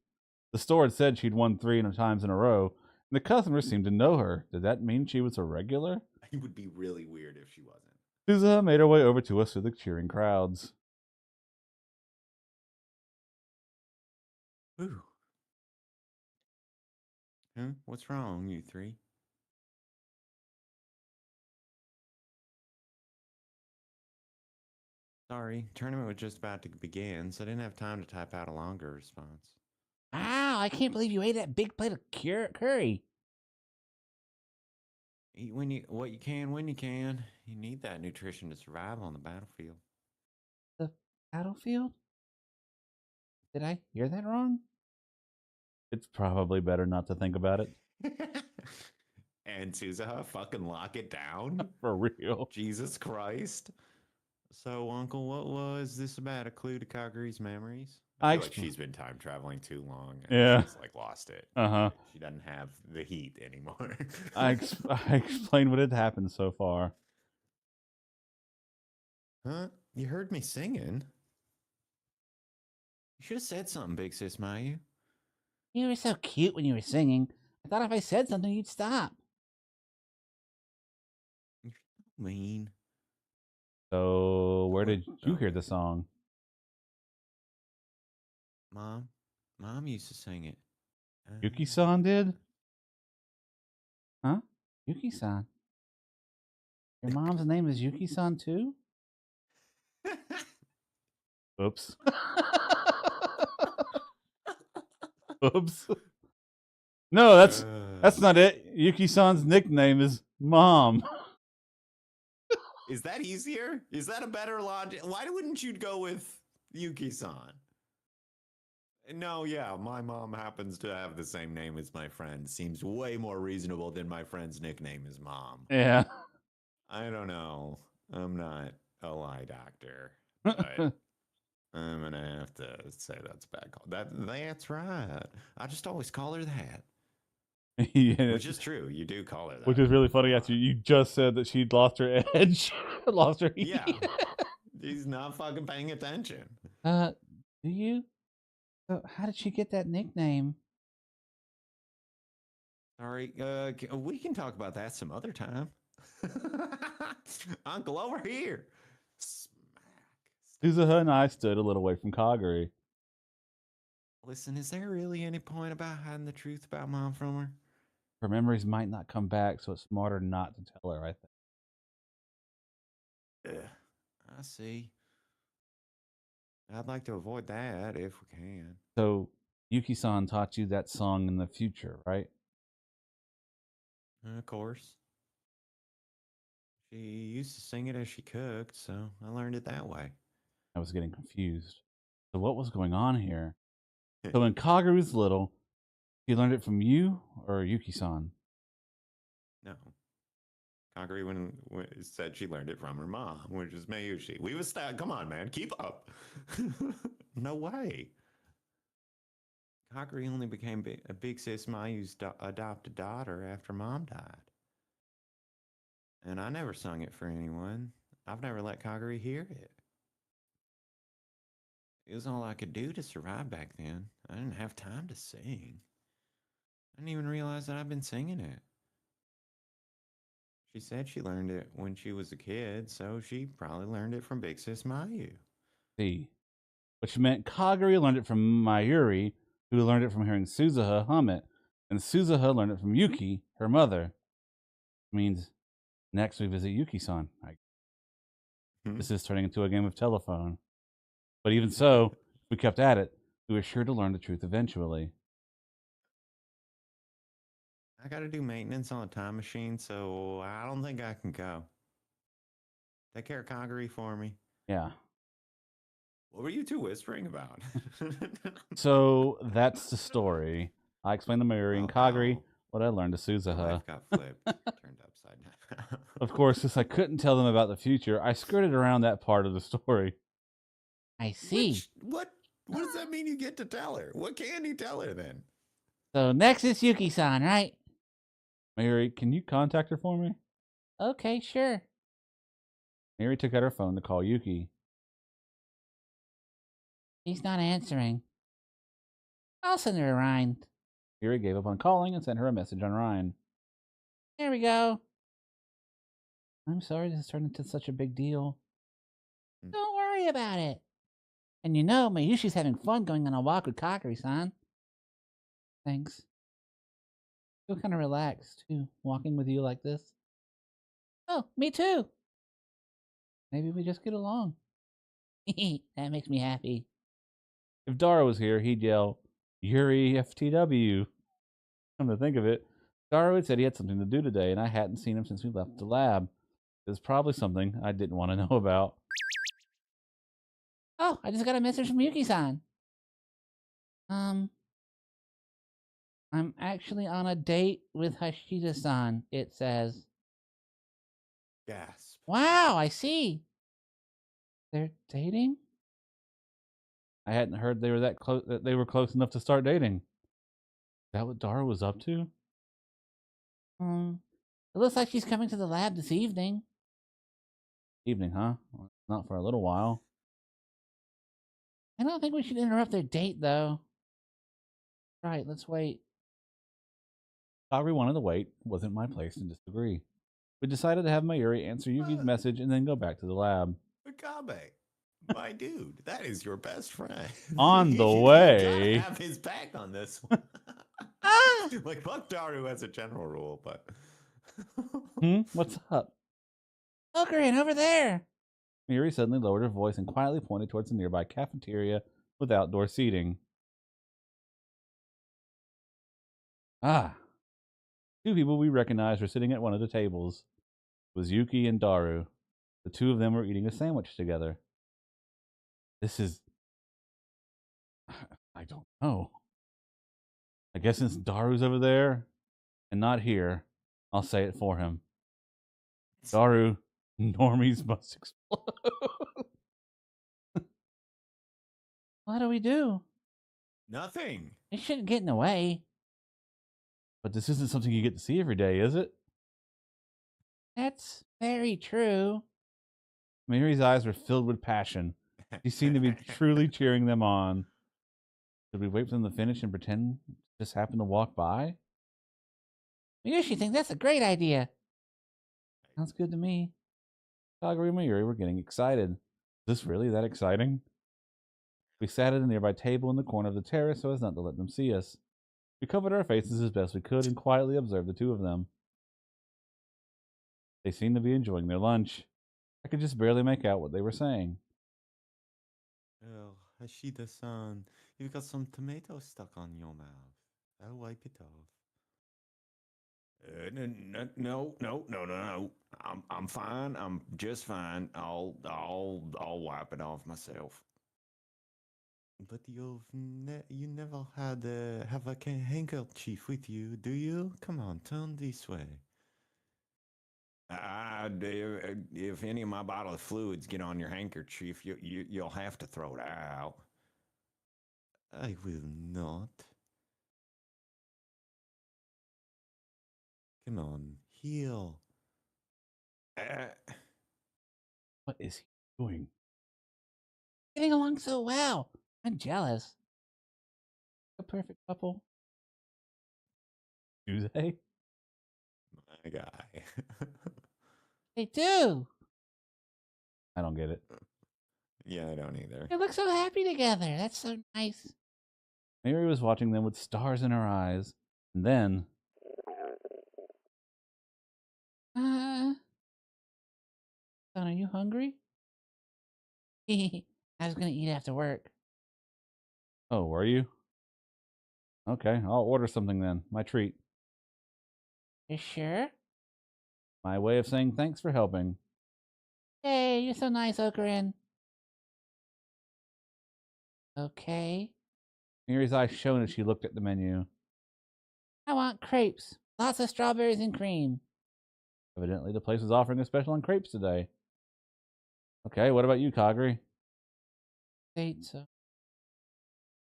The store had said she'd won 3 times in a row, and the customers seemed to know her. Did that mean she was a regular? It would be really weird if she wasn't. Suzuha made her way over to us through the cheering crowds. Ooh. Huh? What's wrong, you three? Sorry, tournament was just about to begin, so I didn't have time to type out a longer response. Wow, I can't believe you ate that big plate of curry. Eat what you can when you can. You need that nutrition to survive on the battlefield. The battlefield? Did I hear that wrong? It's probably better not to think about it. And Suzuha, fucking lock it down? For real. Jesus Christ. So, Uncle, what was this about? A clue to Kagari's memories? I feel like she's been time traveling too long. And she's like lost it. Uh-huh. She doesn't have the heat anymore. I explained what had happened so far. Huh? You heard me singing? You should have said something, Big Sis Mayu. You were so cute when you were singing. I thought if I said something, you'd stop. You're so mean. So, where did you hear the song? Mom used to sing it. Yuki-san did? Huh? Yuki-san? Your mom's name is Yuki-san too? Oops. Oops. No, that's not it. Yuki-san's nickname is Mom. Is that easier? Is that a better logic? Why wouldn't you go with Yuki-san? No, yeah, my mom happens to have the same name as my friend. Seems way more reasonable than my friend's nickname is Mom. Yeah. I don't know. I'm not a lie doctor, but I'm gonna have to say that's a bad call. That's right. I just always call her that. Yeah. Which is true. You do call her that. Which is really funny. After you just said that she'd lost her edge, lost her heat. Yeah. She's not fucking paying attention. Do you? So how did she get that nickname? Sorry, we can talk about that some other time. Uncle, over here. Smack. Suzuha and I stood a little away from Kagari. Listen, is there really any point about hiding the truth about Mom from her? Her memories might not come back, so it's smarter not to tell her, I think. Yeah, I see. I'd like to avoid that if we can. So, Yuki-san taught you that song in the future, right? Of course. She used to sing it as she cooked, so I learned it that way. I was getting confused. So, what was going on here? So, when Kagari was little, he learned it from you or Yuki-san? No. Kagari when said she learned it from her mom, which is Mayushi. We was come on, man, keep up. No way. Kagari only became a big sis Mayu's adopted daughter after Mom died. And I never sung it for anyone. I've never let Kagari hear it. It was all I could do to survive back then. I didn't have time to sing. I didn't even realize that I've been singing it. She said she learned it when she was a kid, so she probably learned it from Big Sis Mayu. See. Which meant Kagari learned it from Mayuri, who learned it from hearing Suzuha hum it, and Suzuha learned it from Yuki, her mother. Means next we visit Yuki-san. This is turning into a game of telephone. But even so, if we kept at it, we were sure to learn the truth eventually. I got to do maintenance on a time machine, so I don't think I can go. Take care of Kagari for me. Yeah. What were you two whispering about? So that's the story. I explained to Mayuri and Kagari what I learned to My Suzuha. life got flipped, turned upside down. Of course, since I couldn't tell them about the future, I skirted around that part of the story. I see. What does that mean you get to tell her? What can you tell her then? So next is Yuki-san, right? Mayuri, can you contact her for me? Okay, sure. Mayuri took out her phone to call Yuki. He's not answering. I'll send her a Ryan. Mayuri gave up on calling and sent her a message on Ryan. There we go. I'm sorry this turned into such a big deal. Don't worry about it. And you know, Mayushi's having fun going on a walk with Kagari-san. Thanks. Feel kind of relaxed, too, walking with you like this. Oh, me too. Maybe we just get along. That makes me happy. If Dara was here, he'd yell, Yuri FTW. Come to think of it, Dara had said he had something to do today, and I hadn't seen him since we left the lab. It was probably something I didn't want to know about. Oh, I just got a message from Yuki-san. I'm actually on a date with Hashida-san, it says. Gasp. Wow, I see. They're dating? I hadn't heard they were that close. That they were close enough to start dating. Is that what Dara was up to? It looks like she's coming to the lab this evening. Evening, huh? Well, not for a little while. I don't think we should interrupt their date, though. Right, let's wait. Kagari wanted to wait. It wasn't my place to disagree. We decided to have Mayuri answer Yuki's message and then go back to the lab. Akabe, my dude, that is your best friend. On the You way. gotta have his back on this one. Like, fuck Daru as a general rule, but. What's up? Okarin, over there! Mayuri suddenly lowered her voice and quietly pointed towards the nearby cafeteria with outdoor seating. Ah. Two people we recognized were sitting at one of the tables. It was Yuki and Daru. The two of them were eating a sandwich together. This is... I don't know. I guess since Daru's over there and not here, I'll say it for him. Daru, normies must explode. What do we do? Nothing. We shouldn't get in the way. But this isn't something you get to see every day, is it? That's very true. Mary's eyes were filled with passion. She seemed to be truly cheering them on. Should we wait for them to finish and pretend just happened to walk by? We usually think that's a great idea. Sounds good to me. Kagari and Mayuri were getting excited. Is this really that exciting? We sat at a nearby table in the corner of the terrace so as not to let them see us. We covered our faces as best we could and quietly observed the two of them. They seemed to be enjoying their lunch. I could just barely make out what they were saying. Oh, Hashida-san, you've got some tomato stuck on your mouth. I'll wipe it off. No. I'm fine. I'm just fine. I'll wipe it off myself. But you never had have a handkerchief with you, do you? Come on, turn this way. If any of my bodily fluids get on your handkerchief, you'll have to throw it out. I will not. Come on, heal. What is he doing? Getting along so well. I'm jealous. A perfect couple. Do they? My guy. They do. I don't get it. Yeah, I don't either. They look so happy together. That's so nice. Mary was watching them with stars in her eyes, and then Son, are you hungry? I was gonna eat after work. oh, were you? Okay, I'll order something then. My treat. You sure? My way of saying thanks for helping. Hey, you're so nice, Okarin. Okay. Mary's eyes shone as she looked at the menu. I want crepes. Lots of strawberries and cream. Evidently, the place was offering a special on crepes today. Okay, what about you, Kagari? Ate so.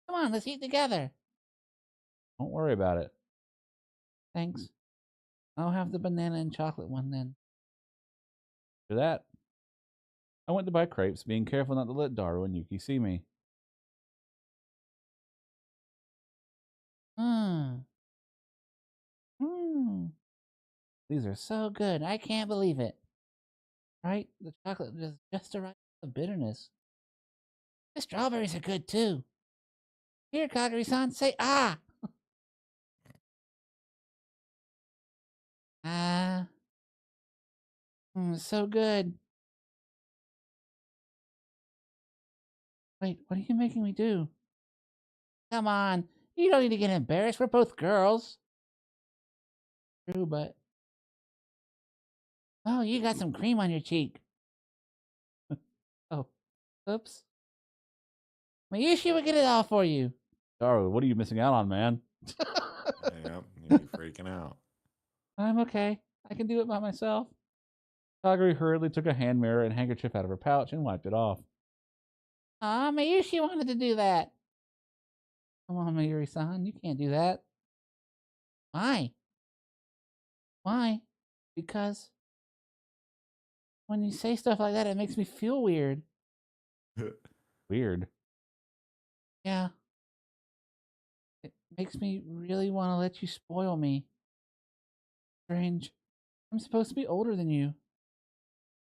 Come on, let's eat together. Don't worry about it. Thanks. I'll have the banana and chocolate one then. For that, I went to buy crepes, being careful not to let Daru and Yuki see me. These are so good. I can't believe it. Right? The chocolate is just the right amount of bitterness. The strawberries are good too. Here, Kagari-san, say ah. Ah. So good. Wait, what are you making me do? Come on. You don't need to get embarrassed. We're both girls. True, but... Oh, you got some cream on your cheek. Oh, oops. Mayushi will get it all for you. Daru, what are you missing out on, man? Yep, you'd be freaking out. I'm okay. I can do it by myself. Kagari hurriedly took a hand mirror and handkerchief out of her pouch and wiped it off. Aw, Mayushi wanted to do that. Come on, Mayuri-san, you can't do that. Why? Why? Because when you say stuff like that, it makes me feel weird. Weird. Yeah. It makes me really want to let you spoil me. Strange. I'm supposed to be older than you.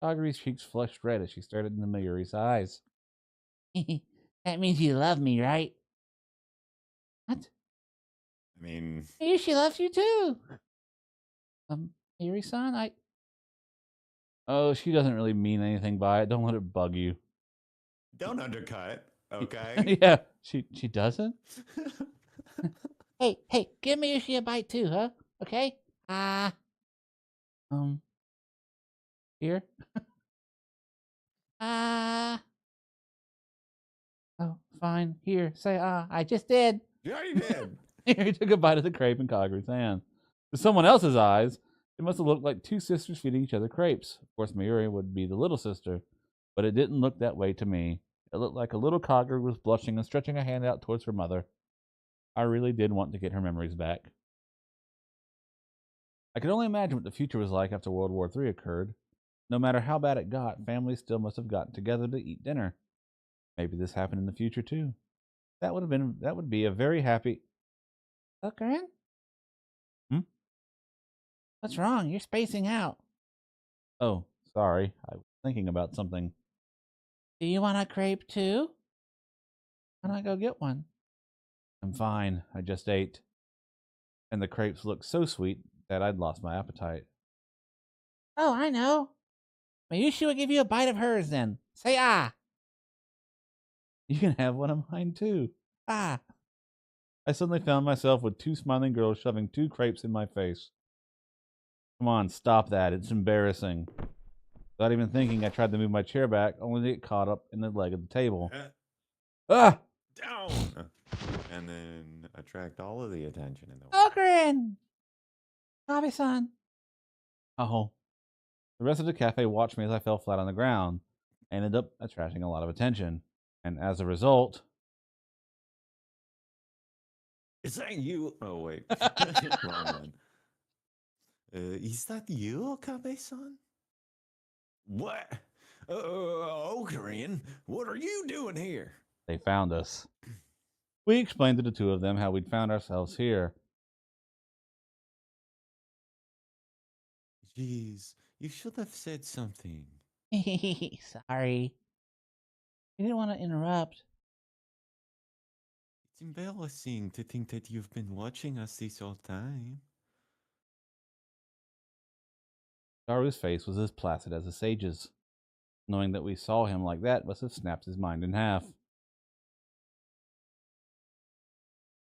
Kagari's cheeks flushed red as she stared into Mayuri's eyes. That means you love me, right? What? I mean, Mayushi loves you too. Mayuri-san, Oh, she doesn't really mean anything by it. Don't let it bug you. don't undercut, okay? Yeah, she doesn't? Hey, give Mayushi a bite too, huh? Okay? Here? Oh, fine. Here, say I just did. Yeah, you did. He took a bite of the crepe in Kagari's hand. To someone else's eyes, it must have looked like two sisters feeding each other crepes. Of course, Mayuri would be the little sister, but it didn't look that way to me. It looked like a little Kagari was blushing and stretching a hand out towards her mother. I really did want to get her memories back. I could only imagine what the future was like after World War III occurred. No matter how bad it got, families still must have gotten together to eat dinner. Maybe this happened in the future too. That would be a very happy. Okarin? Hmm? What's wrong? You're spacing out. Oh, sorry. I was thinking about something. Do you want a crepe too? Why not go get one? I'm fine. I just ate. And the crepes looked so sweet that I'd lost my appetite. Oh, I know. Mayushi will give you a bite of hers then. Say ah. You can have one of mine too. Ah. I suddenly found myself with 2 smiling girls shoving 2 crepes in my face. Come on, stop that. It's embarrassing. Without even thinking, I tried to move my chair back, only to get caught up in the leg of the table. Ah! Down! And then attract all of the attention in the Okarin! Kabe-san. Oh. The rest of the cafe watched me as I fell flat on the ground. I ended up attracting a lot of attention. And as a result... Is that you? Oh, wait. Wrong one. Is that you, Okabe-san? What? Okarin, what are you doing here? They found us. We explained to the 2 of them how we'd found ourselves here. Jeez, you should have said something. Sorry. I didn't want to interrupt. It's embarrassing to think that you've been watching us this whole time. Daru's face was as placid as a sage's. Knowing that we saw him like that must have snapped his mind in half.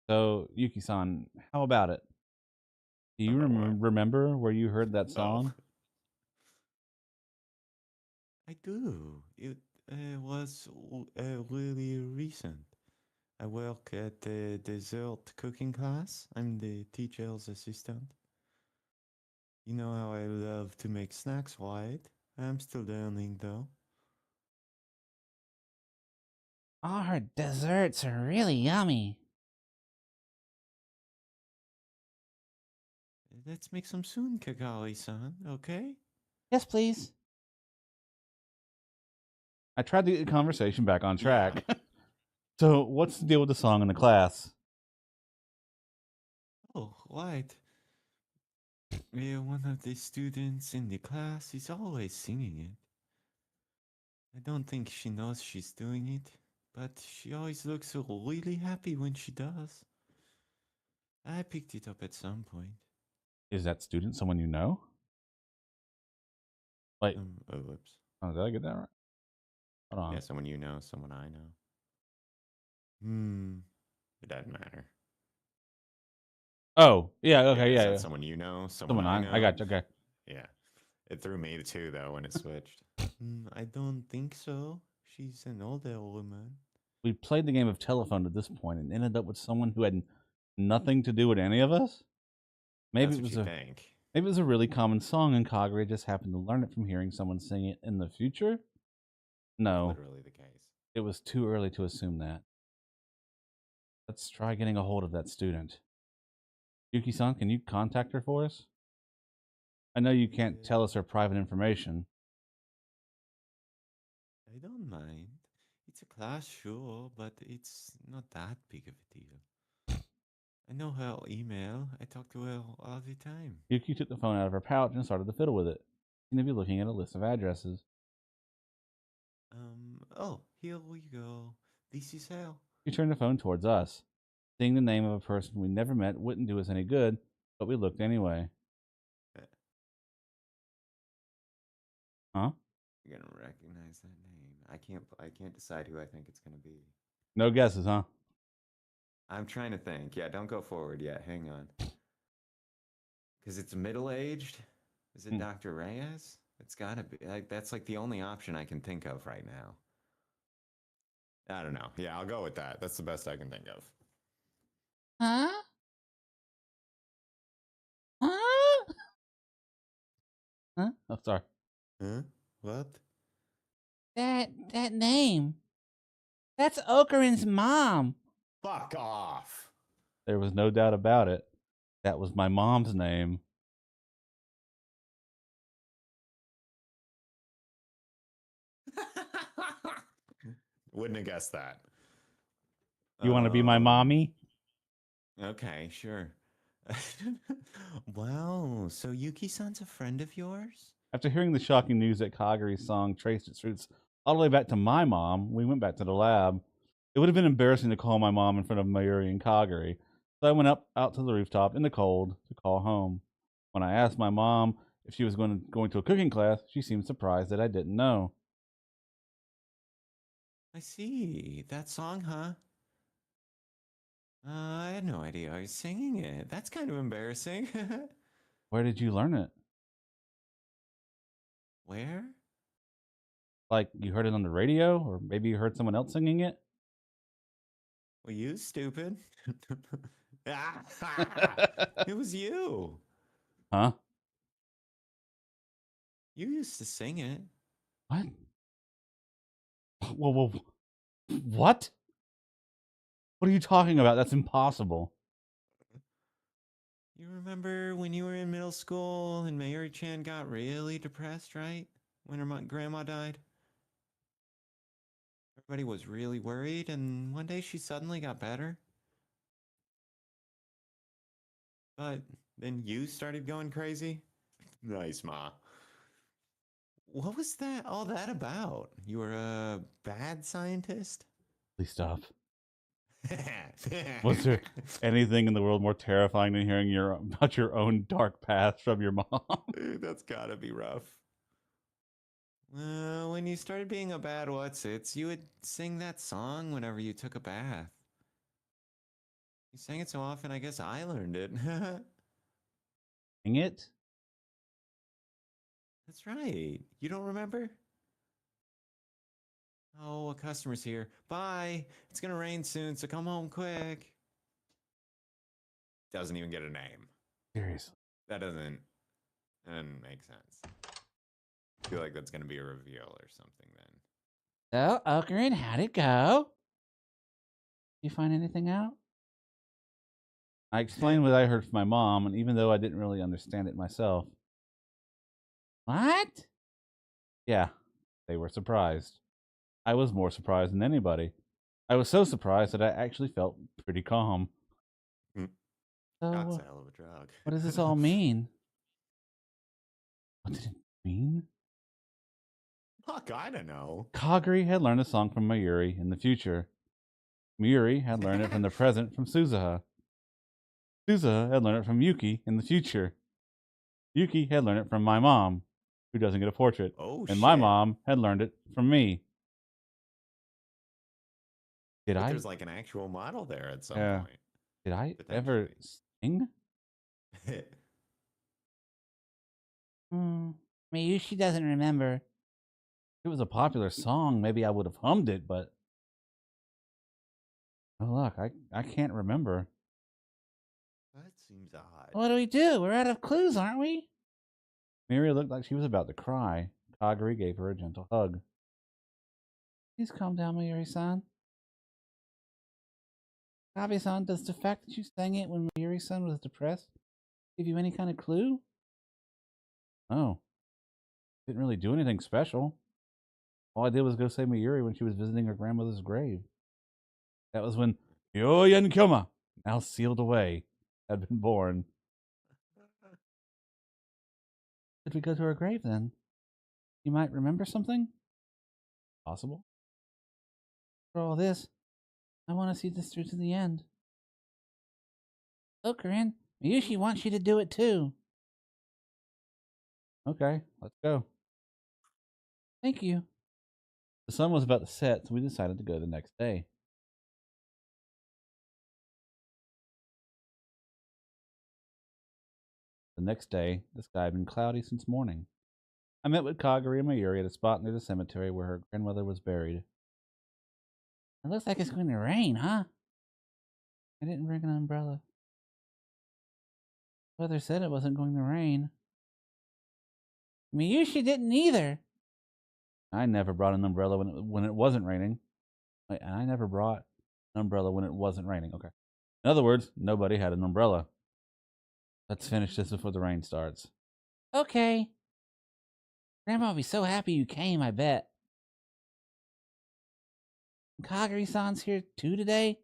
So, Yuki-san, how about it? Do you remember where you heard that song? I do. It was really recent. I work at the dessert cooking class. I'm the teacher's assistant. You know how I love to make snacks, right? I'm still learning, though. Oh, her desserts are really yummy. Let's make some soon, Kagari-san, okay? Yes, please. I tried to get the conversation back on track. Yeah. So, what's the deal with the song in the class? Oh, right. One of the students in the class is always singing it. I don't think she knows she's doing it, but she always looks really happy when she does. I picked it up at some point. Is that student someone you know? Wait. Oh, whoops. Oh, did I get that right? Hold on. Yeah, someone you know, someone I know. It doesn't matter. Oh, yeah, okay, yeah. Someone you know, someone I know. I got you, okay. Yeah. It threw me too, though, when it switched. I don't think so. She's an older woman. We played the game of telephone at this point and ended up with someone who had nothing to do with any of us? Maybe That's what you think. Maybe it was a really common song and Kagari just happened to learn it from hearing someone sing it in the future? No. That's literally the case. It was too early to assume that. Let's try getting a hold of that student. Yuki-san, can you contact her for us? I know you can't tell us her private information. I don't mind. It's a class, sure, but it's not that big of a deal. I know her email. I talk to her all the time. Yuki took the phone out of her pouch and started to fiddle with it. She seemed to be looking at a list of addresses. Oh, here we go. This is her. She turned the phone towards us. Seeing the name of a person we never met wouldn't do us any good, but we looked anyway. Huh? You're gonna recognize that name. I can't decide who I think it's gonna be. No guesses, huh? I'm trying to think. Yeah, don't go forward yet. Hang on. Because it's middle-aged. Is it Dr. Reyes? It's gotta be. That's like the only option I can think of right now. I don't know. Yeah, I'll go with that. That's the best I can think of. Huh? Huh? Huh? Oh, sorry. Huh? What? That name. That's Okarin's mom. Fuck off. There was no doubt about it. That was my mom's name. Wouldn't have guessed that. You want to be my mommy? Okay, sure. Wow, so Yuki-san's a friend of yours? After hearing the shocking news that Kagari's song traced its roots all the way back to my mom, we went back to the lab. It would have been embarrassing to call my mom in front of Mayuri and Kagari, so I went up out to the rooftop in the cold to call home. When I asked my mom if she was going to a cooking class, she seemed surprised that I didn't know. I see. That song, huh? I had no idea I was singing it. That's kind of embarrassing. Where did you learn it? Where? Like you heard it on the radio, or maybe you heard someone else singing it? Well, you stupid. It was you. Huh? You used to sing it. What? Whoa, what? What are you talking about? That's impossible. You remember when you were in middle school and Mayuri-chan got really depressed, right? When her grandma died? Everybody was really worried, and one day she suddenly got better. But then you started going crazy? Nice, Ma. What was that all that about? You were a bad scientist? Please stop. Was there anything in the world more terrifying than hearing about your own dark past from your mom? Dude, that's gotta be rough. When you started being a bad what's-its, you would sing that song whenever you took a bath. You sang it so often, I guess I learned it. Dang it. That's right. You don't remember? Oh, a customer's here. Bye. It's gonna rain soon, so come home quick. Doesn't even get a name. Seriously. That doesn't make sense. I feel like that's gonna be a reveal or something then. So, Ocarin, how'd it go? You find anything out? I explained what I heard from my mom, and even though I didn't really understand it myself. What? Yeah, they were surprised. I was more surprised than anybody. I was so surprised that I actually felt pretty calm. Shock's So, a hell of a drug. what does this all mean? What did it mean? Fuck, I don't know. Kagari had learned a song from Mayuri in the future. Mayuri had learned it from the present from Suzuha. Suzuha had learned it from Yuki in the future. Yuki had learned it from my mom, who doesn't get a portrait. Oh, and shit. my mom had learned it from me. Did But I? there's like an actual model there at some Yeah. point. Did I ever sing? Miyushi doesn't remember. If it was a popular song, maybe I would have hummed it, but oh look, I can't remember. That seems odd. What do we do? We're out of clues, aren't we? Miri looked like she was about to cry. Kagari gave her a gentle hug. Please calm down, Mayuri-san. Kabe-san, does the fact that you sang it when Mayuri-san was depressed give you any kind of clue? Oh. Didn't really do anything special. All I did was go save Mayuri when she was visiting her grandmother's grave. That was when Myoyan Kyoma, now sealed away, had been born. Did we go to her grave then? You might remember something? Possible. For all this, I want to see this through to the end. Okarin, Miyushi wants you to do it too. Okay, let's go. Thank you. The sun was about to set, so we decided to go the next day. The next day, the sky had been cloudy since morning. I met with Kagari and Mayuri at a spot near the cemetery where her grandmother was buried. It looks like it's going to rain, huh? I didn't bring an umbrella. Weather said it wasn't going to rain. Miyushi didn't either. I never brought an umbrella when it wasn't raining. I never brought an umbrella when it wasn't raining. Okay. In other words, nobody had an umbrella. Let's finish this before the rain starts. Okay. Grandma will be so happy you came, I bet. Kagari-san's here too today.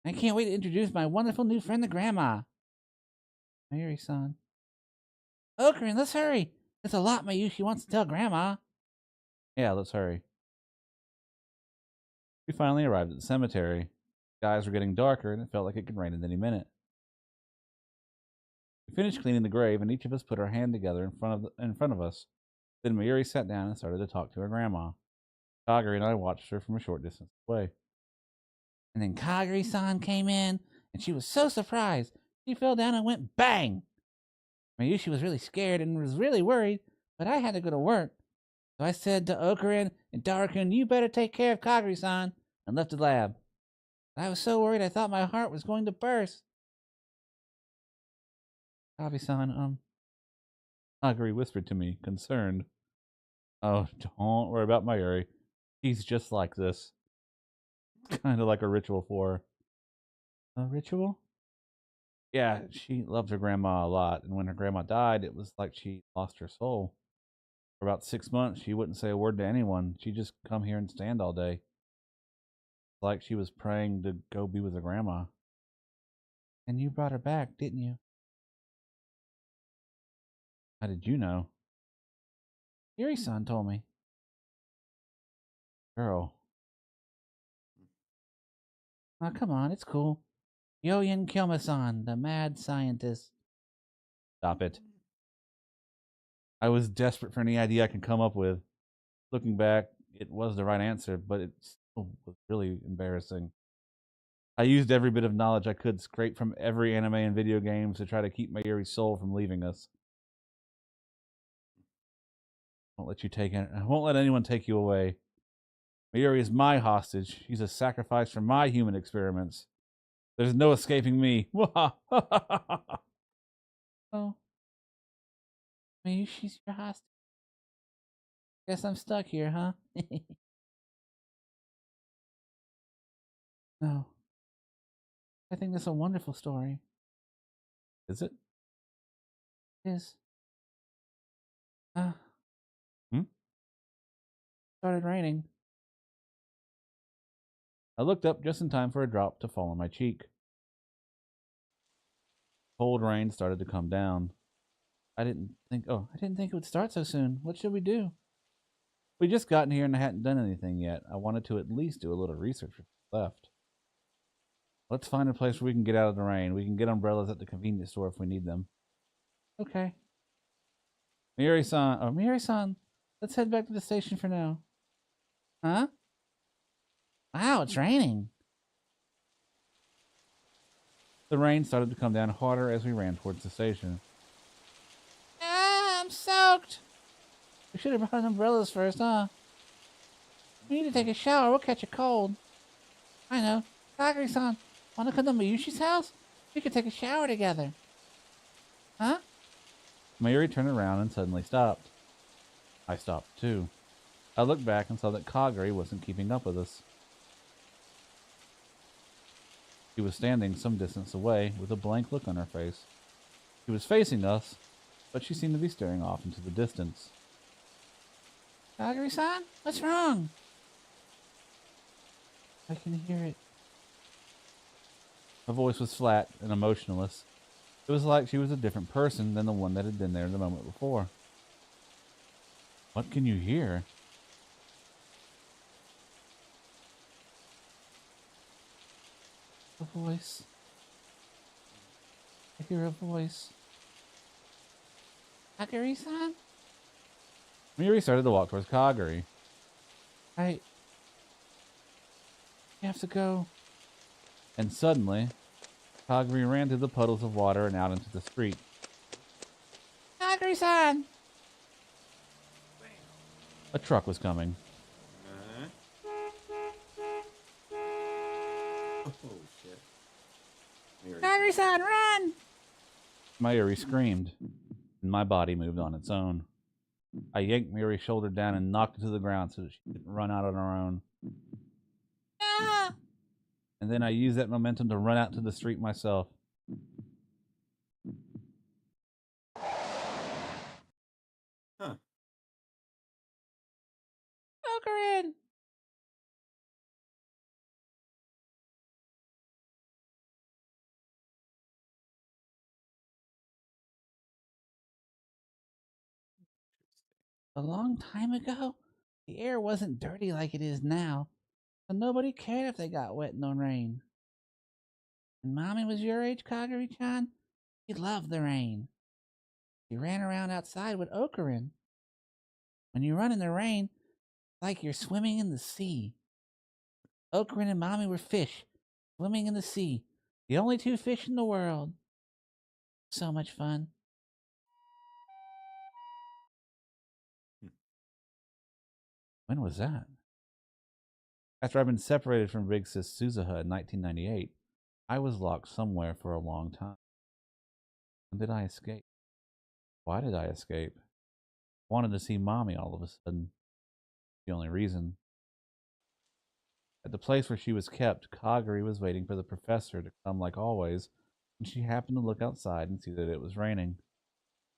I can't wait to introduce my wonderful new friend to Grandma. Mayuri-san. Okarin, let's hurry. There's a lot Mayushi wants to tell Grandma. Yeah, let's hurry. We finally arrived at the cemetery. The skies were getting darker, and it felt like it could rain at any minute. We finished cleaning the grave, and each of us put our hand together in front of us. Then Mayuri sat down and started to talk to her grandma. Kagari and I watched her from a short distance away. And then Kagari-san came in, and she was so surprised. She fell down and went bang! Mayushi was really scared and was really worried, but I had to go to work. So I said to Okurin and Darakun, you better take care of Kagari-san, and left the lab. But I was so worried I thought my heart was going to burst. Kagari-san, Kagari whispered to me, concerned. Oh, don't worry about Mayuri. She's just like this. Kind of like a ritual for her. A ritual? Yeah, she loved her grandma a lot, and when her grandma died, it was like she lost her soul. For about 6 months, she wouldn't say a word to anyone. She'd just come here and stand all day. It's like she was praying to go be with her grandma. And you brought her back, didn't you? How did you know? Yuri-san told me. Girl. Oh, come on, it's cool. Yoyin Kyoma-san, the mad scientist. Stop it. I was desperate for any idea I could come up with. Looking back, it was the right answer, but it still was really embarrassing. I used every bit of knowledge I could scrape from every anime and video games to try to keep Mayuri's soul from leaving us. I won't let anyone take you away. Mayuri is my hostage. She's a sacrifice for my human experiments. There's no escaping me. Oh. Maybe she's your hostage. Guess I'm stuck here, huh? No. I think that's a wonderful story. Is it? It is. Started raining. I looked up just in time for a drop to fall on my cheek. Cold rain started to come down. I didn't think it would start so soon. What should we do? We just gotten here and I hadn't done anything yet. I wanted to at least do a little research before we left. Let's find a place where we can get out of the rain. We can get umbrellas at the convenience store if we need them. Okay. Miuri-san, Let's head back to the station for now. Huh? Wow, it's raining. The rain started to come down harder as we ran towards the station. Ah, I'm soaked. We should have brought umbrellas first, huh? We need to take a shower. We'll catch a cold. I know. Kagari-san, want to come to Mayushi's house? We could take a shower together. Huh? Mayuri turned around and suddenly stopped. I stopped too. I looked back and saw that Kagari wasn't keeping up with us. She was standing some distance away with a blank look on her face. She was facing us, but she seemed to be staring off into the distance. Kagari-san, what's wrong? I can hear it. Her voice was flat and emotionless. It was like she was a different person than the one that had been there the moment before. What can you hear? A voice. I hear a voice. Kagari-san? Mayuri started to walk towards Kagari. You have to go. And suddenly, Kagari ran through the puddles of water and out into the street. Kagari-san! A truck was coming. Oh shit! Kagari-san, run! Mayuri screamed, and my body moved on its own. I yanked Mayuri's shoulder down and knocked her to the ground so that she couldn't run out on her own. Ah! And then I used that momentum to run out to the street myself. Huh. Okurin! A long time ago, the air wasn't dirty like it is now. And nobody cared if they got wet in the rain. When Mommy was your age, Kagari-chan, she loved the rain. She ran around outside with Okarin. When you run in the rain, it's like you're swimming in the sea. Okarin and Mommy were fish, swimming in the sea. The only two fish in the world. So much fun. When was that? After I'd been separated from Big Sis Suzuha in 1998, I was locked somewhere for a long time. When did I escape? Why did I escape? I wanted to see Mommy all of a sudden. The only reason. At the place where she was kept, Kagari was waiting for the professor to come like always, and she happened to look outside and see that it was raining.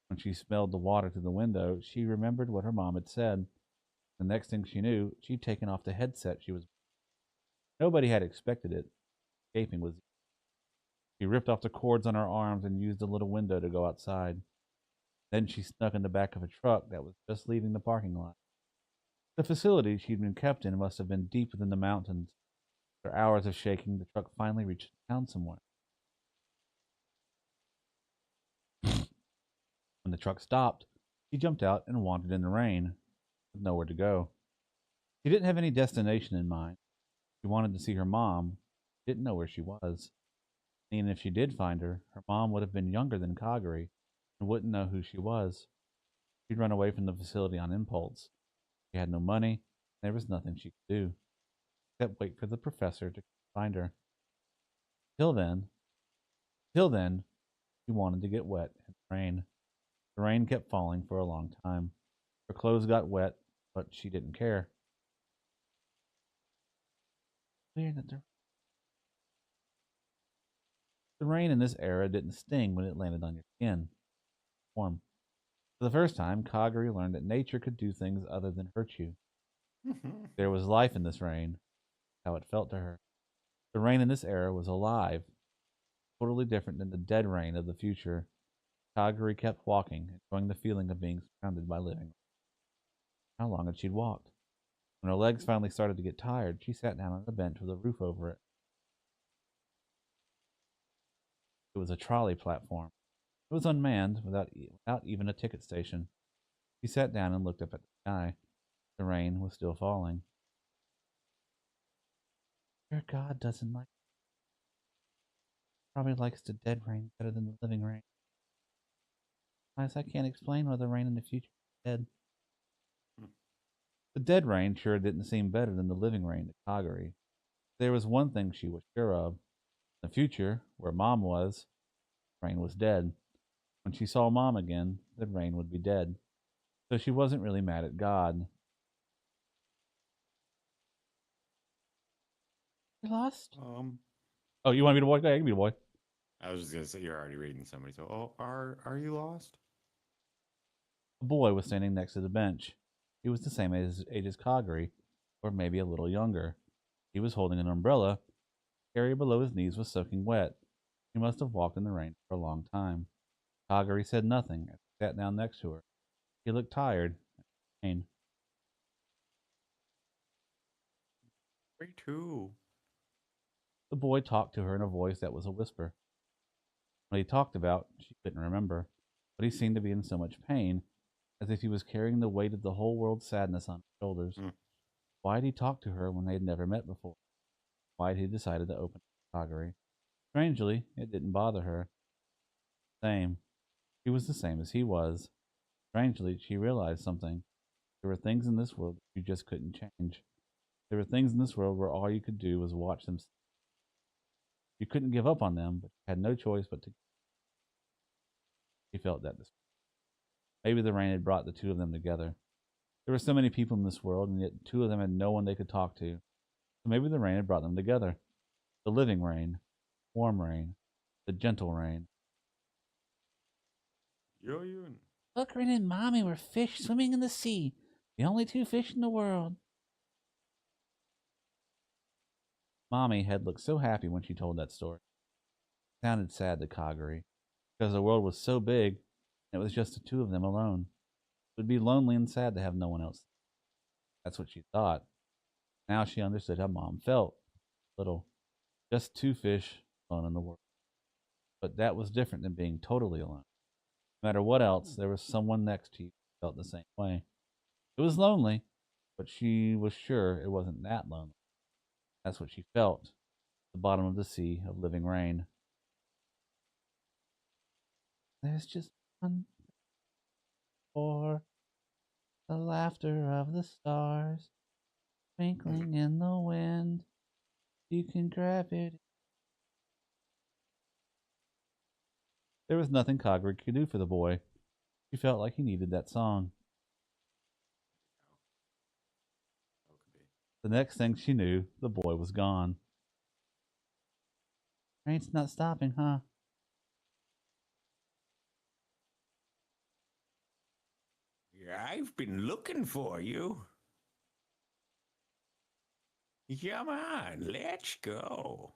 When she smelled the water through the window, she remembered what her mom had said. The next thing she knew, she'd taken off the headset she was. Nobody had expected it. Escaping was. She ripped off the cords on her arms and used the little window to go outside. Then she snuck in the back of a truck that was just leaving the parking lot. The facility she'd been kept in must have been deep within the mountains. After hours of shaking, the truck finally reached town somewhere. When the truck stopped, she jumped out and wandered in the rain, with nowhere to go. She didn't have any destination in mind. She wanted to see her mom, didn't know where she was. And if she did find her, her mom would have been younger than Kagari and wouldn't know who she was. She'd run away from the facility on impulse. She had no money, and there was nothing she could do except wait for the professor to find her. Till then, she wanted to get wet in the rain. The rain kept falling for a long time. Her clothes got wet, but she didn't care. Weird that the rain in this era didn't sting when it landed on your skin. Warm. For the first time, Kagari learned that nature could do things other than hurt you. There was life in this rain, how it felt to her. The rain in this era was alive, totally different than the dead rain of the future. Kagari kept walking, enjoying the feeling of being surrounded by living. How long had she walked? When her legs finally started to get tired, she sat down on a bench with a roof over it. It was a trolley platform. It was unmanned, without even a ticket station. She sat down and looked up at the sky. The rain was still falling. Your God doesn't like. Probably likes the dead rain better than the living rain. I can't explain why the rain in the future is dead. The dead rain sure didn't seem better than the living rain to Kagari. There was one thing she was sure of. In the future, where Mom was, rain was dead. When she saw Mom again, the rain would be dead. So she wasn't really mad at God. You lost? Oh, you want me to boy? Yeah, you can be the boy. I was just gonna say you're already reading somebody. So, are you lost? A boy was standing next to the bench. He was the same age as Kagari, or maybe a little younger. He was holding an umbrella. The area below his knees was soaking wet. He must have walked in the rain for a long time. Kagari said nothing as he sat down next to her. He looked tired and in pain. Me too. The boy talked to her in a voice that was a whisper. What he talked about, she couldn't remember, but he seemed to be in so much pain, as if he was carrying the weight of the whole world's sadness on his shoulders. Why had he talked to her when they had never met before? Why had he decided to open up to Kagari? Strangely, it didn't bother her. Same. She was the same as he was. Strangely, she realized something. There were things in this world that you just couldn't change. There were things in this world where all you could do was watch them. You couldn't give up on them, but you had no choice but to. He felt that. Maybe the rain had brought the two of them together. There were so many people in this world, and yet the two of them had no one they could talk to. So maybe the rain had brought them together. The living rain, warm rain, the gentle rain. Okarin and Mommy were fish swimming in the sea, the only two fish in the world. Mommy had looked so happy when she told that story. It sounded sad to Kagari, because the world was so big, and it was just the two of them alone. It would be lonely and sad to have no one else. That's what she thought. Now she understood how Mom felt. Little. Just two fish alone in the world. But that was different than being totally alone. No matter what else, there was someone next to you who felt the same way. It was lonely, but she was sure it wasn't that lonely. That's what she felt. The bottom of the sea of living rain. There's just one for the laughter of the stars, twinkling in the wind. You can grab it. There was nothing Kagari could do for the boy. She felt like he needed that song. The next thing she knew, the boy was gone. Rain's not stopping, huh? I've been looking for you. Come on, let's go.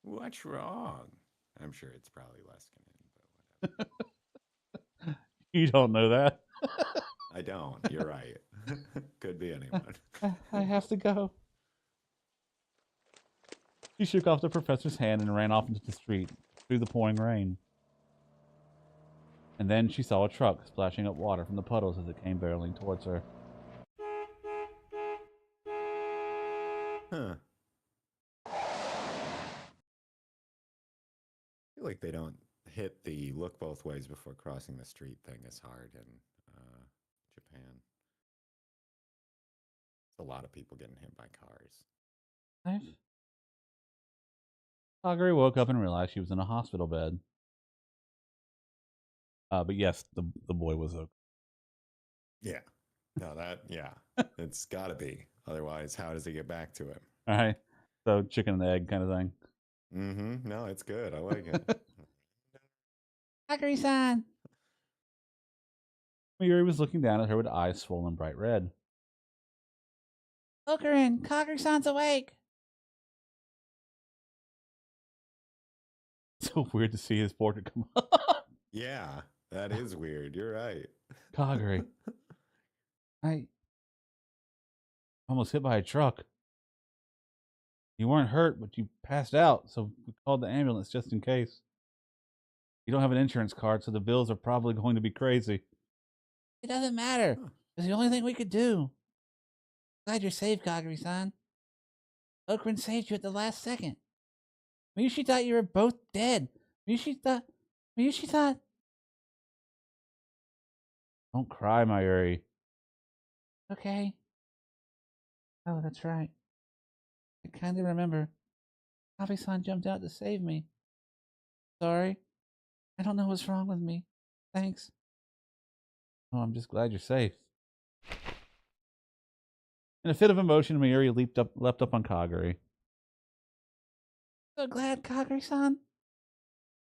What's wrong? I'm sure it's probably Leskinan, but whatever. You don't know that. I don't. You're right. Could be anyone. I have to go. She shook off the professor's hand and ran off into the street through the pouring rain. And then she saw a truck splashing up water from the puddles as it came barreling towards her. Huh. I feel like they don't hit the look both ways before crossing the street thing as hard in Japan. It's a lot of people getting hit by cars. Kagari woke up and realized she was in a hospital bed. But yes, the boy was okay. Yeah. No, it's got to be. Otherwise, how does he get back to him? All right. So chicken and egg kind of thing. Mm-hmm. No, it's good. I like it. Kagari-san! Mayuri was looking down at her with eyes swollen bright red. Look her in! Kagari-san's awake! It's so weird to see his portrait come up. Yeah, that is weird. You're right. Kagari. I almost hit by a truck. You weren't hurt, but you passed out, so we called the ambulance just in case. You don't have an insurance card, so the bills are probably going to be crazy. It doesn't matter. It's the only thing we could do. Glad you're safe, Kagari-san. Okrin saved you at the last second. Miyushi thought you were both dead. Miyushi thought... Don't cry, Mayuri. Okay. Oh, that's right. I kind of remember. Abe-san jumped out to save me. Sorry. I don't know what's wrong with me. Thanks. Oh, I'm just glad you're safe. In a fit of emotion, Mayuri leapt up on Kagari. So glad, Kagari-san.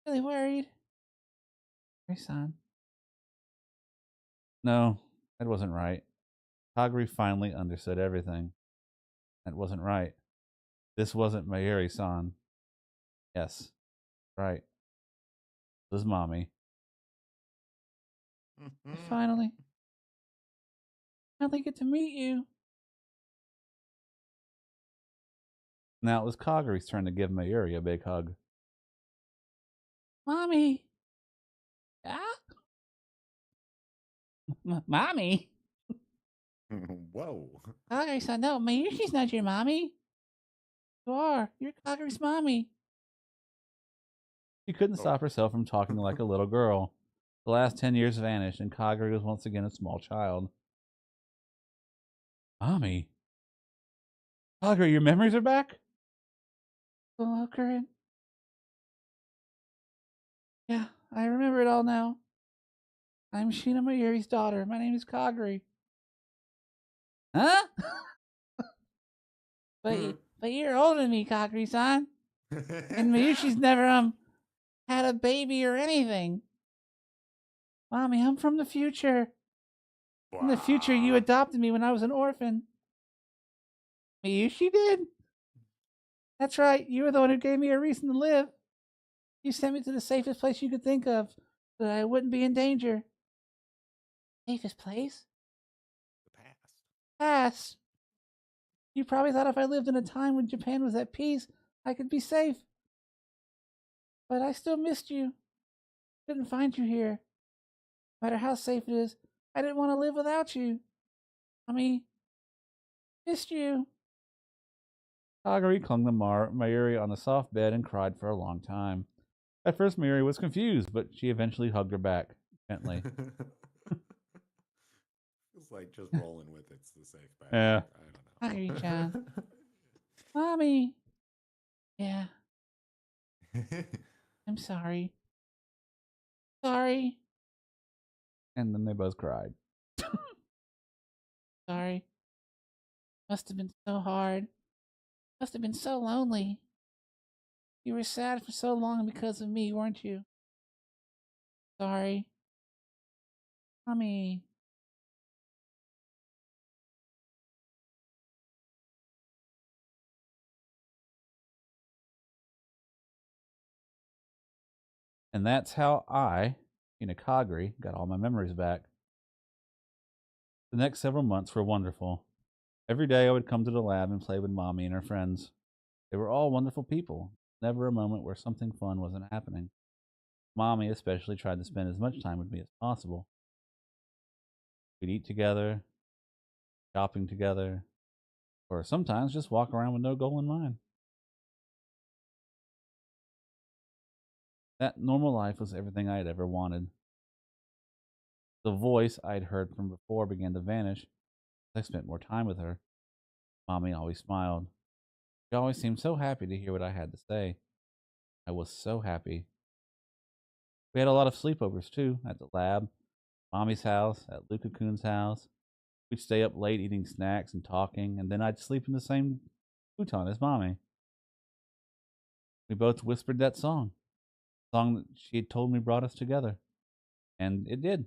Really worried. Kagari-san. No, that wasn't right. Kagari finally understood everything. That wasn't right. This wasn't Mayuri-san. Yes, right. This was Mommy. I finally get to meet you. Now it was Kagari's turn to give Mayuri a big hug. Mommy. Yeah? Mommy? Whoa. Kagari-san, no, Mayushi's not your mommy. You are. You're Kagari's mommy. She couldn't stop herself from talking like a little girl. The last 10 years vanished, and Kagari was once again a small child. Mommy? Kagari, your memories are back? Hello, Corinne. Yeah, I remember it all now. I'm Shina Mayuri's daughter. My name is Kagari. Huh? But you're older than me, Kagari-san. And Mayushi's never had a baby or anything. Mommy, I'm from the future. In the future, you adopted me when I was an orphan. Mayushi did? That's right. You were the one who gave me a reason to live. You sent me to the safest place you could think of so that I wouldn't be in danger. Safest place? The past. Pass. You probably thought if I lived in a time when Japan was at peace, I could be safe. But I still missed you. Couldn't find you here. No matter how safe it is, I didn't want to live without you. Mommy, missed you. Kagari clung to Mayuri on the soft bed and cried for a long time. At first, Mayuri was confused, but she eventually hugged her back gently. It's like just rolling with it's the safe bet. Yeah. I don't know. Kagari-chan. Mommy. Yeah, I'm sorry. Sorry. And then they both cried. Sorry. Must have been so hard. Must have been so lonely. You were sad for so long because of me, weren't you? Sorry. Mommy. And that's how I, Kagari, got all my memories back. The next several months were wonderful. Every day I would come to the lab and play with Mommy and her friends. They were all wonderful people. Never a moment where something fun wasn't happening. Mommy especially tried to spend as much time with me as possible. We'd eat together, shopping together, or sometimes just walk around with no goal in mind. That normal life was everything I had ever wanted. The voice I'd heard from before began to vanish as I spent more time with her. Mommy always smiled. She always seemed so happy to hear what I had to say. I was so happy. We had a lot of sleepovers too, at the lab, Mommy's house, at Luca Kun's house. We'd stay up late eating snacks and talking, and then I'd sleep in the same futon as Mommy. We both whispered that song that she had told me brought us together. And it did.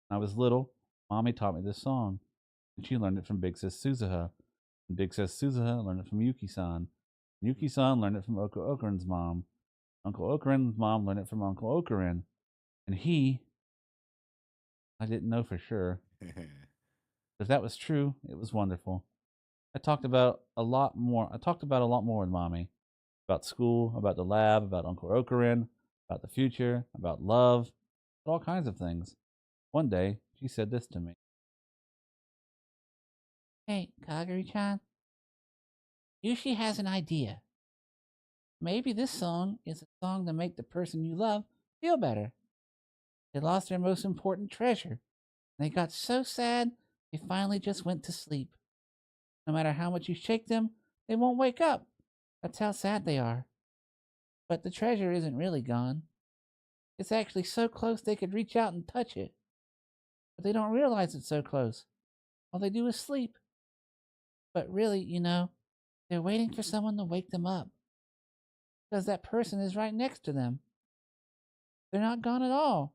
When I was little, Mommy taught me this song, and she learned it from Big Sis Suzuha. And Big Sis Suzuha learned it from Yuki-san. Yuki-san learned it from Okarin's mom. Uncle Okarin's mom learned it from Uncle Okarin. And I didn't know for sure. But if that was true, it was wonderful. I talked about a lot more with Mommy. About school, about the lab, about Uncle Okarin, about the future, about love, about all kinds of things. One day, she said this to me. Hey, Kagari-chan. Yushi has an idea. Maybe this song is a song to make the person you love feel better. They lost their most important treasure. And they got so sad, they finally just went to sleep. No matter how much you shake them, they won't wake up. That's how sad they are. But the treasure isn't really gone. It's actually so close they could reach out and touch it. But they don't realize it's so close. All they do is sleep. But really, they're waiting for someone to wake them up. Because that person is right next to them. They're not gone at all.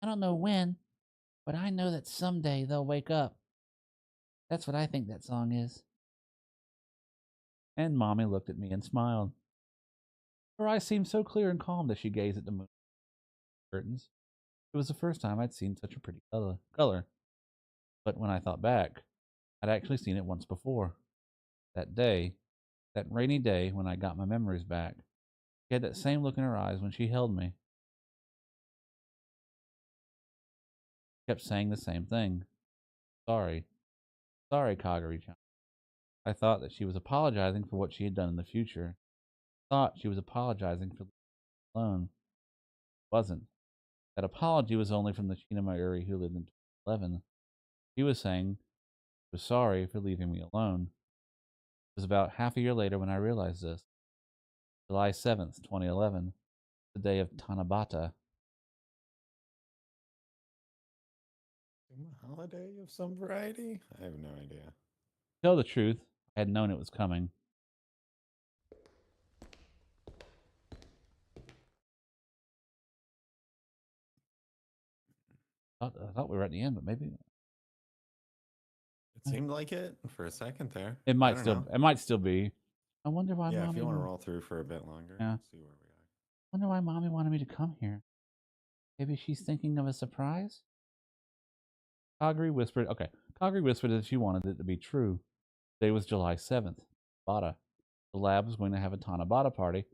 I don't know when, but I know that someday they'll wake up. That's what I think that song is. And Mommy looked at me and smiled. Her eyes seemed so clear and calm as she gazed at the moon curtains. It was the first time I'd seen such a pretty color. But when I thought back, I'd actually seen it once before. That day, that rainy day when I got my memories back. She had that same look in her eyes when she held me. She kept saying the same thing. Sorry. Sorry, Kagari-chan. I thought that she was apologizing for what she had done in the future. I thought she was apologizing for leaving me alone. It wasn't. That apology was only from the China Mayuri who lived in 2011. She was saying she was sorry for leaving me alone. It was about half a year later when I realized this. July 7th, 2011, the day of Tanabata. A holiday of some variety? I have no idea. To tell the truth, I had known it was coming. I thought we were at the end, but maybe It seemed like it for a second there. it I might don't still know. it might still be. I wonder why Yeah, if Mommy you want to roll through for a bit longer, Yeah. see where we are. wonder why Mommy wanted me to come here. Maybe she's thinking of a surprise? Kagari whispered. Okay, Kagari whispered that she wanted it to be true. Today was July 7th. Bada. The lab was going to have a Tanabata party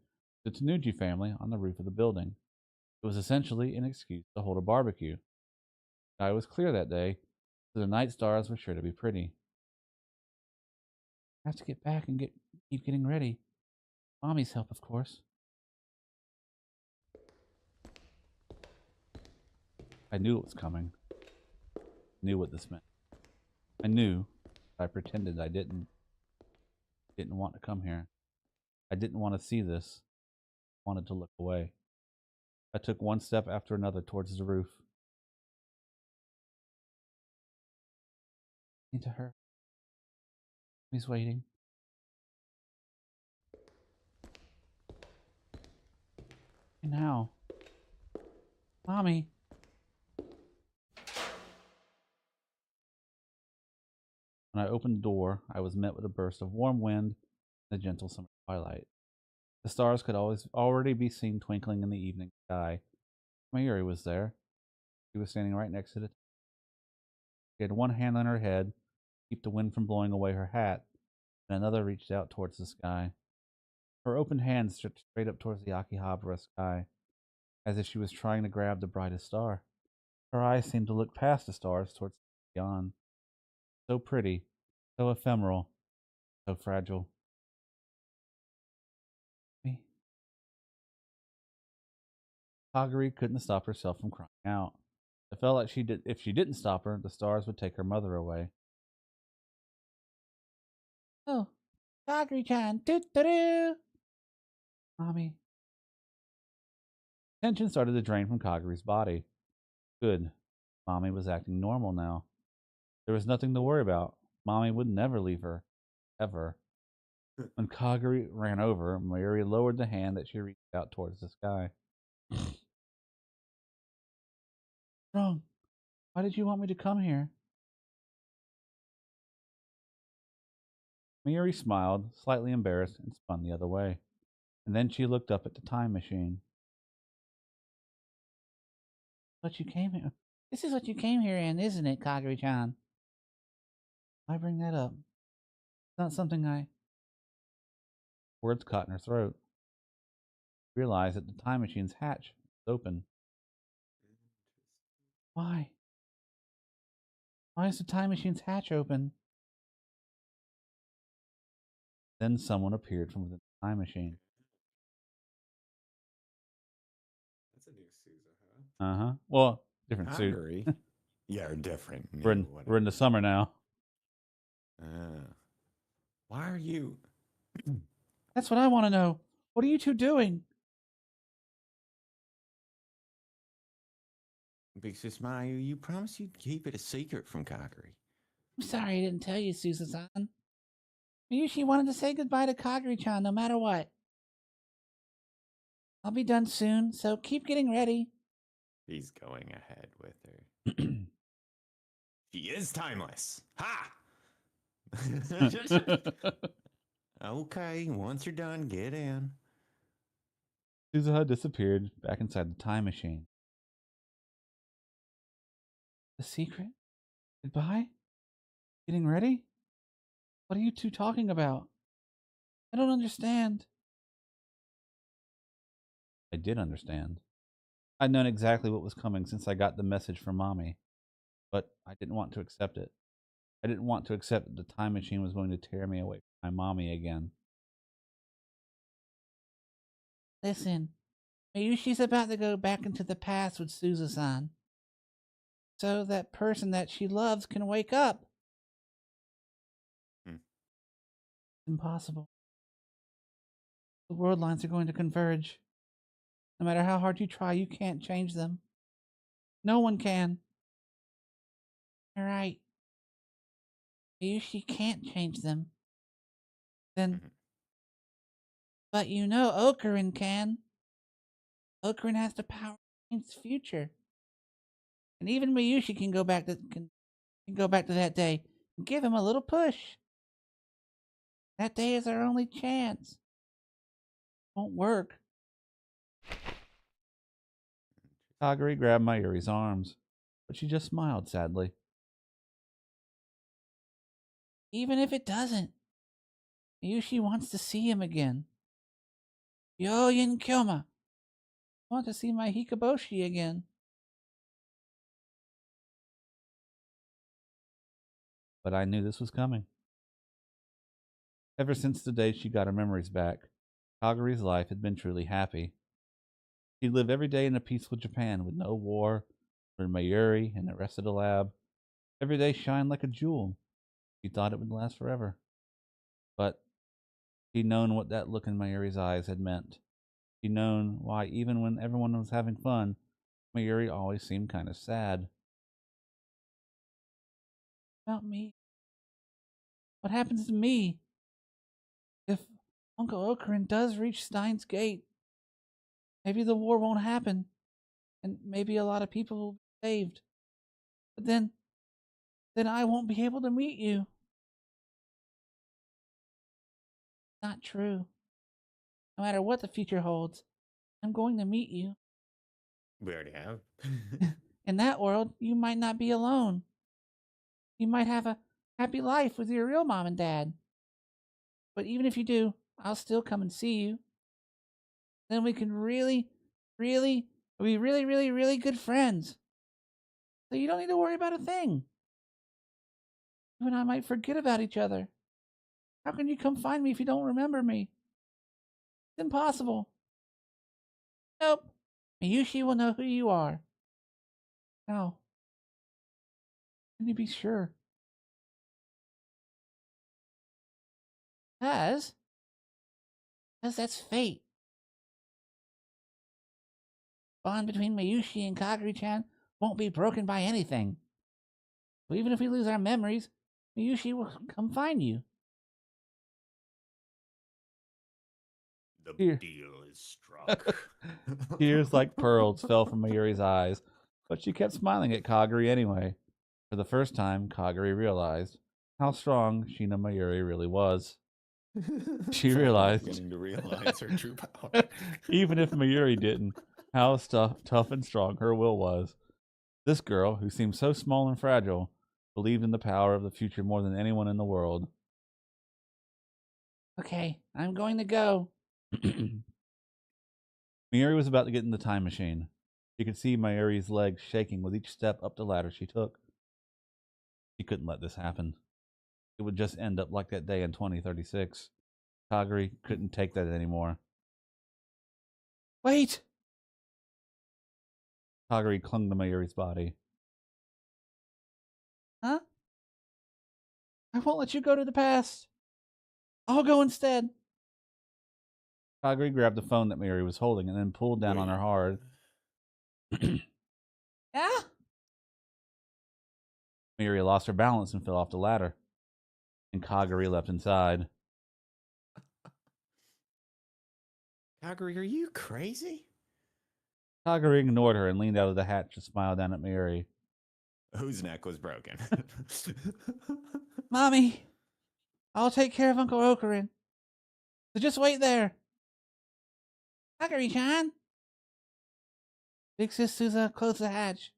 with the Tanuji family on the roof of the building. It was essentially an excuse to hold a barbecue. The sky was clear that day, so the night stars were sure to be pretty. I have to get back and keep getting ready. Mommy's help, of course. I knew it was coming. I knew what this meant. I knew, but I pretended I didn't. Didn't want to come here. I didn't want to see this. I wanted to look away. I took one step after another towards the roof. Into her. He's waiting. And now. Mommy. When I opened the door, I was met with a burst of warm wind and a gentle summer twilight. The stars could already be seen twinkling in the evening sky. Mayuri was there. She was standing right next to the. She had one hand on her head to keep the wind from blowing away her hat, and another reached out towards the sky. Her open hand stretched straight up towards the Akihabara sky, as if she was trying to grab the brightest star. Her eyes seemed to look past the stars towards beyond. So pretty, so ephemeral, so fragile. Me. Kagari couldn't stop herself from crying out. It felt like if she didn't stop her, the stars would take her mother away. Oh, Kagari-chan, doo-doo-doo! Mommy. Tension started to drain from Kagari's body. Good. Mommy was acting normal now. There was nothing to worry about. Mommy would never leave her. Ever. When Kagari ran over, Mayuri lowered the hand that she reached out towards the sky. Wrong. Why did you want me to come here? Mayuri smiled, slightly embarrassed, and spun the other way. And then she looked up at the time machine. What you came here? This is what you came here in, isn't it, Kagari-chan? Why bring that up? It's not something I. Words caught in her throat. She realized that the time machine's hatch was open. Why? Why is the time machine's hatch open? Then someone appeared from within the time machine. That's a new Sousa, huh? Well, different Kagari? suit. Yeah, or different. We're in the summer now. Why are you? That's what I want to know. What are you two doing? Big Sis Mayu, you promised you'd keep it a secret from Kagari. I'm sorry I didn't tell you, Sousa-san. Miyushi wanted to say goodbye to Kagari-chan no matter what. I'll be done soon, so keep getting ready. He's going ahead with her. She is timeless. Ha! Okay, once you're done, get in. Suzuha disappeared back inside the time machine. The secret? Goodbye? Getting ready? What are you two talking about? I don't understand. I did understand. I'd known exactly what was coming since I got the message from Mommy, but I didn't want to accept it. I didn't want to accept that the time machine was going to tear me away from my Mommy again. Listen, Miyushi's about to go back into the past with Sousa-san, so that person that she loves can wake up. Impossible. The world lines are going to converge. No matter how hard you try, you can't change them. No one can. You're right. Miyushi can't change them. Then, but you know Okurin can. Okurin has the power to change the future. And even Miyushi can go back to that day and give him a little push. That day is our only chance. It won't work. Kagari grabbed Mayuri's arms, but she just smiled sadly. Even if it doesn't, Yushi wants to see him again. Yoyin Kyoma. I want to see my Hikaboshi again. But I knew this was coming. Ever since the day she got her memories back, Kagari's life had been truly happy. She'd live every day in a peaceful Japan with no war, where Mayuri and the rest of the lab. Every day shined like a jewel. She thought it would last forever. But she'd known what that look in Mayuri's eyes had meant. She'd known why even when everyone was having fun, Mayuri always seemed kind of sad. About me? What happens to me? If Uncle Okarin does reach Steins Gate, maybe the war won't happen, and maybe a lot of people will be saved. But then I won't be able to meet you. Not true. No matter what the future holds, I'm going to meet you. We already have. In that world, you might not be alone. You might have a happy life with your real mom and dad. But even if you do, I'll still come and see you. Then we can be really, really good friends. So you don't need to worry about a thing. You and I might forget about each other. How can you come find me if you don't remember me? It's impossible. Nope. Miyushi will know who you are. Now, can you be sure? As that's fate. Bond between Miyushi and Kagari-chan won't be broken by anything. So even if we lose our memories, Miyushi will come find you. The Here. deal is struck. Tears like pearls fell from Mayuri's eyes, but she kept smiling at Kagari anyway. For the first time, Kagari realized how strong Shina Mayuri really was. She Finally realized, beginning to realize her true power. even if Mayuri didn't, how tough and strong her will was. This girl, who seemed so small and fragile, believed in the power of the future more than anyone in the world. Okay, I'm going to go. Mayuri was about to get in the time machine. She could see Mayuri's legs shaking with each step up the ladder she took. She couldn't let this happen. It would just end up like that day in 2036. Kagari couldn't take that anymore. Wait! Kagari clung to Mayuri's body. Huh? I won't let you go to the past. I'll go instead. Kagari grabbed the phone that Mayuri was holding and then pulled down on her hard. Yeah? Mayuri lost her balance and fell off the ladder. And Kagari leapt inside. Kagari, are you crazy? Kagari ignored her and leaned out of the hatch to smile down at Mayuri. Whose neck was broken? Mommy, I'll take care of Uncle Okarin. So just wait there. Kagari-chan. Big Sis Souza closed the hatch.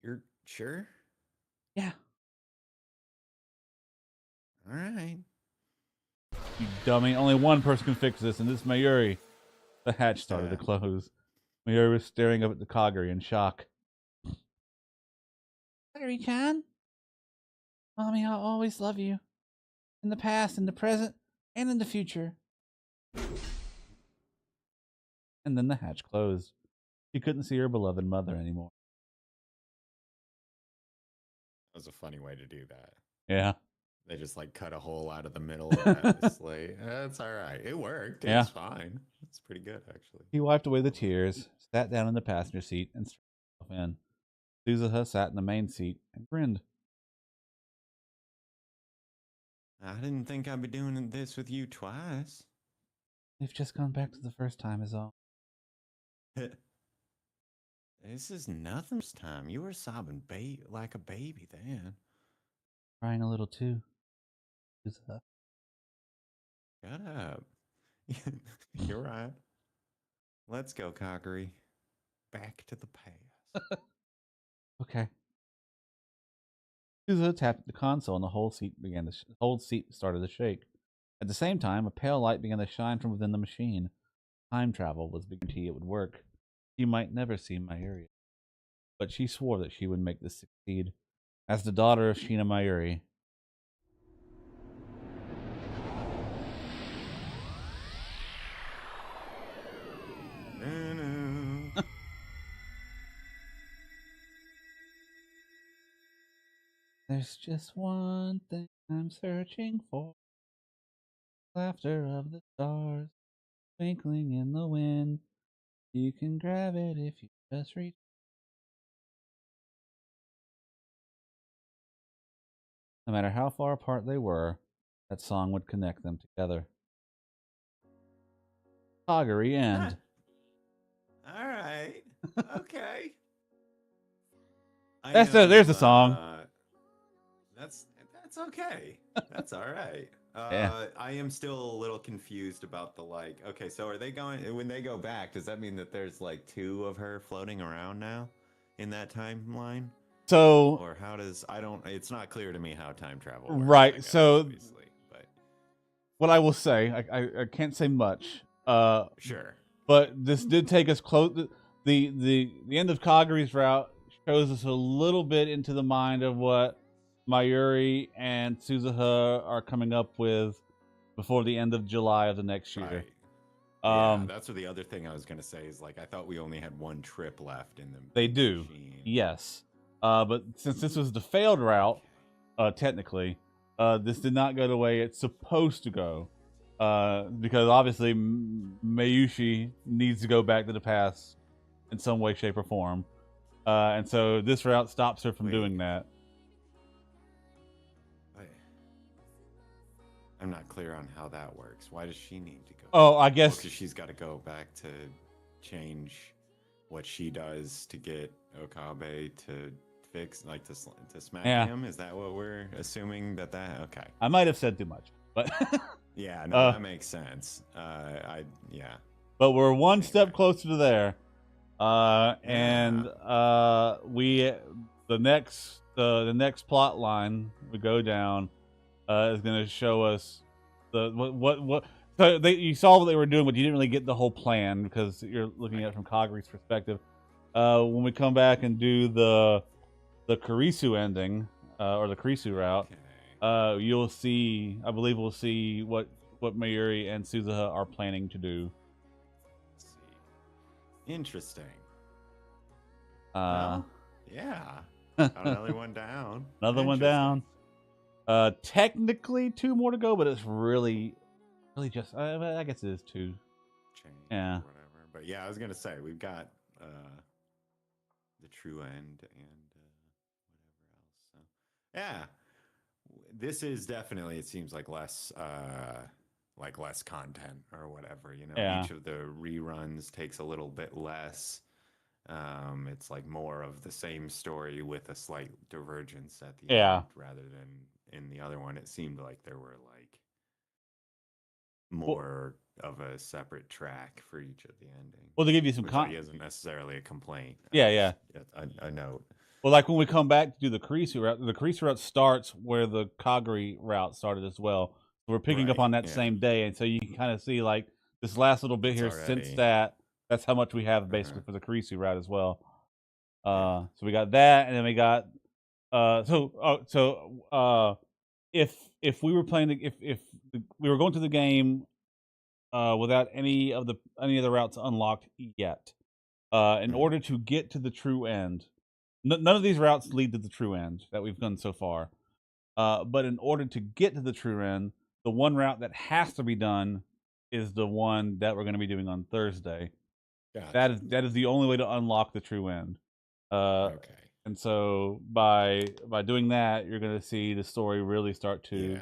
You're sure? Yeah. All right. You dummy. Only one person can fix this, and this is Mayuri. The hatch started to Yeah. close. Mayuri was staring up at the Kagari in shock. Kagari-chan? Mommy, I'll always love you. In the past, in the present, and in the future. And then the hatch closed. She couldn't see her beloved mother anymore. That was a funny way to do that. Yeah. They just like cut a hole out of the middle of that. It's like, that's all right. It worked. Yeah. It's fine. It's pretty good, actually. He wiped away the tears, sat down in the passenger seat, and strapped himself in. Suzuha sat in the main seat and grinned. I didn't think I'd be doing this with you twice. We've just gone back to the first time is all. This is nothing this time. You were sobbing like a baby then. Crying a little too. Suzuha. Shut up. You're right. Let's go, Kagari. Back to the past. Okay. Suzuha tapped the console, and the whole seat started to shake. At the same time, a pale light began to shine from within the machine. Time travel was guaranteed it would work. She might never see Mayuri, but she swore that she would make this succeed. As the daughter of Shina Mayuri, there's just one thing I'm searching for. Laughter of the stars, twinkling in the wind. You can grab it if you just reach. No matter how far apart they were, that song would connect them together. Kagari end. All right. Okay. There's the song. That's okay. That's all right. Yeah. I am still a little confused about the okay, so are they going when they go back, does that mean that there's like 2 of her floating around now in that timeline? So, or how does it's not clear to me how time travel works, right, I guess, so obviously, but what I will say, I can't say much. sure. But this did take us close. The end of Kagari's route shows us a little bit into the mind of what Mayuri and Suzuha are coming up with before the end of July of the next year. Right. Yeah, that's what the other thing I was gonna say is I thought we only had 1 trip left in the They do, machine. yes. But since this was the failed route, technically, this did not go the way it's supposed to go. Because obviously Mayushi needs to go back to the past in some way, shape, or form. And so this route stops her from doing that. I'm not clear on how that works. Why does she need to go? Oh, I guess because she's got to go back to change what she does to get Okabe to fix, to smack him. Is that what we're assuming? That okay? I might have said too much, but yeah, no, that makes sense. But we're one step closer to there, and the next plot line we go down is going to show us what. So you saw what they were doing, but you didn't really get the whole plan because you're looking at it from Kagari's perspective. When we come back and do the Kurisu ending or the Kurisu route, you'll see. I believe we'll see what Mayuri and Suzuha are planning to do. Let's see. Interesting. Yeah. Another one down. Another one down. Technically 2 more to go, but it's really just. I guess it is 2. Change. Yeah. Or whatever. But yeah, I was gonna say we've got the true end and whatever else. So yeah, this is definitely. It seems like less content or whatever. Each of the reruns takes a little bit less. It's more of the same story with a slight divergence at the end, rather than in the other one. It seemed like there were more of a separate track for each of the endings. Well, to give you some isn't necessarily a complaint. A note. Well, when we come back to do the Kurisu route starts where the Kagari route started as well. So we're picking up on that same day, and so you can kind of see this last little bit here since that. That's how much we have basically for the Kurisu route as well. So we got that, and then we got if we were playing if we were going to the game without any of the routes unlocked yet, in order to get to the true end, none of these routes lead to the true end that we've done so far. But in order to get to the true end, the one route that has to be done is the one that we're going to be doing on Thursday. Gotcha. That is the only way to unlock the true end. Okay. And so by doing that, you're going to see the story really start to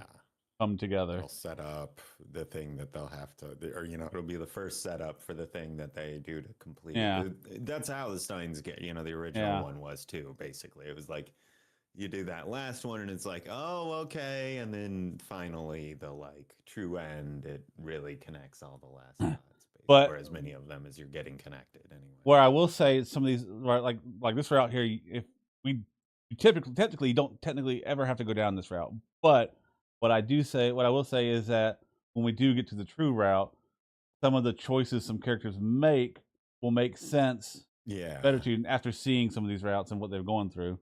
come together. They'll set up the thing that they'll have to, or it'll be the first setup for the thing that they do to complete. Yeah. That's how the Steins get. The original one was too. Basically, it was you do that last one, and it's oh, okay, and then finally the true end. It really connects all the last ones. But or as many of them as you're getting connected anyway. Where I will say some of these, right, like this route here, if we you technically, you don't technically ever have to go down this route. But what I will say is that when we do get to the true route, some of the choices some characters make will make sense better Yeah. to you after seeing some of these routes and what they're going through.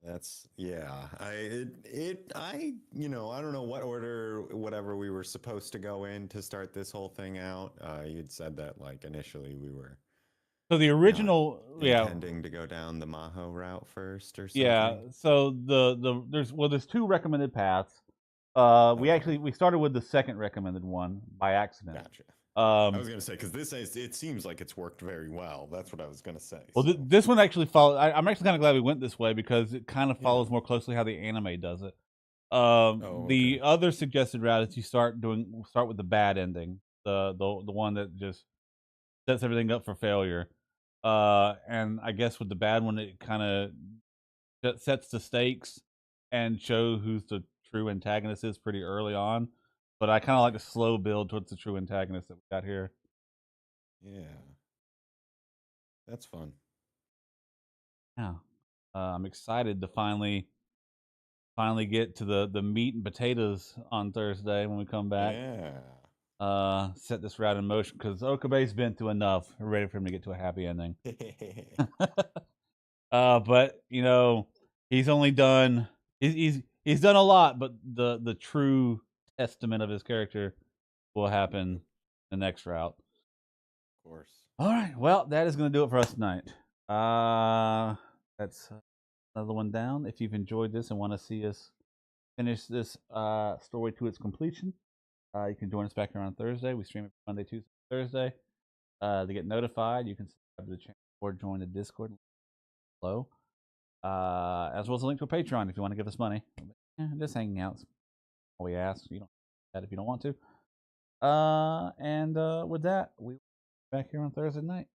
That's yeah. I I don't know what order whatever we were supposed to go in to start this whole thing out. You'd said that like initially we were So the not original, intending to go down the Maho route first or yeah. something. So there's two recommended paths. Okay. We started with the second recommended one by accident. Gotcha. I was Um, gonna say because it seems like it's worked very well. That's what I was gonna say. well, So this one actually follows. I'm actually kind of glad we went this way because it kind of yeah. follows more closely how the anime does it. Oh, The okay. other suggested route is you start with the bad ending, the one that just sets everything up for failure. And I guess with the bad one, it kind of sets the stakes and show who's the true antagonist is pretty early on. But I kind of like the slow build towards the true antagonist that we got here. Yeah. That's fun. Yeah, I'm excited to finally get to the meat and potatoes on Thursday when we come back. Yeah. Set this route in motion because Okabe's been through enough. We're ready for him to get to a happy ending. But he's only done he's done a lot, but the true testament of his character will happen the next route. Of course. All right, well, that is going to do it for us tonight. That's another one down. If you've enjoyed this and want to see us finish this story to its completion, you can join us back here on Thursday. We stream it Monday, Tuesday, Thursday. To get notified, you can subscribe to the channel or join the Discord below. As well as a link to a Patreon if you want to give us money. Just hanging out. All we ask. You don't do that if you don't want to. And with that, we back here on Thursday night.